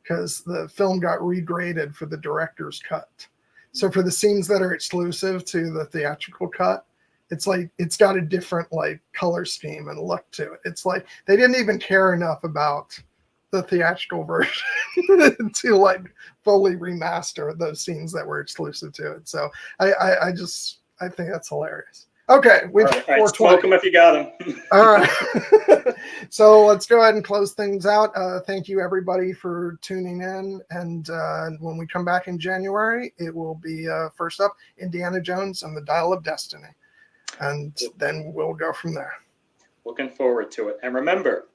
because the film got regraded for the director's cut. So for the scenes that are exclusive to the theatrical cut, it's got a different color scheme and look to it. It's like they didn't even care enough about the theatrical version to fully remaster those scenes that were exclusive to it. So I think that's hilarious. Okay, we've all right, smoke them if you got them. All right. So let's go ahead and close things out. Thank you everybody for tuning in, and when we come back in January, it will be first up Indiana Jones and the Dial of Destiny, and then we'll go from there. Looking forward to it, and remember,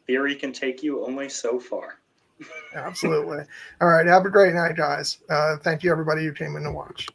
theory can take you only so far. Absolutely. All right. Have a great night, guys. Thank you, everybody who came in to watch.